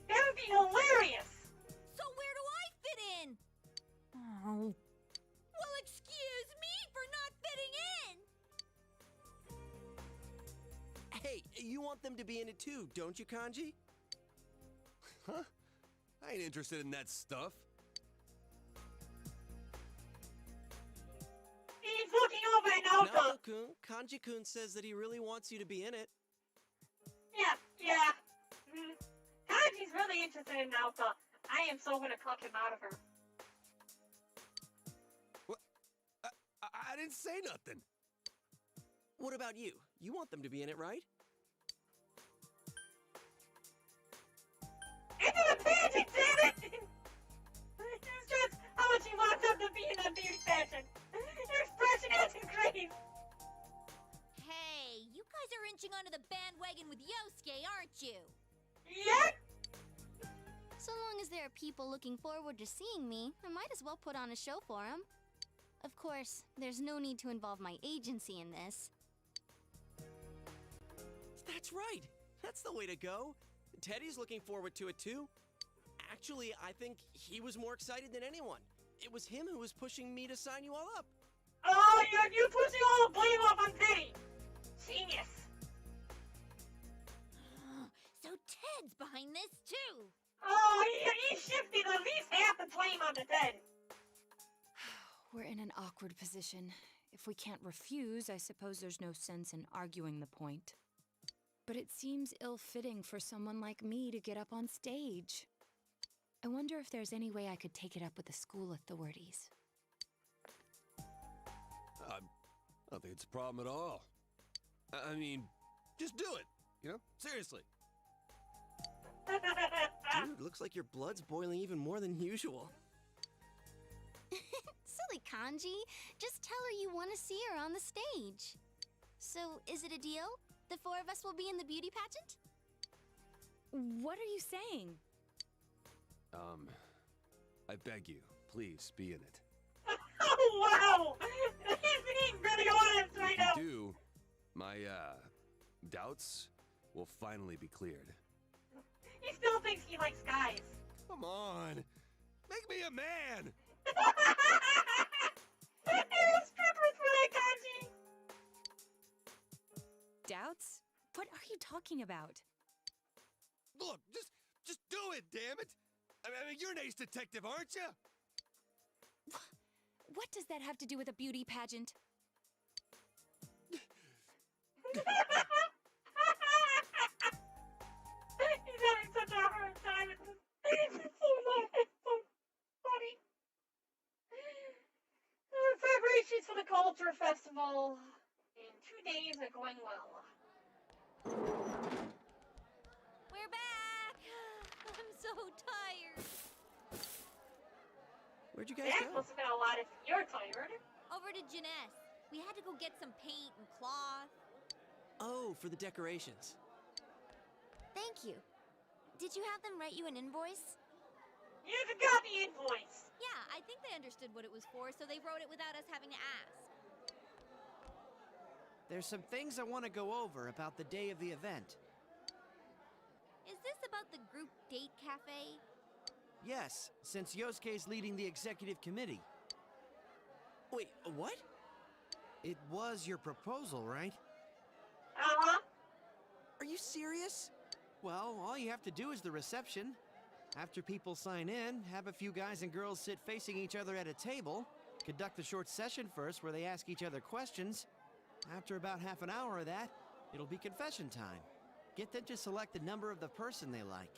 That would be hilarious. So where do I fit in? Oh. Well, excuse me for not fitting in! Hey, you want them to be in it too, don't you, Kanji? Huh? I ain't interested in that stuff. He's looking over at Naota. Naota-kun, Kanji-kun says that he really wants you to be in it. Yeah. Kanji's really interested in Naota. I am so gonna talk him out of her. What? I didn't say nothing. What about you? You want them to be in it, right? Into the pageant, damn it! It's just how much he wants them to be in that beauty pageant. Your expression isn't great. Hey, you guys are inching onto the bandwagon with Yosuke, aren't you? Yep. So long as there are people looking forward to seeing me, I might as well put on a show for them. Of course, there's no need to involve my agency in this. That's right. That's the way to go. Teddy's looking forward to it too. Actually, I think he was more excited than anyone. It was him who was pushing me to sign you all up. Oh, you're pushing all the blame off on Teddy. Genius. So Ted's behind this too. Oh, he shifted at least half the blame onto Ted. We're in an awkward position. If we can't refuse, I suppose there's no sense in arguing the point. But it seems ill-fitting for someone like me to get up on stage. I wonder if there's any way I could take it up with the school authorities. I don't think it's a problem at all. I mean, just do it, you know? Seriously. Dude, looks like your blood's boiling even more than usual. Silly Kanji. Just tell her you want to see her on the stage. So, is it a deal? The four of us will be in the beauty pageant? What are you saying? I beg you, please be in it. Oh, wow! He's really honest right now. If you do, my, doubts will finally be cleared. He still thinks he likes guys. Come on! Make me a man! You're a stripper for that, Kanji! Doubts? What are you talking about? Look, just do it, damn it! I mean, you're an ace detective, aren't you? What does that have to do with a beauty pageant? He's having such a hard time. It's so funny. Preparations for the Culture Festival in 2 days are going well. We're back! I'm so tired. Where'd you guys That go? must have been a lot if you're tired. Over to Jeunesse. We had to go get some paint and cloth. Oh, for the decorations. Thank you. Did you have them write you an invoice? You got the invoice. Yeah, I think they understood what it was for, so they wrote it without us having to ask. There's some things I want to go over about the day of the event. Is this about the group date cafe? Yes, since Yosuke's leading the executive committee. Wait, what? It was your proposal, right? Are you serious? Well, all you have to do is the reception. After people sign in, have a few guys and girls sit facing each other at a table, conduct a short session first where they ask each other questions. After about half an hour of that, it'll be confession time. Get them to select the number of the person they like.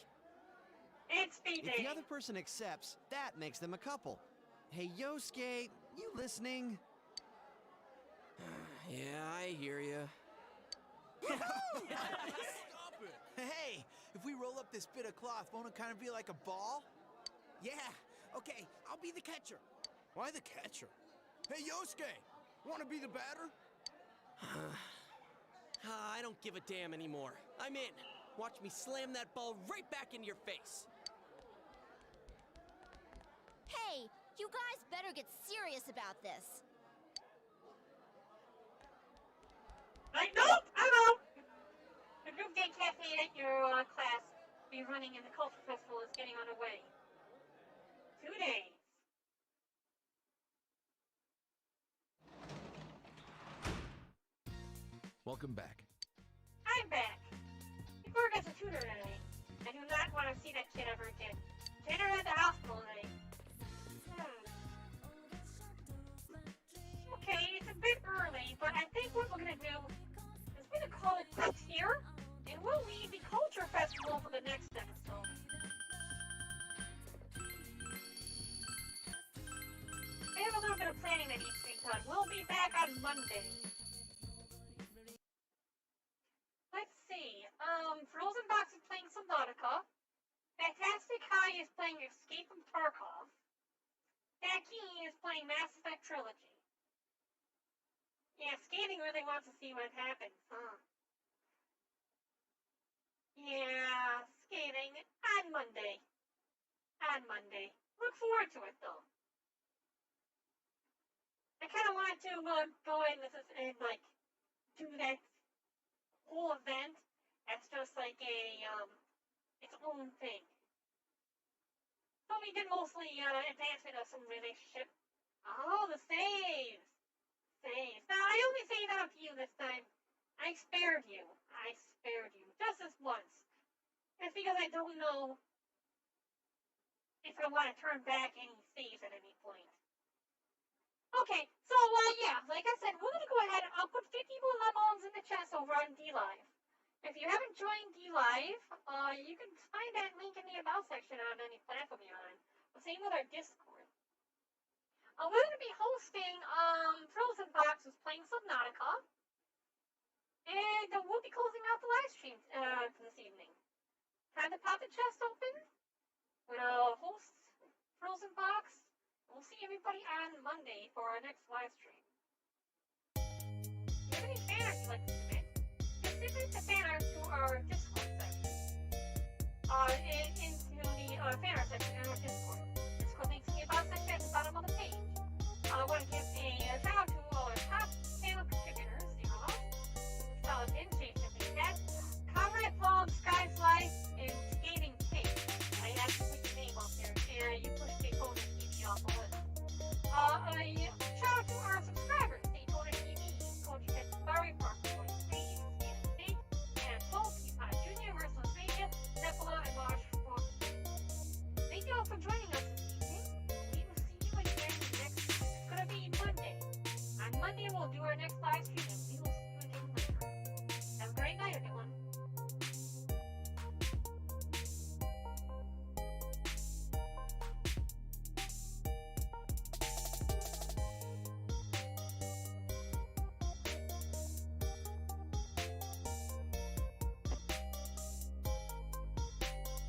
It's speed If the dating. other person accepts, that makes them a couple. Hey, Yosuke, you listening? Yeah, I hear ya. Stop it! Hey, if we roll up this bit of cloth, won't it kind of be like a ball? Yeah, okay, I'll be the catcher. Why the catcher? Hey, Yosuke, wanna be the batter? I don't give a damn anymore. I'm in. Watch me slam that ball right back into your face. Hey, you guys better get serious about this. Like, nope, I'm out. The group day cafe at your class be running in the culture festival is getting underway. 2 days. Welcome back. I'm back. Before I got a tutor today. I do not want to see that kid ever again. Take her at the hospital today. Okay, it's a bit early, but I think what we're gonna do is we're gonna call it quits here, and we'll leave the culture festival for the next episode. We have a little bit of planning that needs to be done. We'll be back on Monday. Let's see. Frozen Box is playing Subnautica. Fantastic High is playing Escape from Tarkov. Dakin is playing Mass Effect Trilogy. Yeah, Skating really wants to see what happens, huh? Yeah, Skating on Monday. On Monday. Look forward to it, though. I kind of want to go in and like do that whole event as just like a its own thing. So we did mostly advancement of some relationship. Oh, the saves. Saves. Now I only saved out a few this time. I spared you. I spared you just this once. It's because I don't know if I want to turn back any saves at any point. Okay, so yeah, like I said, we're gonna go ahead and I'll put 50 more lemons in the chest over on DLive. If you haven't joined DLive, you can find that link in the about section on any platform you're on. The same with our Discord. We're gonna be hosting Frozen Box is playing Subnautica. And we'll be closing out the live stream for this evening. Time to pop the chest open. We're gonna host Frozen Box. We'll see everybody on Monday for our next live stream. If you have any fan art you'd like to submit, just submit the fan art to our Discord section. Into the fan art section in our Discord. Discord links in the about section at the bottom of the page. I want to give a shout out to all our top channel contributors, Solid In, Jason Cat, Conrad Palm, Sky's Life, and Skating Tape. I have to put your name up there, and you push the code off the list. Shout out to our subscribers, Daytona TV, Coach Ted Barry, Park 43, Steve, and Paul, Peapod Jr., Versus Media, Nepala, and Marsh. Thank you all for joining us this evening. We will see you again next week. It's gonna be Monday. On Monday, we'll do our next live stream, and we will see you again later. Have a great night, everyone.